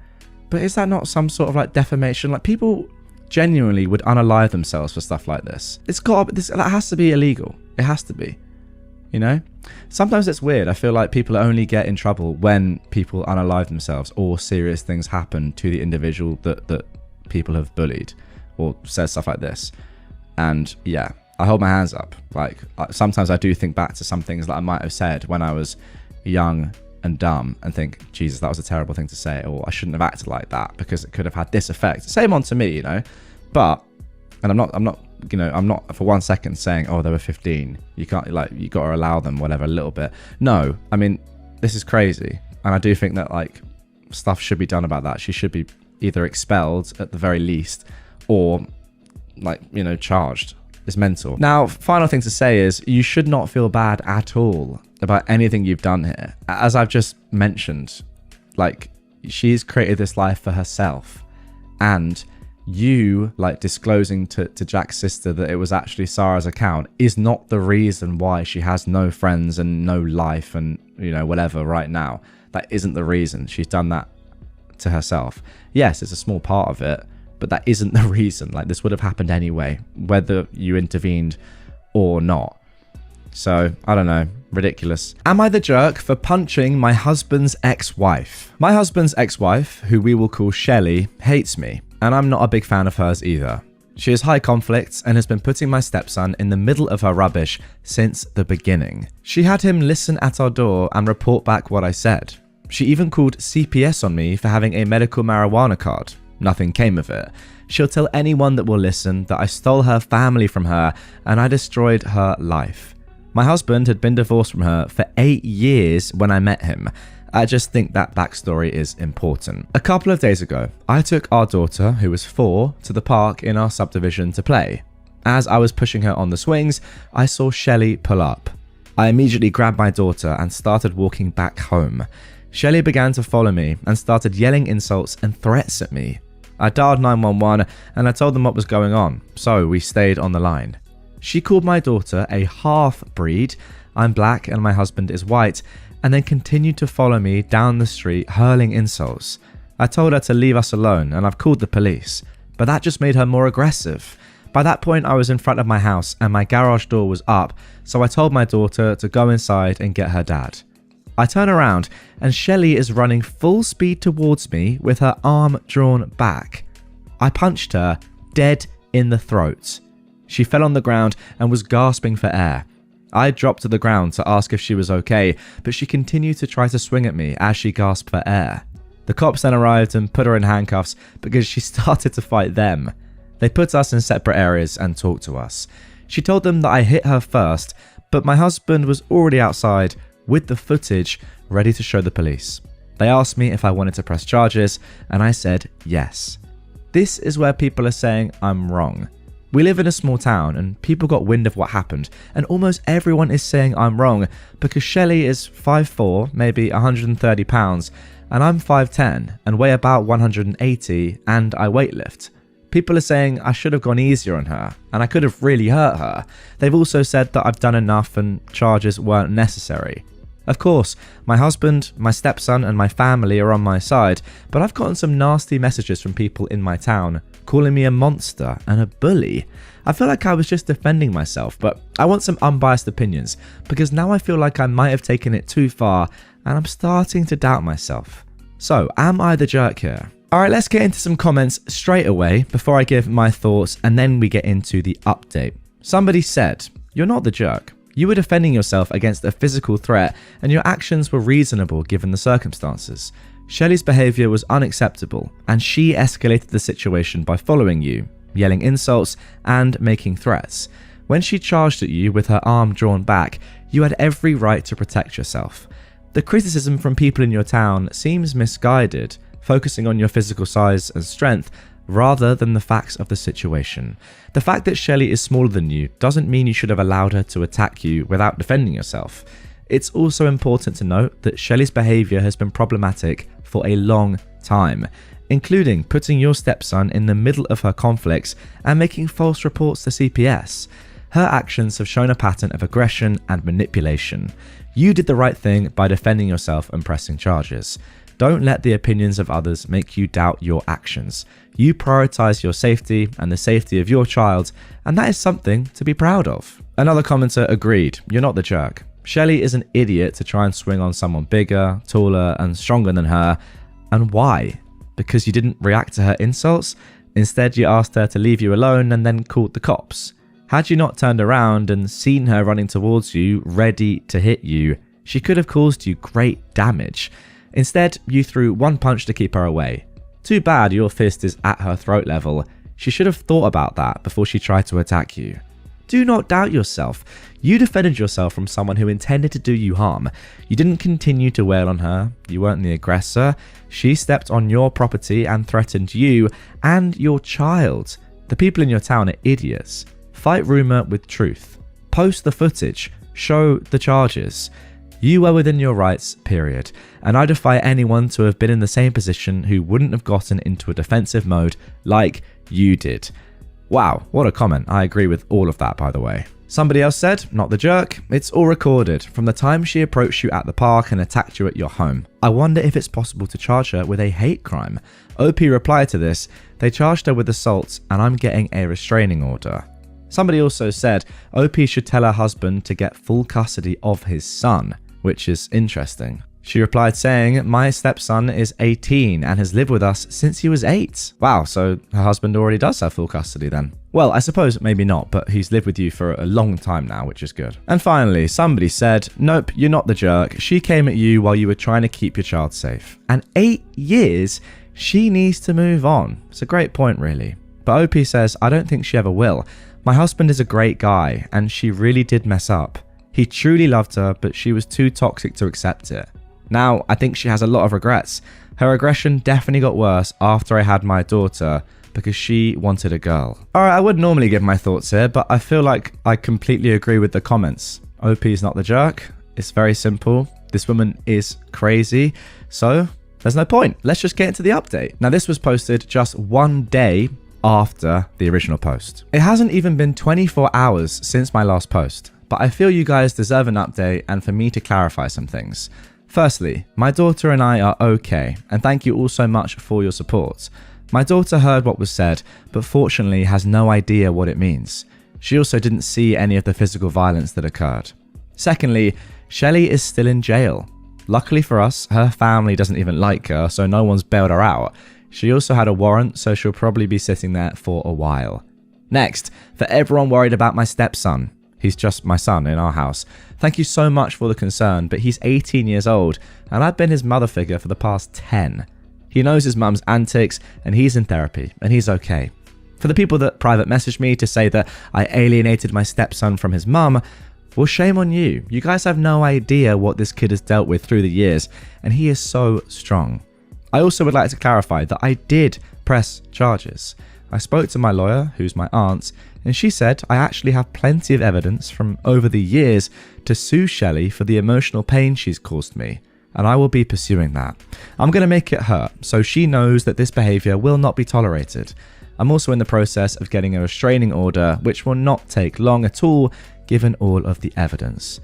but is that not some sort of like defamation? Like, people genuinely would unalive themselves for stuff like this. That has to be illegal. It has to be. You know, sometimes it's weird. I feel like people only get in trouble when people unalive themselves or serious things happen to the individual that people have bullied or said stuff like this. And yeah, I hold my hands up. Like, sometimes I do think back to some things that I might have said when I was young and dumb and think, Jesus, that was a terrible thing to say, or I shouldn't have acted like that because it could have had this effect. Same on to me, you know. But, and I'm not for 1 second saying, oh, they were 15. You can't, like, you got to allow them whatever a little bit. No, I mean, this is crazy. And I do think that, like, stuff should be done about that. She should be either expelled at the very least or, like, you know, charged. It's mental. Now, final thing to say is you should not feel bad at all about anything you've done here. As I've just mentioned, like, she's created this life for herself, and you, like, disclosing to Jack's sister that it was actually Sarah's account is not the reason why she has no friends and no life and, you know, whatever right now. That isn't the reason. She's done that to herself. Yes, it's a small part of it, but that isn't the reason. Like, this would have happened anyway, whether you intervened or not. So, I don't know. Ridiculous. Am I the jerk for punching my husband's ex-wife? My husband's ex-wife, who we will call Shelley, hates me, and I'm not a big fan of hers either. She has high conflicts and has been putting my stepson in the middle of her rubbish since the beginning. She had him listen at our door and report back what I said. She even called CPS on me for having a medical marijuana card. Nothing came of it. She'll tell anyone that will listen that I stole her family from her and I destroyed her life. My husband had been divorced from her for 8 years when I met him. I just think that backstory is important. A couple of days ago, I took our daughter, who was 4, to the park in our subdivision to play. As I was pushing her on the swings, I saw Shelley pull up. I immediately grabbed my daughter and started walking back home. Shelley began to follow me and started yelling insults and threats at me. I dialed 911 and I told them what was going on, so we stayed on the line. She called my daughter a half-breed, I'm black and my husband is white, and then continued to follow me down the street hurling insults. I told her to leave us alone and I've called the police, but that just made her more aggressive. By that point I was in front of my house and my garage door was up, so I told my daughter to go inside and get her dad. I turn around and Shelley is running full speed towards me with her arm drawn back. I punched her dead in the throat. She fell on the ground and was gasping for air. I dropped to the ground to ask if she was okay, but she continued to try to swing at me as she gasped for air. The cops then arrived and put her in handcuffs because she started to fight them. They put us in separate areas and talked to us. She told them that I hit her first, but my husband was already outside with the footage ready to show the police. They asked me if I wanted to press charges, and I said yes. This is where people are saying I'm wrong. We live in a small town and people got wind of what happened, and almost everyone is saying I'm wrong because Shelley is 5'4", maybe 130 pounds, and I'm 5'10" and weigh about 180 and I weightlift. People are saying I should have gone easier on her, and I could have really hurt her. They've also said that I've done enough and charges weren't necessary. Of course, my husband, my stepson, and my family are on my side, but I've gotten some nasty messages from people in my town, calling me a monster and a bully. I feel like I was just defending myself, but I want some unbiased opinions, because now I feel like I might have taken it too far, and I'm starting to doubt myself. So, am I the jerk here? Alright, let's get into some comments straight away before I give my thoughts, and then we get into the update. Somebody said, "You're not the jerk. You were defending yourself against a physical threat, and your actions were reasonable given the circumstances. Shelley's behaviour was unacceptable, and she escalated the situation by following you, yelling insults, and making threats. When she charged at you with her arm drawn back, you had every right to protect yourself. The criticism from people in your town seems misguided, focusing on your physical size and strength rather than the facts of the situation. The fact that Shelley is smaller than you doesn't mean you should have allowed her to attack you without defending yourself. It's also important to note that Shelley's behaviour has been problematic for a long time, including putting your stepson in the middle of her conflicts and making false reports to CPS. Her actions have shown a pattern of aggression and manipulation. You did the right thing by defending yourself and pressing charges. Don't let the opinions of others make you doubt your actions. You prioritize your safety and the safety of your child, and that is something to be proud of." Another commenter agreed, "You're not the jerk. Shelley is an idiot to try and swing on someone bigger, taller, and stronger than her. And why? Because you didn't react to her insults? Instead, you asked her to leave you alone and then called the cops. Had you not turned around and seen her running towards you, ready to hit you, she could have caused you great damage. Instead, you threw one punch to keep her away. Too bad your fist is at her throat level. She should have thought about that before she tried to attack you. Do not doubt yourself. You defended yourself from someone who intended to do you harm. You didn't continue to wail on her. You weren't the aggressor. She stepped on your property and threatened you and your child. The people in your town are idiots. Fight rumor with truth. Post the footage. Show the charges. You are within your rights, period. And I defy anyone to have been in the same position who wouldn't have gotten into a defensive mode like you did." Wow, what a comment. I agree with all of that, by the way. Somebody else said, "Not the jerk. It's all recorded from the time she approached you at the park and attacked you at your home. I wonder if it's possible to charge her with a hate crime." OP replied to this, "They charged her with assault and I'm getting a restraining order." Somebody also said, OP should tell her husband to get full custody of his son, which is interesting. She replied saying, "My stepson is 18 and has lived with us since he was 8. Wow, so her husband already does have full custody then. Well, I suppose maybe not, but he's lived with you for a long time now, which is good. And finally, somebody said, "Nope, you're not the jerk. She came at you while you were trying to keep your child safe. And 8 years, she needs to move on." It's a great point, really. But OP says, "I don't think she ever will. My husband is a great guy, and she really did mess up. He truly loved her, but she was too toxic to accept it. Now, I think she has a lot of regrets. Her aggression definitely got worse after I had my daughter because she wanted a girl." Alright, I would normally give my thoughts here, but I feel like I completely agree with the comments. OP is not the jerk. It's very simple. This woman is crazy. So, there's no point. Let's just get into the update. Now, this was posted just one day after the original post. It hasn't even been 24 hours since my last post, but I feel you guys deserve an update and for me to clarify some things. Firstly, my daughter and I are okay, and thank you all so much for your support. My daughter heard what was said, but fortunately has no idea what it means. She also didn't see any of the physical violence that occurred. Secondly, Shelley is still in jail. Luckily for us, her family doesn't even like her, so no one's bailed her out. She also had a warrant, so she'll probably be sitting there for a while. Next, for everyone worried about my stepson. He's just my son in our house. Thank you so much for the concern, but he's 18 years old, and I've been his mother figure for the past 10. He knows his mum's antics, and he's in therapy, and he's okay. For the people that private messaged me to say that I alienated my stepson from his mum, well, shame on you. You guys have no idea what this kid has dealt with through the years, and he is so strong. I also would like to clarify that I did press charges. I spoke to my lawyer, who's my aunt, and she said I actually have plenty of evidence from over the years to sue Shelley for the emotional pain she's caused me. and I will be pursuing that. I'm going to make it hurt, so she knows that this behaviour will not be tolerated. I'm also in the process of getting a restraining order, which will not take long at all, given all of the evidence.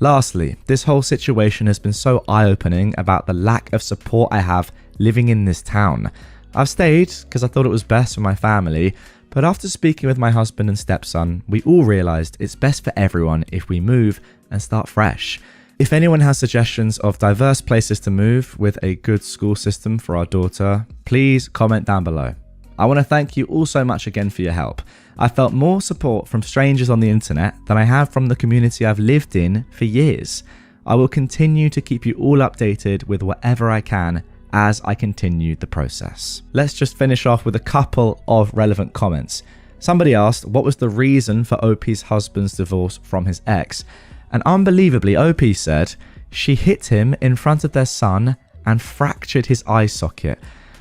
Lastly, this whole situation has been so eye-opening about the lack of support I have living in this town. I've stayed because I thought it was best for my family, but after speaking with my husband and stepson, we all realised it's best for everyone if we move and start fresh. If anyone has suggestions of diverse places to move with a good school system for our daughter, please comment down below. I want to thank you all so much again for your help. I felt more support from strangers on the internet than I have from the community I've lived in for years. I will continue to keep you all updated with whatever I can as I continue the process. Let's just finish off with a couple of relevant comments. Somebody asked what was the reason for OP's husband's divorce from his ex, and unbelievably OP said she hit him in front of their son and fractured his eye socket.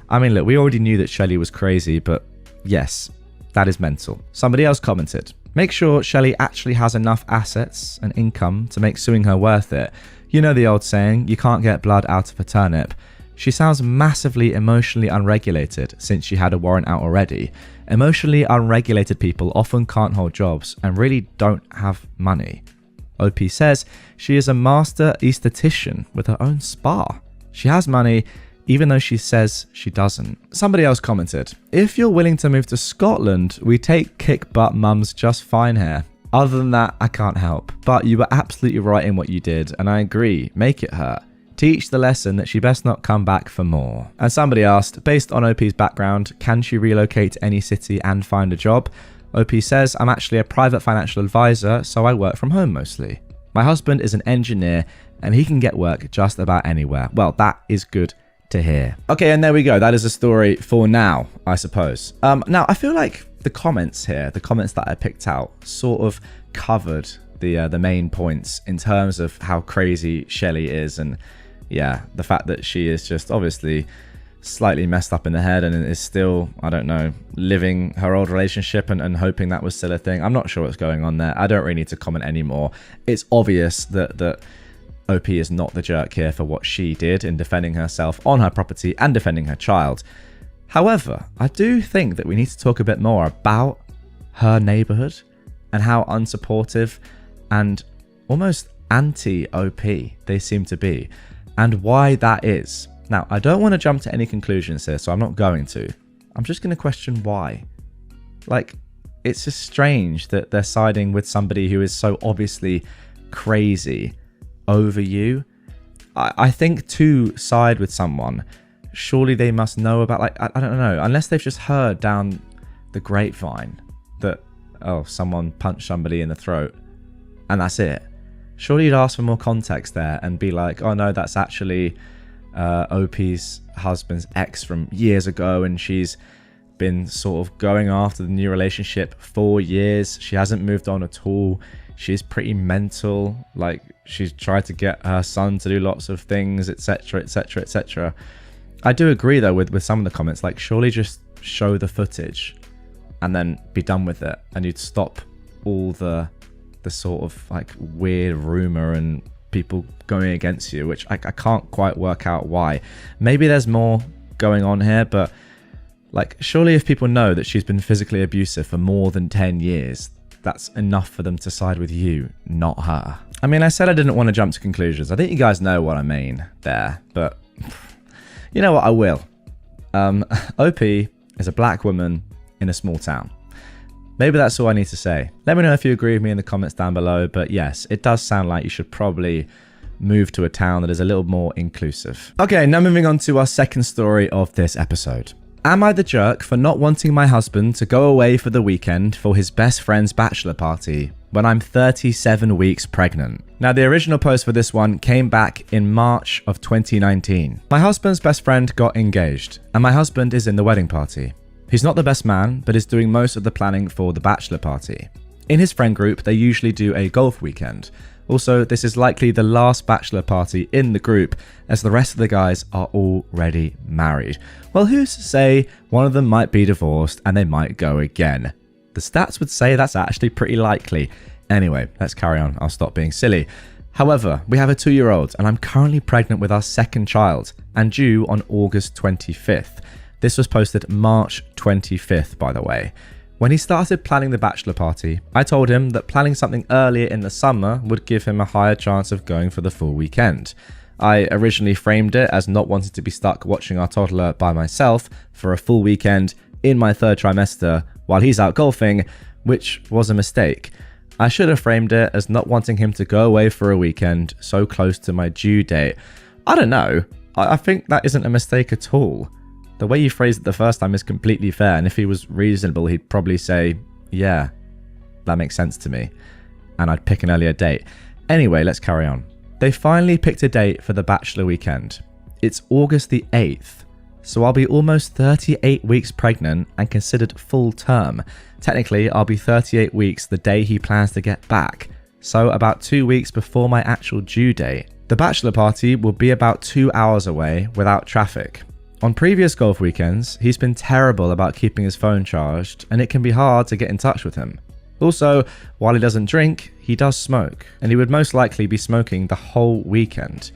I mean, look, we already knew that Shelley was crazy, but yes, that is mental. Somebody else commented, make sure Shelley actually has enough assets and income to make suing her worth it. You know the old saying, you can't get blood out of a turnip. She sounds massively emotionally unregulated since she had a warrant out already. Emotionally unregulated people often can't hold jobs and really don't have money. OP says she is a master aesthetician with her own spa. She has money, even though she says she doesn't. Somebody else commented, if you're willing to move to Scotland, we take kick butt mums just fine here. Other than that, I can't help. But you were absolutely right in what you did, and I agree, make it hurt. Teach the lesson that she best not come back for more. And somebody asked, based on OP's background, can she relocate to any city and find a job? OP says, I'm actually a private financial advisor, so I work from home mostly. My husband is an engineer, and he can get work just about anywhere. Well, that is good to hear. Okay, and there we go. That is a story for now, I suppose. Now, I feel like the comments here, the comments that I picked out, sort of covered the main points in terms of how crazy Shelley is, and yeah, the fact that she is just obviously slightly messed up in the head and is still, I don't know, living her old relationship and hoping that was still a thing. I'm not sure what's going on there. I don't really need to comment anymore. It's obvious that OP is not the jerk here for what she did in defending herself on her property and defending her child. However, I do think that we need to talk a bit more about her neighborhood and how unsupportive and almost anti-OP they seem to be, and why that is. Now, I don't want to jump to any conclusions here, so I'm not going to. I'm just going to question why. Like, it's just strange that they're siding with somebody who is so obviously crazy over you. I think to side with someone, surely they must know about, like, I don't know, unless they've just heard down the grapevine that, oh, someone punched somebody in the throat and that's it. Surely you'd ask for more context there and be like, oh no, that's actually OP's husband's ex from years ago, and she's been sort of going after the new relationship for years. She hasn't moved on at all. She's pretty mental. Like, she's tried to get her son to do lots of things, etc, etc, etc. I do agree though with some of the comments, like, surely just show the footage and then be done with it, and you'd stop all the sort of like weird rumor and people going against you, which I can't quite work out why. Maybe there's more going on here, but like, surely if people know that she's been physically abusive for more than 10 years, that's enough for them to side with you, not her. I mean, I said I didn't want to jump to conclusions. I think you guys know what I mean there, but you know what, I will. OP is a black woman in a small town. Maybe that's all I need to say. Let me know if you agree with me in the comments down below, but yes, it does sound like you should probably move to a town that is a little more inclusive. Okay, now moving on to our second story of this episode. Am I the jerk for not wanting my husband to go away for the weekend for his best friend's bachelor party when I'm 37 weeks pregnant? Now, the original post for this one came back in March of 2019. My husband's best friend got engaged, and my husband is in the wedding party. He's not the best man, but is doing most of the planning for the bachelor party. In his friend group, they usually do a golf weekend. Also, this is likely the last bachelor party in the group, as the rest of the guys are already married. Well, who's to say one of them might be divorced and they might go again? The stats would say that's actually pretty likely. Anyway, let's carry on. I'll stop being silly. However, we have a 2-year-old and I'm currently pregnant with our second child and due on August 25th. This was posted March 25th, by the way. When he started planning the bachelor party, I told him that planning something earlier in the summer would give him a higher chance of going for the full weekend. I originally framed it as not wanting to be stuck watching our toddler by myself for a full weekend in my 3rd trimester while he's out golfing, which was a mistake. I should have framed it as not wanting him to go away for a weekend so close to my due date. I don't know. I think that isn't a mistake at all. The way you phrased it the first time is completely fair, and if he was reasonable, he'd probably say, yeah, that makes sense to me, and I'd pick an earlier date. Anyway, let's carry on. They finally picked a date for the bachelor weekend. It's August the 8th, so I'll be almost 38 weeks pregnant and considered full term. Technically, I'll be 38 weeks the day he plans to get back, so about 2 weeks before my actual due date. The bachelor party will be about 2 hours away without traffic. On previous golf weekends, he's been terrible about keeping his phone charged, and it can be hard to get in touch with him. Also, while he doesn't drink, he does smoke, and he would most likely be smoking the whole weekend.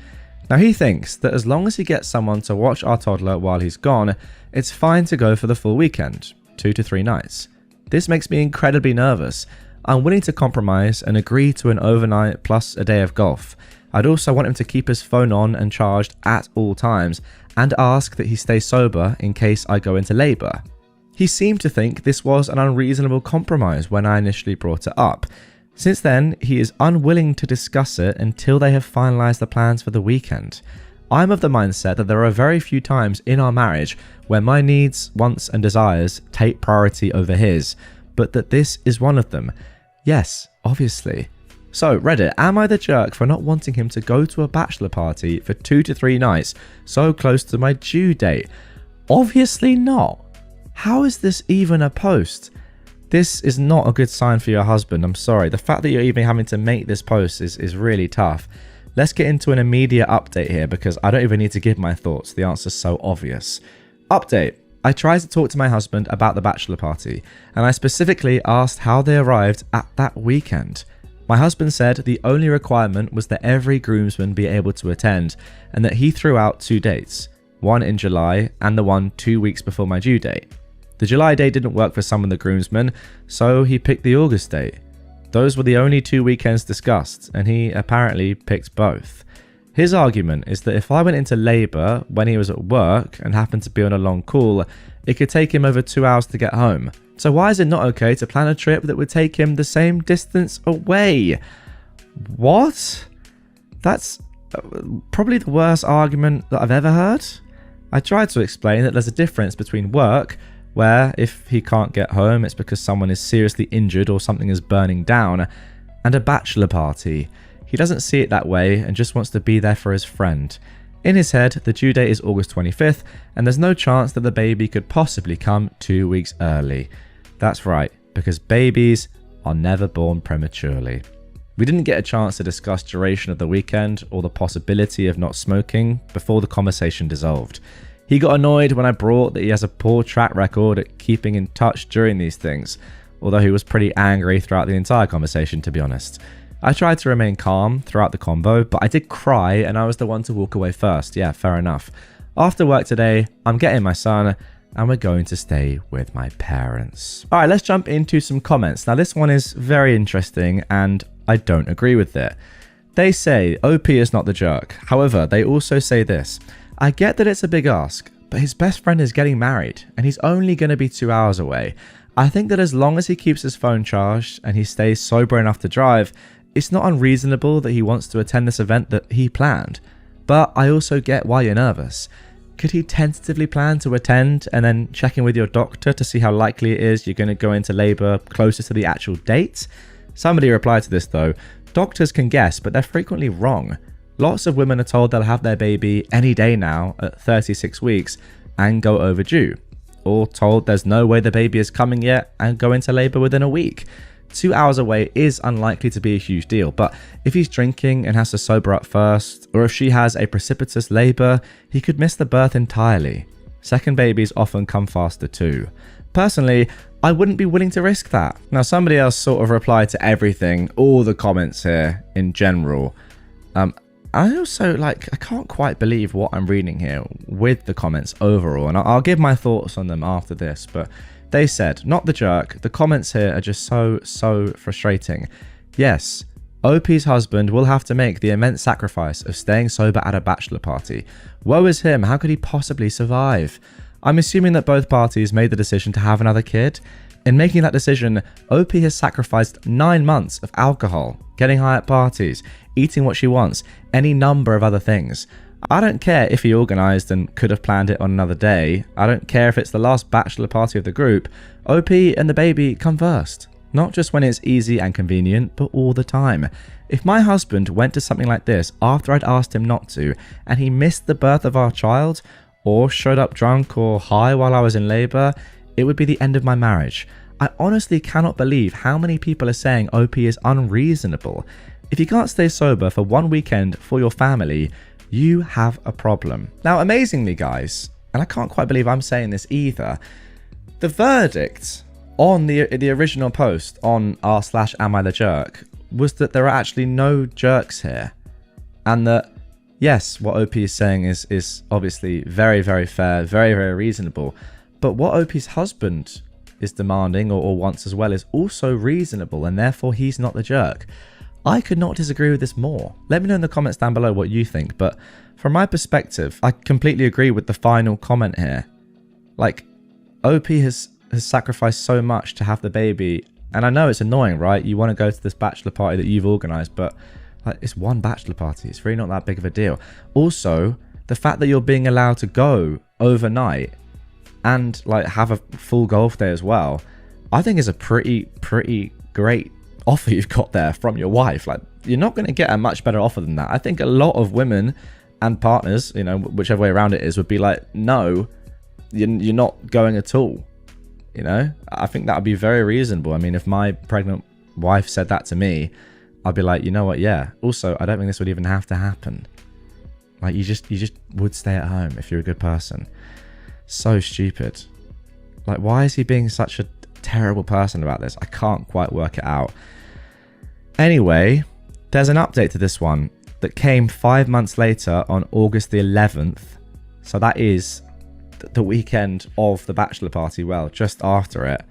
Now, he thinks that as long as he gets someone to watch our toddler while he's gone, it's fine to go for the full weekend, 2 to 3 nights. This makes me incredibly nervous. I'm willing to compromise and agree to an overnight plus a day of golf. I'd also want him to keep his phone on and charged at all times, and ask that he stay sober in case I go into labour. He seemed to think this was an unreasonable compromise when I initially brought it up. Since then, he is unwilling to discuss it until they have finalised the plans for the weekend. I'm of the mindset that there are very few times in our marriage where my needs, wants and desires take priority over his, but that this is one of them. Yes, obviously. So, Reddit, am I the jerk for not wanting him to go to a bachelor party for 2 to 3 nights so close to my due date? Obviously not. How is this even a post? This is not a good sign for your husband, I'm sorry. The fact that you're even having to make this post is really tough. Let's get into an immediate update here because I don't even need to give my thoughts. The answer's so obvious. Update. I tried to talk to my husband about the bachelor party, and I specifically asked how they arrived at that weekend. My husband said the only requirement was that every groomsman be able to attend, and that he threw out 2 dates, one in July and the one 2 weeks before my due date. The July date didn't work for some of the groomsmen, so he picked the August date. Those were the only 2 weekends discussed, and he apparently picked both. His argument is that if I went into labour when he was at work and happened to be on a long call, it could take him over 2 hours to get home. So why is it not okay to plan a trip that would take him the same distance away? What? That's probably the worst argument that I've ever heard. I tried to explain that there's a difference between work, where if he can't get home it's because someone is seriously injured or something is burning down, and a bachelor party. He doesn't see it that way and just wants to be there for his friend. In his head, the due date is August 25th, and there's no chance that the baby could possibly come 2 weeks early. That's right, because babies are never born prematurely. We didn't get a chance to discuss duration of the weekend or the possibility of not smoking before the conversation dissolved. He got annoyed when I brought that he has a poor track record at keeping in touch during these things, although he was pretty angry throughout the entire conversation, to be honest. I tried to remain calm throughout the convo, but I did cry and I was the one to walk away first. Yeah, fair enough. After work today, I'm getting my son and we're going to stay with my parents. All right, let's jump into some comments. Now, this one is very interesting and I don't agree with it. They say OP is not the jerk. However, they also say this. I get that it's a big ask, but his best friend is getting married and he's only going to be 2 hours away. I think that as long as he keeps his phone charged and he stays sober enough to drive, it's not unreasonable that he wants to attend this event that he planned. But I also get why you're nervous. Could he tentatively plan to attend and then check in with your doctor to see how likely it is you're going to go into labour closer to the actual date? Somebody replied to this though. Doctors can guess, but they're frequently wrong. Lots of women are told they'll have their baby any day now at 36 weeks and go overdue. Or told there's no way the baby is coming yet and go into labour within a week. 2 hours away is unlikely to be a huge deal, but if he's drinking and has to sober up first, or if she has a precipitous labour, he could miss the birth entirely. Second babies often come faster too. Personally, I wouldn't be willing to risk that. Now, somebody else sort of replied to everything, all the comments here in general. I also, I can't quite believe what I'm reading here with the comments overall, and I'll give my thoughts on them after this, but they said, not the jerk, the comments here are just so frustrating. Yes, OP's husband will have to make the immense sacrifice of staying sober at a bachelor party. Woe is him, how could he possibly survive? I'm assuming that both parties made the decision to have another kid. In making that decision, OP has sacrificed 9 months of alcohol, getting high at parties, eating what she wants, any number of other things. I don't care if he organised and could have planned it on another day. I don't care if it's the last bachelor party of the group. OP and the baby come first. Not just when it's easy and convenient, but all the time. If my husband went to something like this after I'd asked him not to, and he missed the birth of our child, or showed up drunk or high while I was in labour, it would be the end of my marriage. I honestly cannot believe how many people are saying OP is unreasonable. If you can't stay sober for one weekend for your family, you have a problem. Now, amazingly, guys, and I can't quite believe I'm saying this either, the verdict on the original post on r/AmITheJerk was that there are actually no jerks here. And that, yes, what OP is saying is obviously very, very fair, very, very reasonable. But what OP's husband is demanding or wants as well is also reasonable, and therefore he's not the jerk. I could not disagree with this more. Let me know in the comments down below what you think, but from my perspective, I completely agree with the final comment here. OP has sacrificed so much to have the baby, and I know it's annoying, right? You want to go to this bachelor party that you've organised, but it's one bachelor party. It's really not that big of a deal. Also, the fact that you're being allowed to go overnight and have a full golf day as well, I think is a pretty great offer you've got there from your wife. You're not going to get a much better offer than that. I think a lot of women and partners, whichever way around it is, would be like, no, you're not going at all. I think that would be very reasonable. I mean, if my pregnant wife said that to me, I'd be like, you know what? Yeah. Also, I don't think this would even have to happen. You just would stay at home if you're a good person. So stupid. Why is he being such a terrible person about this? I can't quite work it out. Anyway, there's an update to this one that came 5 months later on August the 11th. So that is the weekend of the bachelor party, just after it.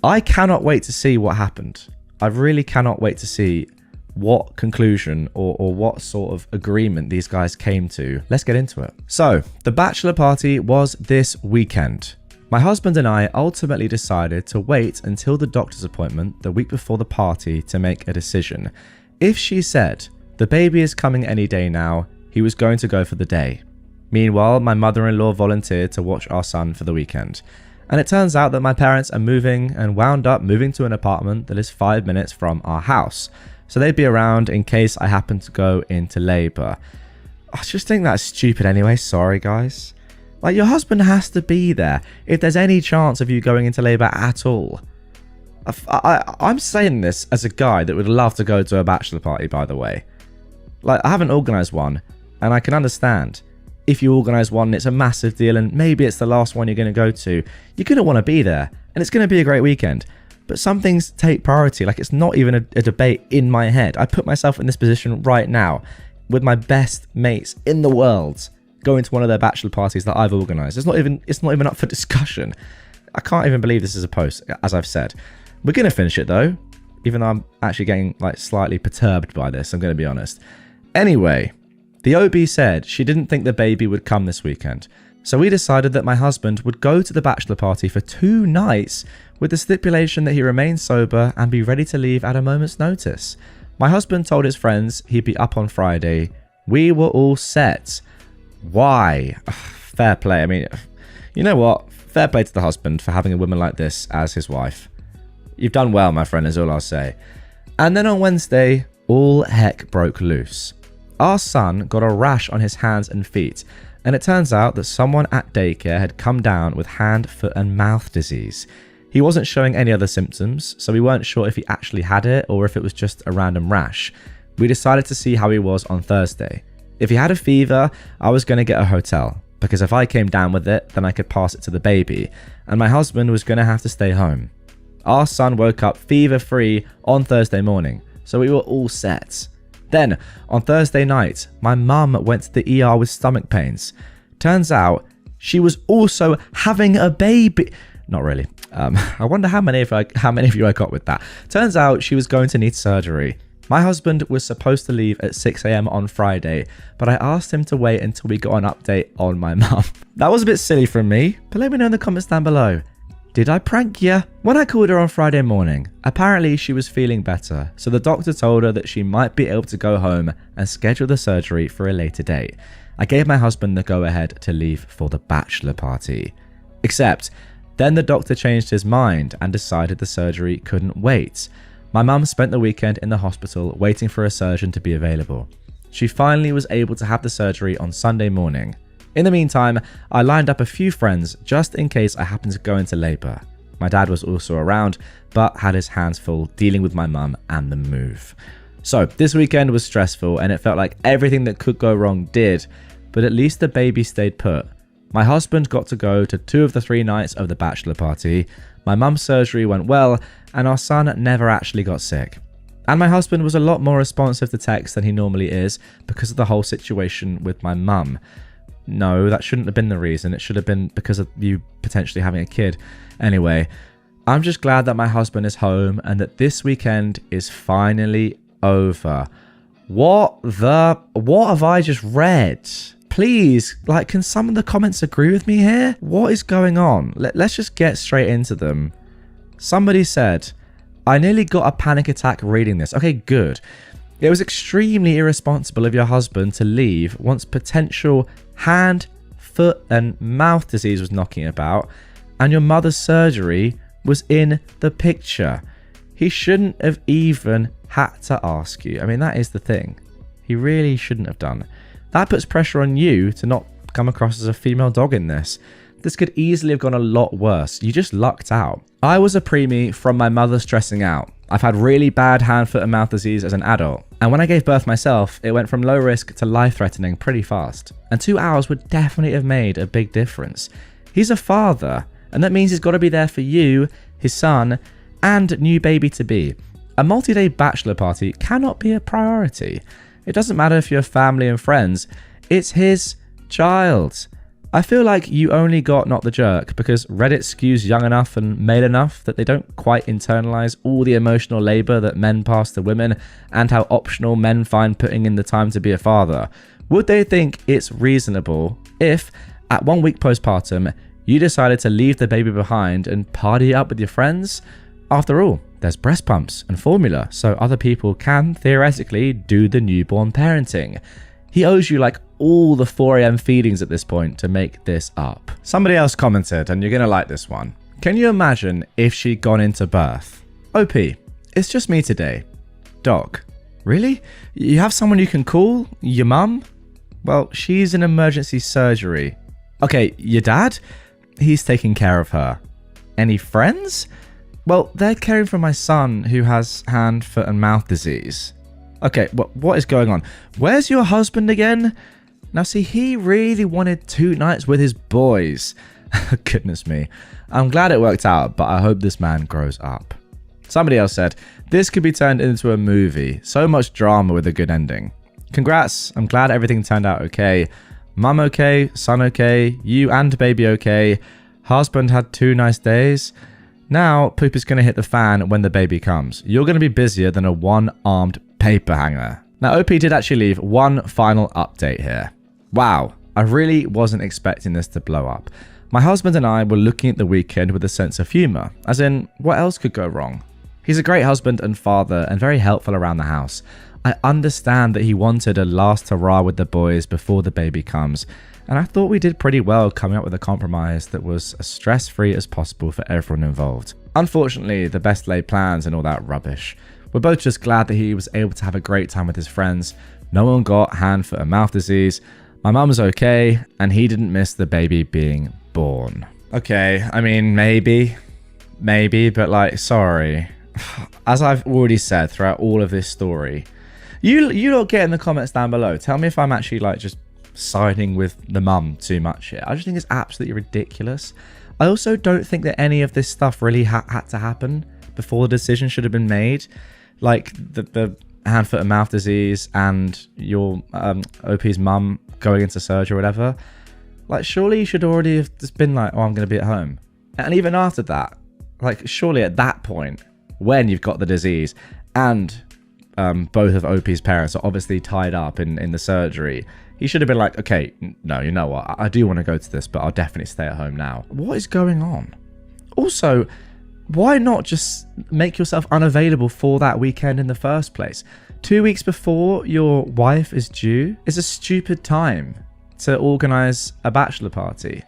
I cannot wait to see what happened. I really cannot wait to see what conclusion or what sort of agreement these guys came to. Let's get into it. So, the bachelor party was this weekend. My husband and I ultimately decided to wait until the doctor's appointment the week before the party to make a decision. If she said, the baby is coming any day now, he was going to go for the day. Meanwhile, my mother-in-law volunteered to watch our son for the weekend. And it turns out that my parents are moving and wound up moving to an apartment that is 5 minutes from our house. So they'd be around in case I happen to go into labour. I just think that's stupid anyway, sorry guys. Your husband has to be there if there's any chance of you going into labour at all. I'm saying this as a guy that would love to go to a bachelor party, by the way. I haven't organised one, and I can understand. If you organise one, it's a massive deal, and maybe it's the last one you're going to go to. You're going to want to be there, and it's going to be a great weekend. But some things take priority. It's not even a debate in my head. I put myself in this position right now with my best mates in the world going to one of their bachelor parties that I've organised. It's not even up for discussion. I can't even believe this is a post, as I've said. We're going to finish it though, even though I'm actually getting slightly perturbed by this, I'm going to be honest. Anyway, the OB said she didn't think the baby would come this weekend. So we decided that my husband would go to the bachelor party for 2 nights with the stipulation that he remain sober and be ready to leave at a moment's notice. My husband told his friends he'd be up on Friday. We were all set. Why? Fair play. I mean, you know what? Fair play to the husband for having a woman like this as his wife. You've done well, my friend, is all I'll say. And then on Wednesday, all heck broke loose. Our son got a rash on his hands and feet, and it turns out that someone at daycare had come down with hand, foot and mouth disease. He wasn't showing any other symptoms, so we weren't sure if he actually had it or if it was just a random rash. We decided to see how he was on Thursday. If he had a fever, I was going to get a hotel, because if I came down with it, then I could pass it to the baby, and my husband was going to have to stay home. Our son woke up fever-free on Thursday morning, so we were all set. Then, on Thursday night, my mum went to the ER with stomach pains. Turns out, she was also having a baby. Not really. I wonder how many of you I got with that. Turns out, she was going to need surgery. My husband was supposed to leave at 6 a.m. on Friday, but I asked him to wait until we got an update on my mum. That was a bit silly from me, but let me know in the comments down below. Did I prank ya? When I called her on Friday morning, apparently she was feeling better, so the doctor told her that she might be able to go home and schedule the surgery for a later date. I gave my husband the go-ahead to leave for the bachelor party. Except, then the doctor changed his mind and decided the surgery couldn't wait. My mum spent the weekend in the hospital waiting for a surgeon to be available. She finally was able to have the surgery on Sunday morning. In the meantime, I lined up a few friends just in case I happened to go into labour. My dad was also around, but had his hands full dealing with my mum and the move. So this weekend was stressful and it felt like everything that could go wrong did, but at least the baby stayed put. My husband got to go to 2 of the 3 nights of the bachelor party. My mum's surgery went well, and our son never actually got sick. And my husband was a lot more responsive to text than he normally is because of the whole situation with my mum. No, that shouldn't have been the reason. It should have been because of you potentially having a kid. Anyway, I'm just glad that my husband is home and that this weekend is finally over. What have I just read? Please, can some of the comments agree with me here? What is going on? Let's just get straight into them. Somebody said, I nearly got a panic attack reading this. Okay, good. It was extremely irresponsible of your husband to leave once potential hand, foot, and mouth disease was knocking about, and your mother's surgery was in the picture. He shouldn't have even had to ask you. I mean, that is the thing. He really shouldn't have done. That puts pressure on you to not come across as a female dog in this. This could easily have gone a lot worse. You just lucked out. I was a preemie from my mother stressing out. I've had really bad hand, foot, and mouth disease as an adult. And when I gave birth myself, it went from low risk to life-threatening pretty fast. And 2 hours would definitely have made a big difference. He's a father, and that means he's got to be there for you, his son, and new baby-to-be. A multi-day bachelor party cannot be a priority. It doesn't matter if you're family and friends, it's his child. I feel like you only got not the jerk because Reddit skews young enough and male enough that they don't quite internalize all the emotional labor that men pass to women and how optional men find putting in the time to be a father. Would they think it's reasonable if, at 1 week postpartum, you decided to leave the baby behind and party up with your friends? After all, there's breast pumps and formula, so other people can theoretically do the newborn parenting. He owes you all the 4 a.m. feedings at this point to make this up. Somebody else commented, and you're gonna like this one. Can you imagine if she'd gone into birth? OP, it's just me today. Dog. Really? You have someone you can call? Your mum? Well, she's in emergency surgery. Okay, your dad? He's taking care of her. Any friends? Well, they're caring for my son who has hand, foot, and mouth disease. Okay, what is going on? Where's your husband again? Now, see, he really wanted 2 nights with his boys. Goodness me. I'm glad it worked out, but I hope this man grows up. Somebody else said, this could be turned into a movie. So much drama with a good ending. Congrats. I'm glad everything turned out okay. Mum okay, son okay, you and baby okay. Husband had 2 nice days. Now, poop is going to hit the fan when the baby comes. You're going to be busier than a one-armed paper hanger. Now, OP did actually leave one final update here. Wow, I really wasn't expecting this to blow up. My husband and I were looking at the weekend with a sense of humour, as in, what else could go wrong? He's a great husband and father and very helpful around the house. I understand that he wanted a last hurrah with the boys before the baby comes, and I thought we did pretty well coming up with a compromise that was as stress-free as possible for everyone involved. Unfortunately, the best laid plans and all that rubbish. We're both just glad that he was able to have a great time with his friends. No one got hand, foot, and mouth disease. My mum's okay, and he didn't miss the baby being born. Okay, I mean, maybe, but sorry. As I've already said throughout all of this story, you don't get in the comments down below. Tell me if I'm actually just siding with the mum too much here. I just think it's absolutely ridiculous. I also don't think that any of this stuff really had to happen before the decision should have been made. The hand, foot and mouth disease and your OP's mum going into surgery or whatever, like surely you should already have just been like, oh, I'm going to be at home. And even after that, like surely at that point, when you've got the disease and both of OP's parents are obviously tied up in the surgery, he should have been like, okay, no, you know what? I do want to go to this, but I'll definitely stay at home now. What is going on? Also, why not just make yourself unavailable for that weekend in the first place? 2 weeks before your wife is due is a stupid time to organize a bachelor party.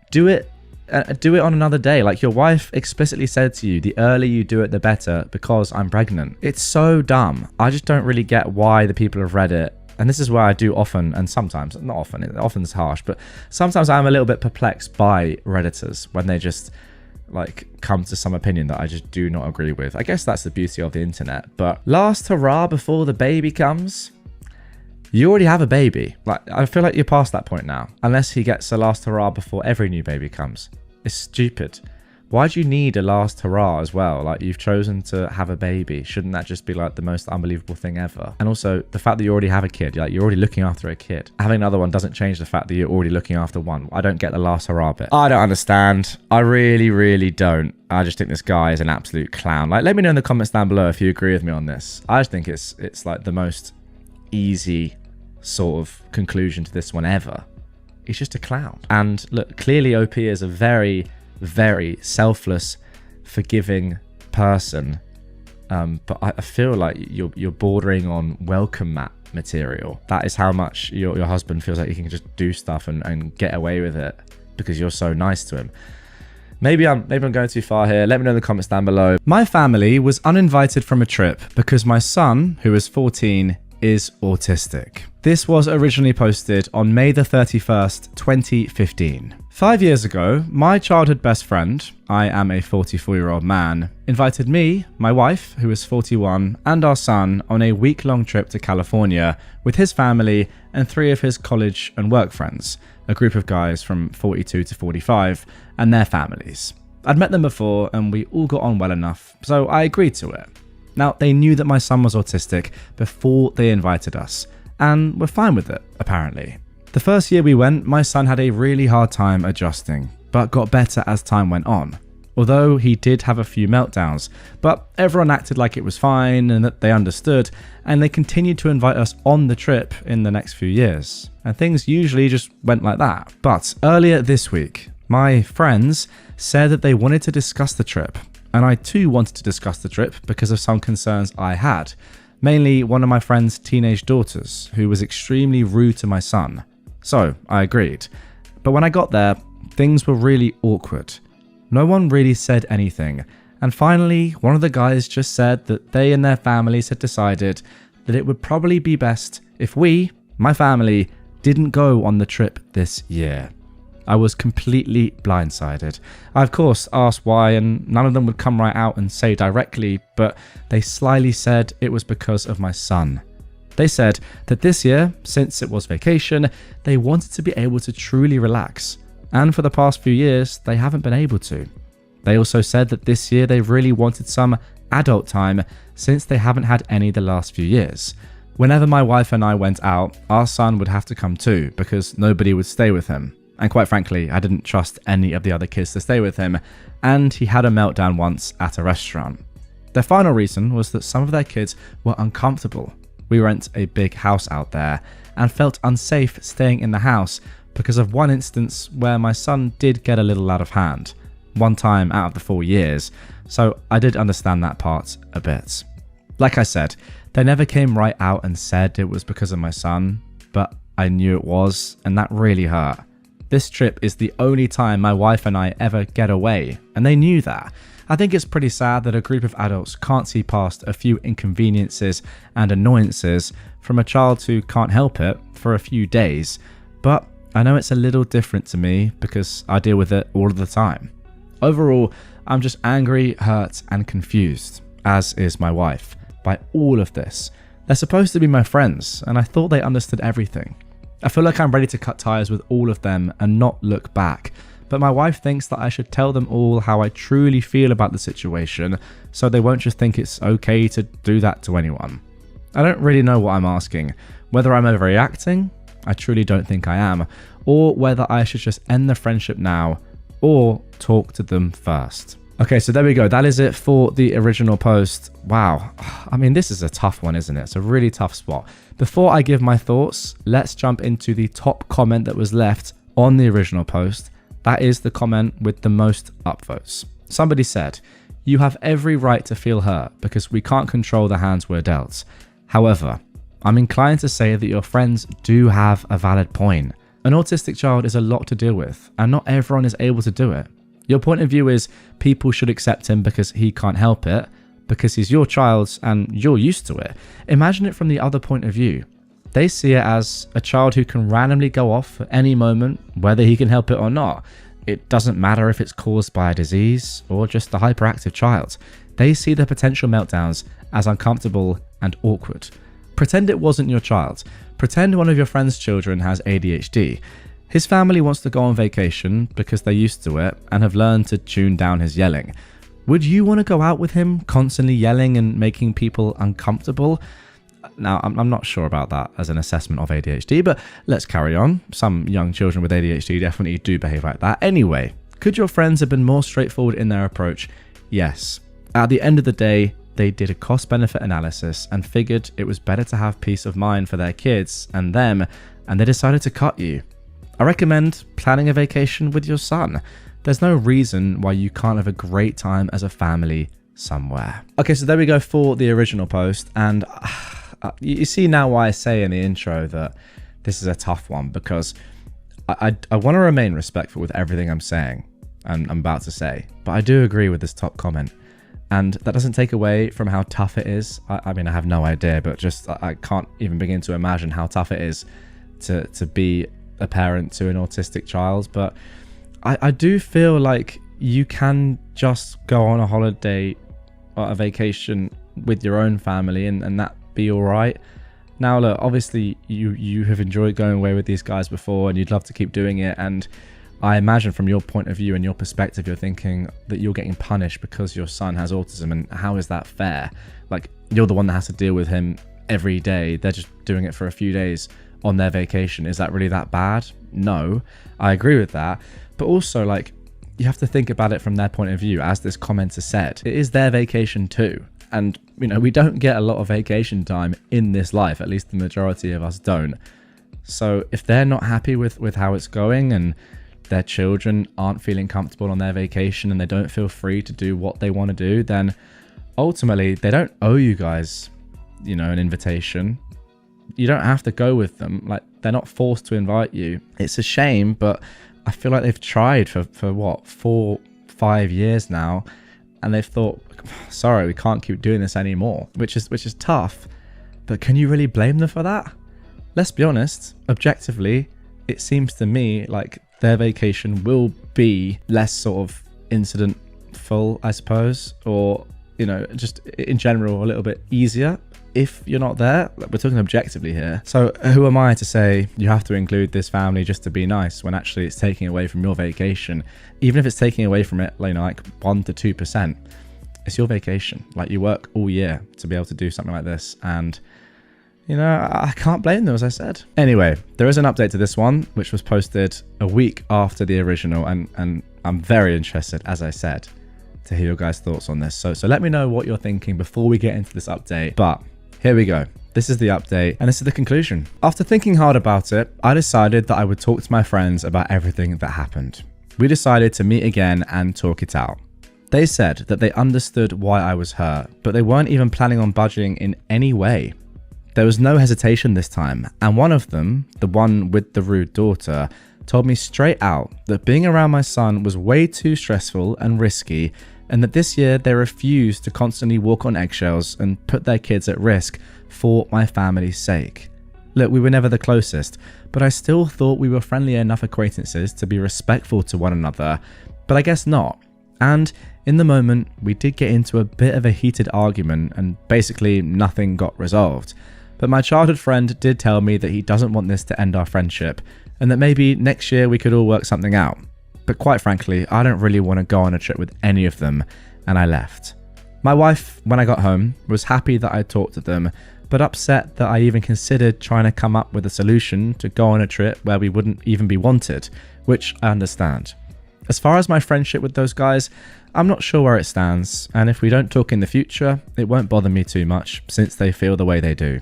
Do it on another day. Like your wife explicitly said to you, the earlier you do it, the better, because I'm pregnant. It's so dumb. I just don't really get why the people of Reddit, and this is where I do often, and sometimes, not often, often's harsh, but sometimes I'm a little bit perplexed by Redditors when they just like come to some opinion that I just do not agree with. I guess that's the beauty of the internet. But last hurrah before the baby comes. You already have a baby. Like, I feel like you're past that point now. Unless he gets a last hurrah before every new baby comes. It's stupid. Why do you need a last hurrah as well? Like, you've chosen to have a baby. Shouldn't that just be like the most unbelievable thing ever? And also, the fact that you already have a kid, like you're already looking after a kid. Having another one doesn't change the fact that you're already looking after one. I don't get the last hurrah bit. I don't understand. I really, really don't. I just think this guy is an absolute clown. Like, let me know in the comments down below if you agree with me on this. I just think it's like the most easy sort of conclusion to this one ever. He's just a clown. And look, clearly OP is a very, very selfless, forgiving person. But I feel like you're bordering on welcome mat material. That is how much your husband feels like he can just do stuff and get away with it because you're so nice to him. Maybe I'm going too far here. Let me know in the comments down below. My family was uninvited from a trip because my son, who is 14, is autistic. This was originally posted on May the 31st, 2015. 5 years ago, my childhood best friend, I am a 44-year-old man, invited me, my wife, who is 41, and our son on a week-long trip to California with his family and 3 of his college and work friends, a group of guys from 42 to 45, and their families. I'd met them before and we all got on well enough, so I agreed to it. Now, they knew that my son was autistic before they invited us, and were fine with it, apparently. The first year we went, my son had a really hard time adjusting, but got better as time went on. Although he did have a few meltdowns, but everyone acted like it was fine and that they understood, and they continued to invite us on the trip in the next few years. And things usually just went like that. But earlier this week, my friends said that they wanted to discuss the trip. And I too wanted to discuss the trip because of some concerns I had. Mainly one of my friend's teenage daughters, who was extremely rude to my son. So I agreed. But when I got there, things were really awkward. No one really said anything. And finally, one of the guys just said that they and their families had decided that it would probably be best if we, my family, didn't go on the trip this year. I was completely blindsided. I of course asked why, and none of them would come right out and say directly, but they slyly said it was because of my son. They said that this year, since it was vacation, they wanted to be able to truly relax, and for the past few years, they haven't been able to. They also said that this year they really wanted some adult time since they haven't had any the last few years. Whenever my wife and I went out, our son would have to come too, because nobody would stay with him. And quite frankly, I didn't trust any of the other kids to stay with him, and he had a meltdown once at a restaurant. Their final reason was that some of their kids were uncomfortable. We rent a big house out there, and felt unsafe staying in the house because of one instance where my son did get a little out of hand. One time out of the 4 years, so I did understand that part a bit. Like I said, they never came right out and said it was because of my son, but I knew it was, and that really hurt. This trip is the only time my wife and I ever get away, and they knew that. I think it's pretty sad that a group of adults can't see past a few inconveniences and annoyances from a child who can't help it for a few days, but I know it's a little different to me because I deal with it all of the time. Overall, I'm just angry, hurt, and confused, as is my wife, by all of this. They're supposed to be my friends, and I thought they understood everything. I feel like I'm ready to cut ties with all of them and not look back, but my wife thinks that I should tell them all how I truly feel about the situation, so they won't just think it's okay to do that to anyone. I don't really know what I'm asking. Whether I'm overreacting, I truly don't think I am, or whether I should just end the friendship now or talk to them first. Okay, so there we go. That is it for the original post. Wow. I mean, this is a tough one, isn't it? It's a really tough spot. Before I give my thoughts, let's jump into the top comment that was left on the original post. That is the comment with the most upvotes. Somebody said, "You have every right to feel hurt because we can't control the hands we're dealt. However, I'm inclined to say that your friends do have a valid point. An autistic child is a lot to deal with, and not everyone is able to do it. Your point of view is people should accept him because he can't help it, because he's your child and you're used to it. Imagine it from the other point of view. They see it as a child who can randomly go off at any moment, whether he can help it or not. It doesn't matter if it's caused by a disease or just a hyperactive child. They see the potential meltdowns as uncomfortable and awkward. Pretend it wasn't your child. Pretend one of your friend's children has ADHD. His family wants to go on vacation because they're used to it and have learned to tune down his yelling. Would you want to go out with him constantly yelling and making people uncomfortable?" Now, I'm not sure about that as an assessment of ADHD, but let's carry on. Some young children with ADHD definitely do behave like that. Anyway, could your friends have been more straightforward in their approach? Yes. At the end of the day, they did a cost-benefit analysis and figured it was better to have peace of mind for their kids and them, and they decided to cut you. I recommend planning a vacation with your son. There's no reason why you can't have a great time as a family somewhere. Okay, so there we go for the original post, and you see now why I say in the intro that this is a tough one, because I want to remain respectful with everything I'm saying and I'm about to say, but I do agree with this top comment. And that doesn't take away from how tough it is. I mean, I have no idea, but just I can't even begin to imagine how tough it is to be a parent to an autistic child. But I do feel like you can just go on a holiday or a vacation with your own family and that be all right. Now, look, obviously you have enjoyed going away with these guys before and you'd love to keep doing it. And I imagine from your point of view and your perspective, you're thinking that you're getting punished because your son has autism, and how is that fair? Like, you're the one that has to deal with him every day. They're just doing it for a few days on their vacation. Is that really that bad? No, I agree with that. But also, like, you have to think about it from their point of view. As this commenter said, it is their vacation too. And, you know, we don't get a lot of vacation time in this life, at least the majority of us don't. So if they're not happy with how it's going and their children aren't feeling comfortable on their vacation and they don't feel free to do what they want to do, then ultimately they don't owe you guys, you know, an invitation. You don't have to go with them. Like, they're not forced to invite you. It's a shame, but I feel like they've tried for what, 4-5 years now, and they've thought, sorry, we can't keep doing this anymore, which is tough. But can you really blame them for that? Let's be honest, objectively, it seems to me like their vacation will be less sort of incident-full, I suppose, or, you know, just in general a little bit easier if you're not there. We're talking objectively here. So who am I to say you have to include this family just to be nice when actually it's taking away from your vacation? Even if it's taking away from it, you know, like 1 to 2%, it's your vacation. Like, you work all year to be able to do something like this, and you know, I can't blame them, as I said. Anyway, there is an update to this one, which was posted a week after the original, and I'm very interested, as I said, to hear your guys' thoughts on this. So let me know what you're thinking before we get into this update. But here we go. This is the update, and this is the conclusion. After thinking hard about it, I decided that I would talk to my friends about everything that happened. We decided to meet again and talk it out. They said that they understood why I was hurt, but they weren't even planning on budging in any way. There was no hesitation this time, and one of them, the one with the rude daughter, told me straight out that being around my son was way too stressful and risky, and that this year they refused to constantly walk on eggshells and put their kids at risk for my family's sake. Look, we were never the closest, but I still thought we were friendly enough acquaintances to be respectful to one another, but I guess not. And in the moment, we did get into a bit of a heated argument and basically nothing got resolved. But my childhood friend did tell me that he doesn't want this to end our friendship and that maybe next year we could all work something out. But quite frankly, I don't really want to go on a trip with any of them, and I left. My wife, when I got home, was happy that I talked to them, but upset that I even considered trying to come up with a solution to go on a trip where we wouldn't even be wanted, which I understand. As far as my friendship with those guys, I'm not sure where it stands, and if we don't talk in the future, it won't bother me too much since they feel the way they do.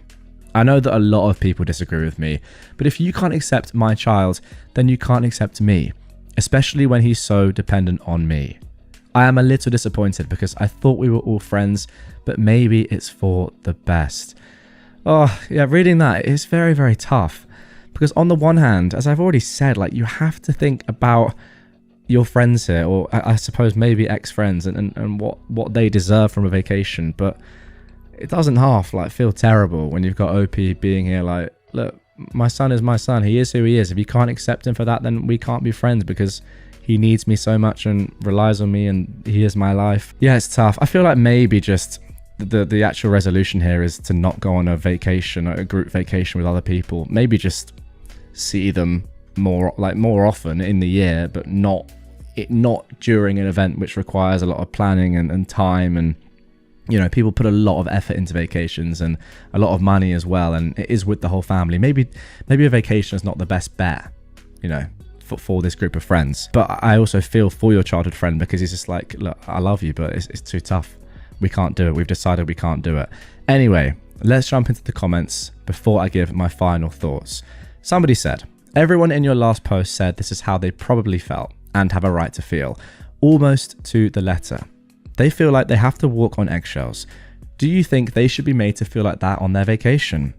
I know that a lot of people disagree with me, but if you can't accept my child, then you can't accept me, especially when he's so dependent on me. I am a little disappointed because I thought we were all friends, but maybe it's for the best. Oh, yeah, reading that is very, very tough. Because on the one hand, as I've already said, like, you have to think about your friends here, or I suppose maybe ex-friends, and what they deserve from a vacation. But it doesn't half like feel terrible when you've got OP being here like, look, my son is my son. He is who he is. If you can't accept him for that, then we can't be friends because he needs me so much and relies on me and he is my life. Yeah, it's tough. I feel like maybe just the actual resolution here is to not go on a vacation, a group vacation with other people. Maybe just see them more often in the year, but not during an event which requires a lot of planning and time. And you know, people put a lot of effort into vacations and a lot of money as well, and it is with the whole family. Maybe a vacation is not the best bet, you know, for this group of friends. But I also feel for your childhood friend because he's just like, look, I love you, but it's too tough. We can't do it. We've decided we can't do it. Anyway, let's jump into the comments before I give my final thoughts. Somebody said, everyone in your last post said this is how they probably felt and have a right to feel, almost to the letter. They feel like they have to walk on eggshells. Do you think they should be made to feel like that on their vacation?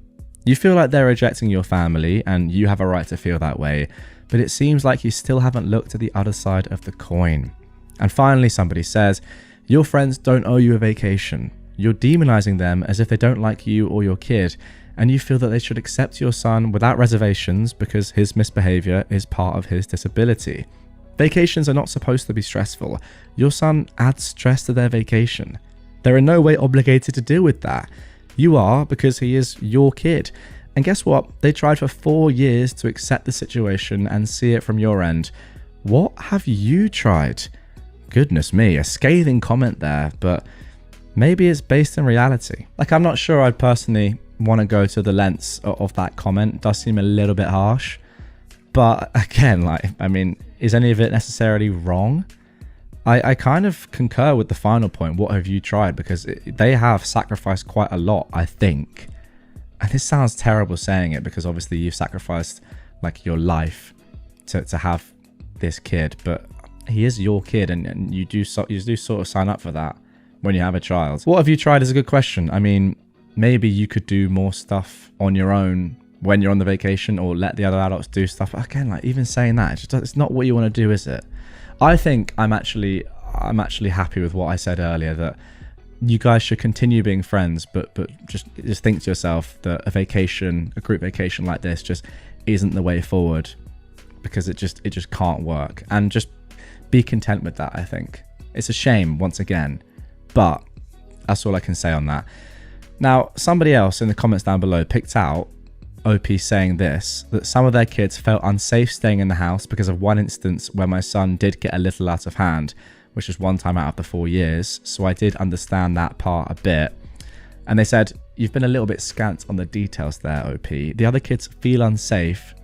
You feel like they're rejecting your family and you have a right to feel that way, but it seems like you still haven't looked at the other side of the coin. And finally, somebody says, your friends don't owe you a vacation. You're demonizing them as if they don't like you or your kid, and you feel that they should accept your son without reservations because his misbehavior is part of his disability. Vacations are not supposed to be stressful. Your son adds stress to their vacation. They're in no way obligated to deal with that. You are, because he is your kid. And guess what? They tried for 4 years to accept the situation and see it from your end. What have you tried? Goodness me, a scathing comment there, but maybe it's based in reality. Like, I'm not sure I'd personally want to go to the lengths of that comment. It does seem a little bit harsh. But again, like, I mean, is any of it necessarily wrong? I kind of concur with the final point. What have you tried? Because they have sacrificed quite a lot, I think. And this sounds terrible saying it because obviously you've sacrificed like your life to have this kid, but he is your kid, and you do sort of sign up for that when you have a child. What have you tried is a good question. I mean, maybe you could do more stuff on your own when you're on the vacation, or let the other adults do stuff. Again, like, even saying that, it's not what you want to do, is it? I think I'm actually happy with what I said earlier, that you guys should continue being friends, but just think to yourself that a group vacation like this just isn't the way forward, because it just can't work. And just be content with that. I think it's a shame once again, but that's all I can say on that. Now, somebody else in the comments down below picked out OP saying this, that some of their kids felt unsafe staying in the house because of one instance where my son did get a little out of hand, which was one time out of the 4 years. So I did understand that part a bit. And they said, you've been a little bit scant on the details there, OP. The other kids feel unsafe.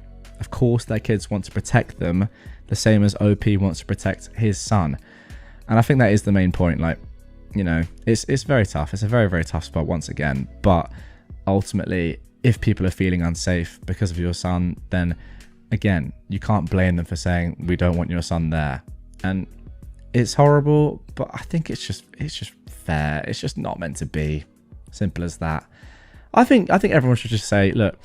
Of course, their kids want to protect them, the same as OP wants to protect his son. And I think that is the main point. Like, you know, it's very tough. It's a very, very tough spot once again. But ultimately, if people are feeling unsafe because of your son, then again, you can't blame them for saying, we don't want your son there. And it's horrible, but I think it's just fair. It's just not meant to be. Simple as that. I think everyone should just say, look,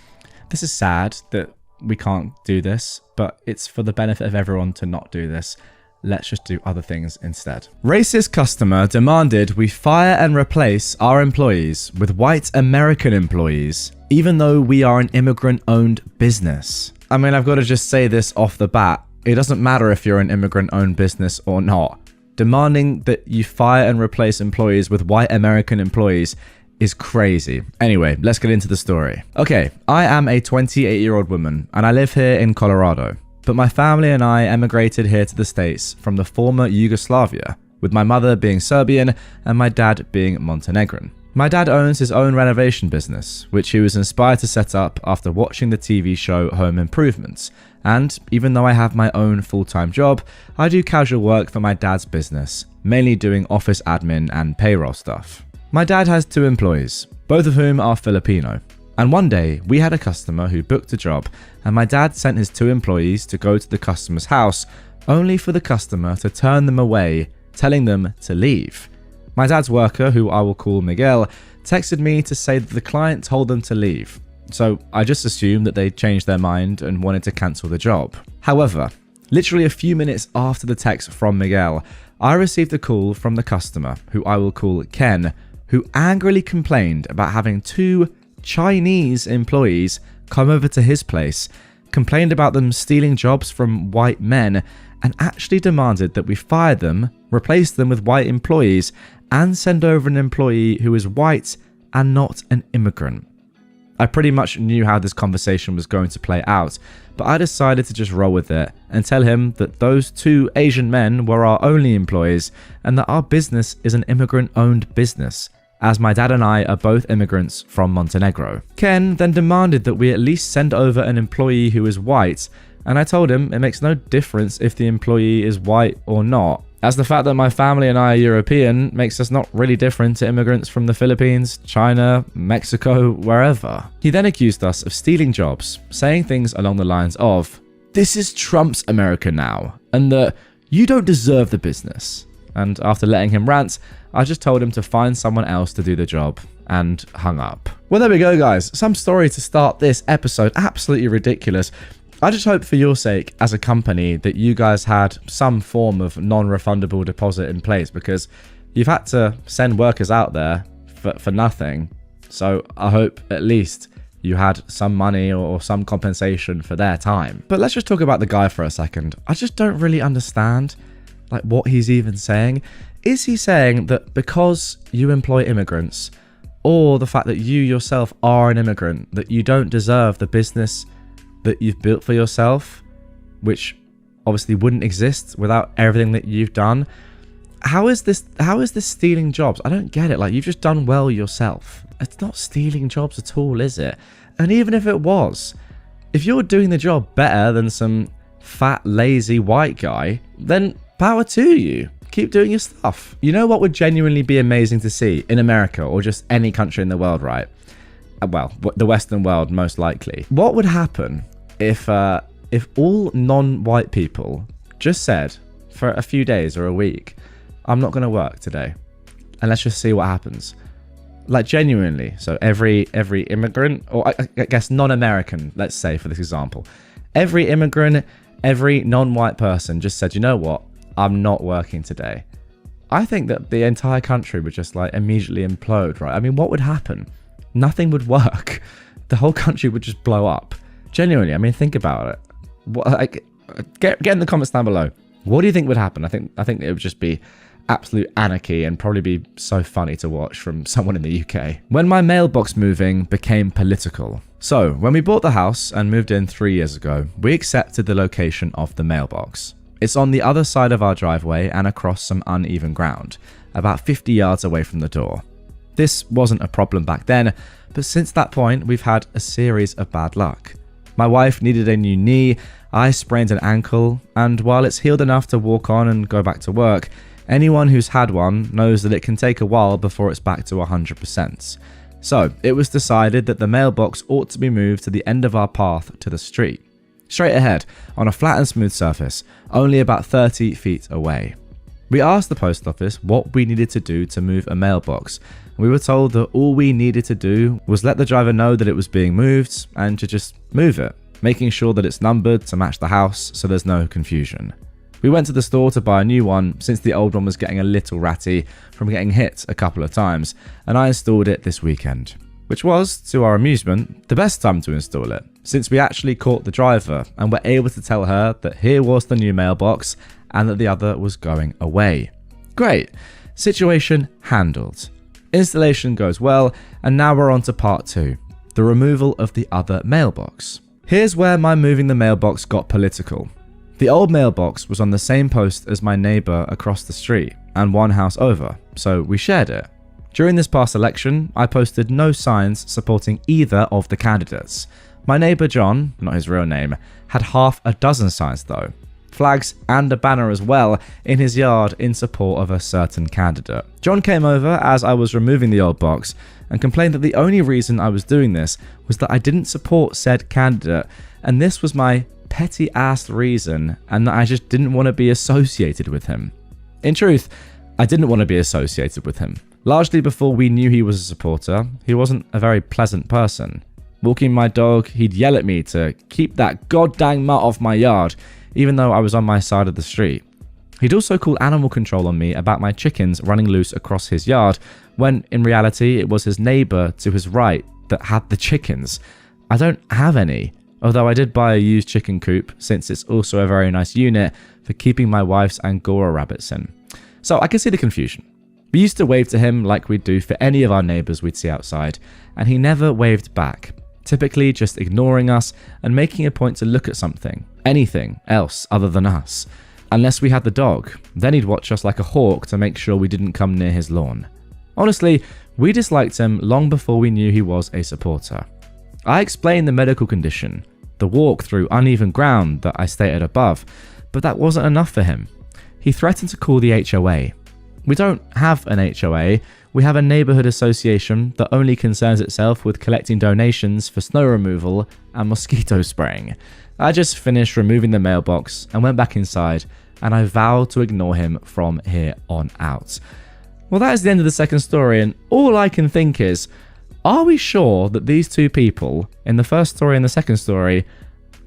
this is sad that we can't do this, but it's for the benefit of everyone to not do this. Let's just do other things instead. Racist customer demanded we fire and replace our employees with white American employees, even though we are an immigrant-owned business. I mean, I've got to just say this off the bat. It doesn't matter if you're an immigrant-owned business or not. Demanding that you fire and replace employees with white American employees is crazy. Anyway, let's get into the story. Okay, I am a 28-year-old woman, and I live here in Colorado. But my family and I emigrated here to the States from the former Yugoslavia, with my mother being Serbian and my dad being Montenegrin. My dad owns his own renovation business, which he was inspired to set up after watching the TV show Home Improvement. And even though I have my own full-time job, I do casual work for my dad's business, mainly doing office admin and payroll stuff. My dad has 2 employees, both of whom are Filipino. And one day, we had a customer who booked a job, and my dad sent his 2 employees to go to the customer's house, only for the customer to turn them away, telling them to leave. My dad's worker, who I will call Miguel, texted me to say that the client told them to leave. So I just assumed that they changed their mind and wanted to cancel the job. However, literally a few minutes after the text from Miguel, I received a call from the customer, who I will call Ken, who angrily complained about having 2 Chinese employees come over to his place, complained about them stealing jobs from white men, and actually demanded that we fire them, replace them with white employees, and send over an employee who is white and not an immigrant. I pretty much knew how this conversation was going to play out, but I decided to just roll with it and tell him that those 2 Asian men were our only employees and that our business is an immigrant-owned business, as my dad and I are both immigrants from Montenegro. Ken then demanded that we at least send over an employee who is white, and I told him it makes no difference if the employee is white or not, as the fact that my family and I are European makes us not really different to immigrants from the Philippines, China, Mexico, wherever. He then accused us of stealing jobs, saying things along the lines of, "This is Trump's America now, and that you don't deserve the business." And after letting him rant, I just told him to find someone else to do the job, and hung up. Well, there we go, guys. Some story to start this episode. Absolutely ridiculous. I just hope for your sake as a company that you guys had some form of non-refundable deposit in place, because you've had to send workers out there for nothing. So I hope at least you had some money or some compensation for their time. But let's just talk about the guy for a second. I just don't really understand what he's even saying. Is he saying that because you employ immigrants, or the fact that you yourself are an immigrant, that you don't deserve the business that you've built for yourself, which obviously wouldn't exist without everything that you've done? How is this stealing jobs? I don't get it. You've just done well yourself. It's not stealing jobs at all, is it? And even if it was, if you're doing the job better than some fat, lazy white guy, then power to you. Keep doing your stuff. You know what would genuinely be amazing to see in America, or just any country in the world, right? Well, the Western world, most likely. What would happen if all non-white people just said for a few days or a week, "I'm not going to work today, and let's just see what happens"? Genuinely. So every immigrant, or I guess non-American, let's say for this example, every immigrant, every non-white person just said, "You know what? I'm not working today." I think that the entire country would just immediately implode, right? I mean, what would happen? Nothing would work. The whole country would just blow up. Genuinely, I mean, think about it. Get in the comments down below. What do you think would happen? I think it would just be absolute anarchy, and probably be so funny to watch from someone in the UK. When my mailbox moving became political. So, when we bought the house and moved in 3 years ago, we accepted the location of the mailbox. It's on the other side of our driveway and across some uneven ground, about 50 yards away from the door. This wasn't a problem back then, but since that point, we've had a series of bad luck. My wife needed a new knee, I sprained an ankle, and while it's healed enough to walk on and go back to work, anyone who's had one knows that it can take a while before it's back to 100%. So, it was decided that the mailbox ought to be moved to the end of our path to the street. Straight ahead, on a flat and smooth surface, only about 30 feet away. We asked the post office what we needed to do to move a mailbox. We were told that all we needed to do was let the driver know that it was being moved and to just move it, making sure that it's numbered to match the house so there's no confusion. We went to the store to buy a new one since the old one was getting a little ratty from getting hit a couple of times, and I installed it this weekend. Which was, to our amusement, the best time to install it, since we actually caught the driver and were able to tell her that here was the new mailbox and that the other was going away. Great. Situation handled. Installation goes well, and now we're on to part 2, the removal of the other mailbox. Here's where my moving the mailbox got political. The old mailbox was on the same post as my neighbour across the street, and one house over, so we shared it. During this past election, I posted no signs supporting either of the candidates. My neighbour John, not his real name, had half a dozen signs though. Flags and a banner as well in his yard in support of a certain candidate. John came over as I was removing the old box and complained that the only reason I was doing this was that I didn't support said candidate, and this was my petty ass reason, and that I just didn't want to be associated with him. In truth, I didn't want to be associated with him. Largely before we knew he was a supporter, he wasn't a very pleasant person. Walking my dog, he'd yell at me to keep that goddamn mutt off my yard, even though I was on my side of the street. He'd also call animal control on me about my chickens running loose across his yard, when in reality it was his neighbour to his right that had the chickens. I don't have any, although I did buy a used chicken coop since it's also a very nice unit for keeping my wife's Angora rabbits in. So I can see the confusion. We used to wave to him like we'd do for any of our neighbours we'd see outside, and he never waved back, typically just ignoring us and making a point to look at something, anything else other than us. Unless we had the dog, then he'd watch us like a hawk to make sure we didn't come near his lawn. Honestly, we disliked him long before we knew he was a supporter. I explained the medical condition, the walk through uneven ground that I stated above, but that wasn't enough for him. He threatened to call the HOA. We don't have an HOA, we have a neighbourhood association that only concerns itself with collecting donations for snow removal and mosquito spraying. I just finished removing the mailbox and went back inside, and I vowed to ignore him from here on out. Well, that is the end of the second story, and all I can think is, are we sure that these two people in the first story and the second story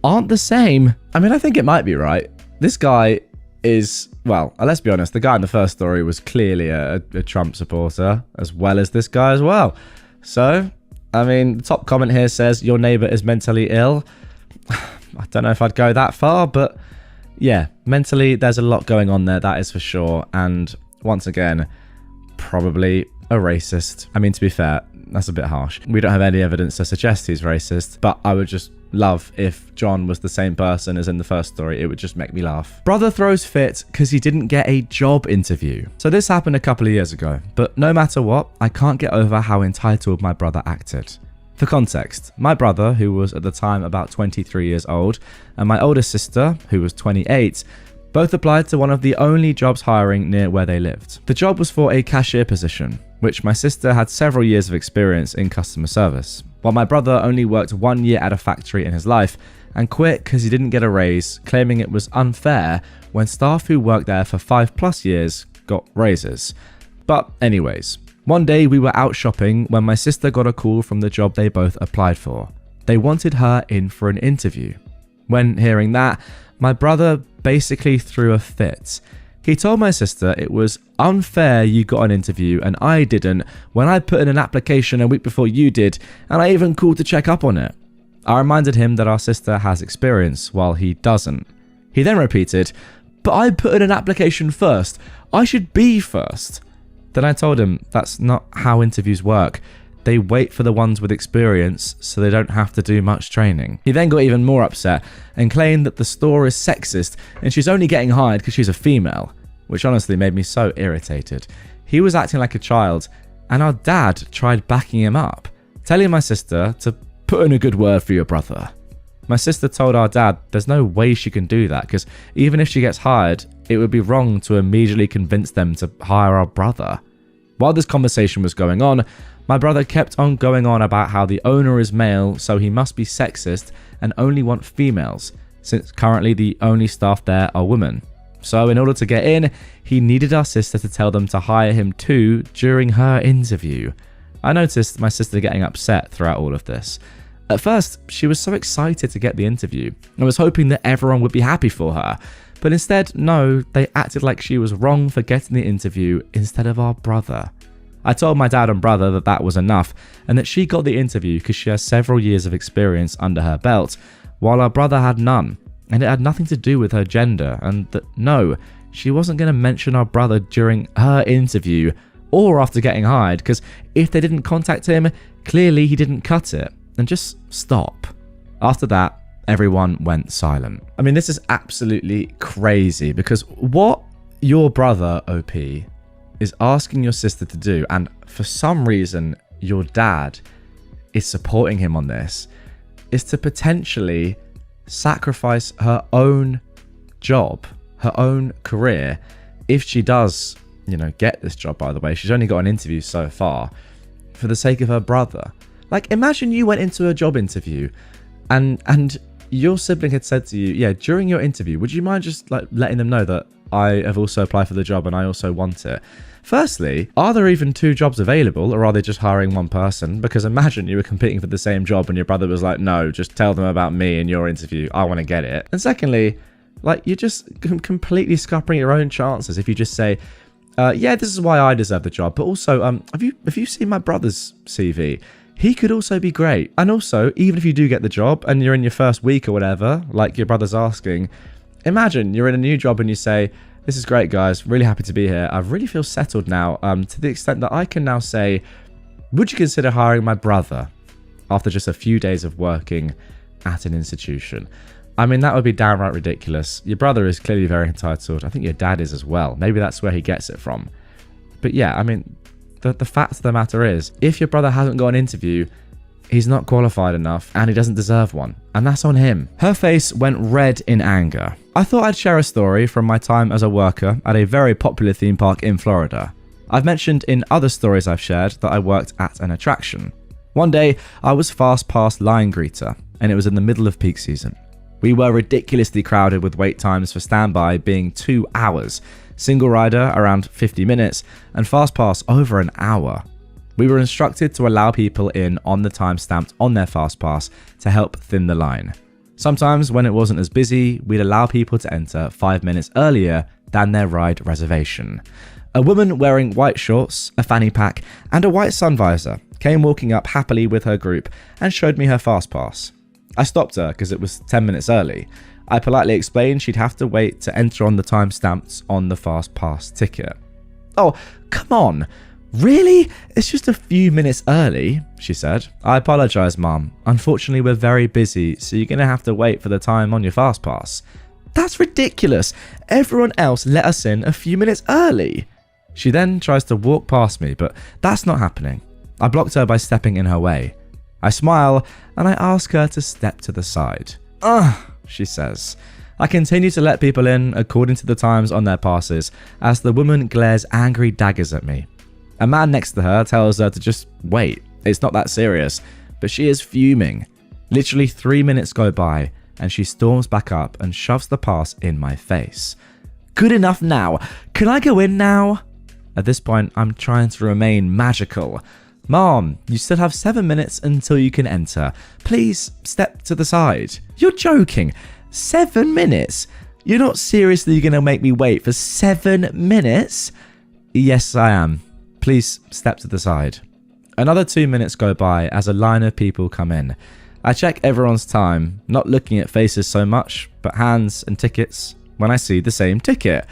aren't the same? I mean, I think it might be right. This guy is, well, let's be honest, the guy in the first story was clearly a Trump supporter, as well as this guy as well. So, I mean, the top comment here says, your neighbour is mentally ill. I don't know if I'd go that far, but yeah, mentally there's a lot going on there, that is for sure. And once again, probably a racist. I mean, to be fair, that's a bit harsh. We don't have any evidence to suggest he's racist, but I would just love if John was the same person as in the first story. It would just make me laugh. Brother throws fit because he didn't get a job interview. So this happened a couple of years ago, but no matter what, I can't get over how entitled my brother acted. For context, my brother, who was at the time about 23 years old, and my older sister, who was 28, both applied to one of the only jobs hiring near where they lived. The job was for a cashier position, which my sister had several years of experience in customer service, while my brother only worked 1 year at a factory in his life and quit because he didn't get a raise, claiming it was unfair when staff who worked there for 5+ years got raises. But anyways, one day we were out shopping when my sister got a call from the job they both applied for. They wanted her in for an interview. When hearing that, my brother basically threw a fit. He told my sister it was unfair you got an interview and I didn't when I put in an application a week before you did, and I even called to check up on it. I reminded him that our sister has experience while he doesn't. He then repeated, but I put in an application first. I should be first. Then I told him that's not how interviews work. They wait for the ones with experience so they don't have to do much training. He then got even more upset and claimed that the store is sexist and she's only getting hired because she's a female, which honestly made me so irritated. He was acting like a child, and our dad tried backing him up, telling my sister to put in a good word for your brother. My sister told our dad there's no way she can do that because even if she gets hired, it would be wrong to immediately convince them to hire our brother. While this conversation was going on, my brother kept on going on about how the owner is male, so he must be sexist and only want females, since currently the only staff there are women. So in order to get in, he needed our sister to tell them to hire him too during her interview. I noticed my sister getting upset throughout all of this. At first, she was so excited to get the interview and was hoping that everyone would be happy for her. But instead, no, they acted like she was wrong for getting the interview instead of our brother. I told my dad and brother that that was enough and that she got the interview because she has several years of experience under her belt, while our brother had none, and it had nothing to do with her gender, and that no, she wasn't going to mention our brother during her interview or after getting hired, because if they didn't contact him, clearly he didn't cut it, and just stop. After that, everyone went silent. I mean, this is absolutely crazy because what your brother, OP, is asking your sister to do, and for some reason your dad is supporting him on this, is to potentially sacrifice her own job, her own career, if she does, get this job, by the way. She's only got an interview so far, for the sake of her brother. Like, imagine you went into a job interview and your sibling had said to you, yeah, during your interview, would you mind just letting them know that I have also applied for the job and I also want it? Firstly, are there even 2 jobs available, or are they just hiring one person? Because imagine you were competing for the same job and your brother was like, no, just tell them about me in your interview. I want to get it. And secondly, you're just completely scuppering your own chances if you just say, yeah, this is why I deserve the job. But also, have you seen my brother's CV? He could also be great. And also, even if you do get the job and you're in your first week or whatever, like your brother's asking, imagine you're in a new job and you say, this is great, guys. Really happy to be here. I really feel settled now, to the extent that I can now say, would you consider hiring my brother after just a few days of working at an institution? I mean, that would be downright ridiculous. Your brother is clearly very entitled. I think your dad is as well. Maybe that's where he gets it from. But yeah, I mean, the fact of the matter is, if your brother hasn't got an interview, he's not qualified enough and he doesn't deserve one. And that's on him. Her face went red in anger. I thought I'd share a story from my time as a worker at a very popular theme park in Florida. I've mentioned in other stories I've shared that I worked at an attraction. One day, I was fast pass line greeter, and it was in the middle of peak season. We were ridiculously crowded, with wait times for standby being 2 hours, single rider around 50 minutes, and fast pass over an hour. We were instructed to allow people in on the time stamped on their fast pass to help thin the line. Sometimes when it wasn't as busy, we'd allow people to enter 5 minutes earlier than their ride reservation. A woman wearing white shorts, a fanny pack, and a white sun visor came walking up happily with her group and showed me her fast pass. I stopped her because it was 10 minutes early. I politely explained she'd have to wait to enter on the time stamps on the fast pass ticket. Oh, come on. Really? It's just a few minutes early, she said. I apologise, Mum. Unfortunately, we're very busy, so you're going to have to wait for the time on your fast pass. That's ridiculous. Everyone else let us in a few minutes early. She then tries to walk past me, but that's not happening. I blocked her by stepping in her way. I smile and I ask her to step to the side. Ugh, she says. I continue to let people in according to the times on their passes as the woman glares angry daggers at me. A man next to her tells her to just wait. It's not that serious, but she is fuming. Literally 3 minutes go by and she storms back up and shoves the pass in my face. Good enough now. Can I go in now? At this point, I'm trying to remain magical. Mom, you still have 7 minutes until you can enter. Please step to the side. You're joking. 7 minutes? You're not seriously going to make me wait for 7 minutes? Yes, I am. Please step to the side. Another 2 minutes go by as a line of people come in. I check everyone's time, not looking at faces so much, but hands and tickets when I see the same ticket.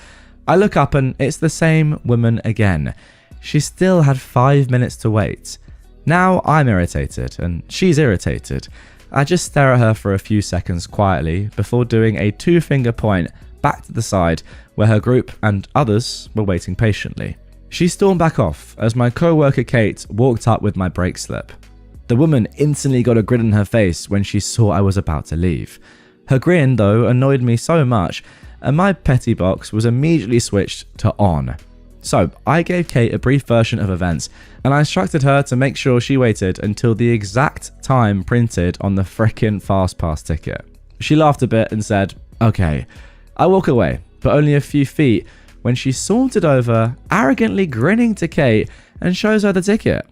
I look up and it's the same woman again. She still had 5 minutes to wait. Now I'm irritated and she's irritated. I just stare at her for a few seconds quietly before doing a 2-finger point back to the side where her group and others were waiting patiently. She stormed back off as my co-worker Kate walked up with my brake slip. The woman instantly got a grin on her face when she saw I was about to leave. Her grin, though, annoyed me so much, and my petty box was immediately switched to on. So I gave Kate a brief version of events, and I instructed her to make sure she waited until the exact time printed on the frickin' FastPass ticket. She laughed a bit and said, okay. I walk away, but only a few feet, when she sauntered over, arrogantly grinning to Kate, and shows her the ticket.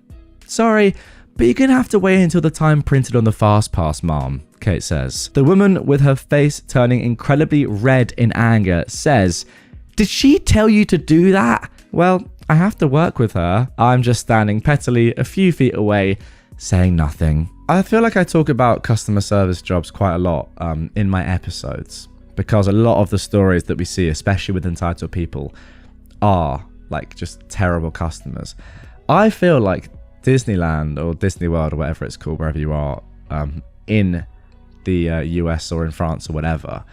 Sorry, but you're gonna have to wait until the time printed on the FastPass, Mom, Kate says. The woman, with her face turning incredibly red in anger, says, did she tell you to do that? Well, I have to work with her. I'm just standing pettily a few feet away, saying nothing. I feel like I talk about customer service jobs quite a lot in my episodes, because a lot of the stories that we see, especially with entitled people, are like just terrible customers. I feel like Disneyland or Disney World or whatever it's called, wherever you are in the US or in France or whatever,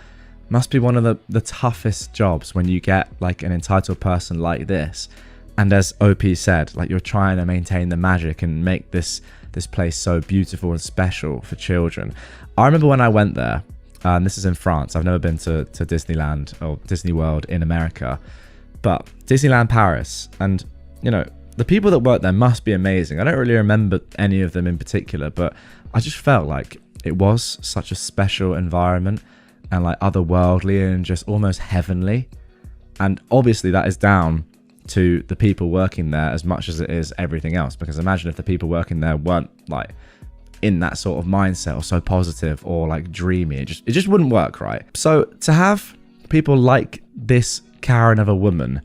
must be one of the toughest jobs when you get like an entitled person like this And as OP said, like, you're trying to maintain the magic and make this place so beautiful and special for children. I remember when I went there, and this is in France. I've never been to Disneyland or Disney World in America, but Disneyland Paris, and you know, the people that work there must be amazing. I don't really remember any of them in particular, but I just felt like it was such a special environment and like otherworldly and just almost heavenly. And obviously that is down to the people working there as much as it is everything else, because imagine if the people working there weren't like in that sort of mindset or so positive or like dreamy, it just wouldn't work, right? So to have people like this Karen of a woman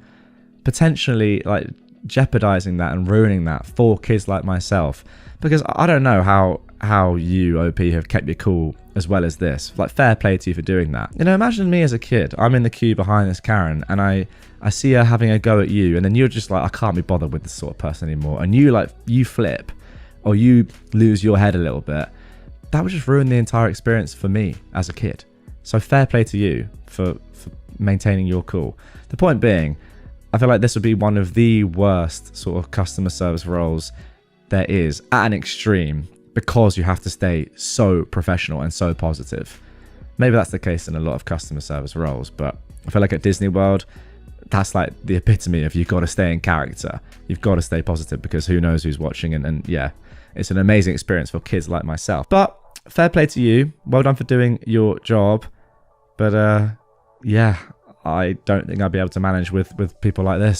potentially like jeopardizing that and ruining that for kids like myself, because I don't know how you, OP, have kept your cool as well as this. Like, fair play to you for doing that. You know, imagine me as a kid. I'm in the queue behind this Karen and I see her having a go at you, and then you're just like, I can't be bothered with this sort of person anymore, and you flip or you lose your head a little bit. That would just ruin the entire experience for me as a kid. So fair play to you for maintaining your cool. The point being, I feel like this would be one of the worst sort of customer service roles there is at an extreme, because you have to stay so professional and so positive. Maybe that's the case in a lot of customer service roles, but I feel like at Disney World, that's like the epitome of you've got to stay in character. You've got to stay positive because who knows who's watching, and yeah, it's an amazing experience for kids like myself. But fair play to you. Well done for doing your job. But yeah, I don't think I'd be able to manage with people like this.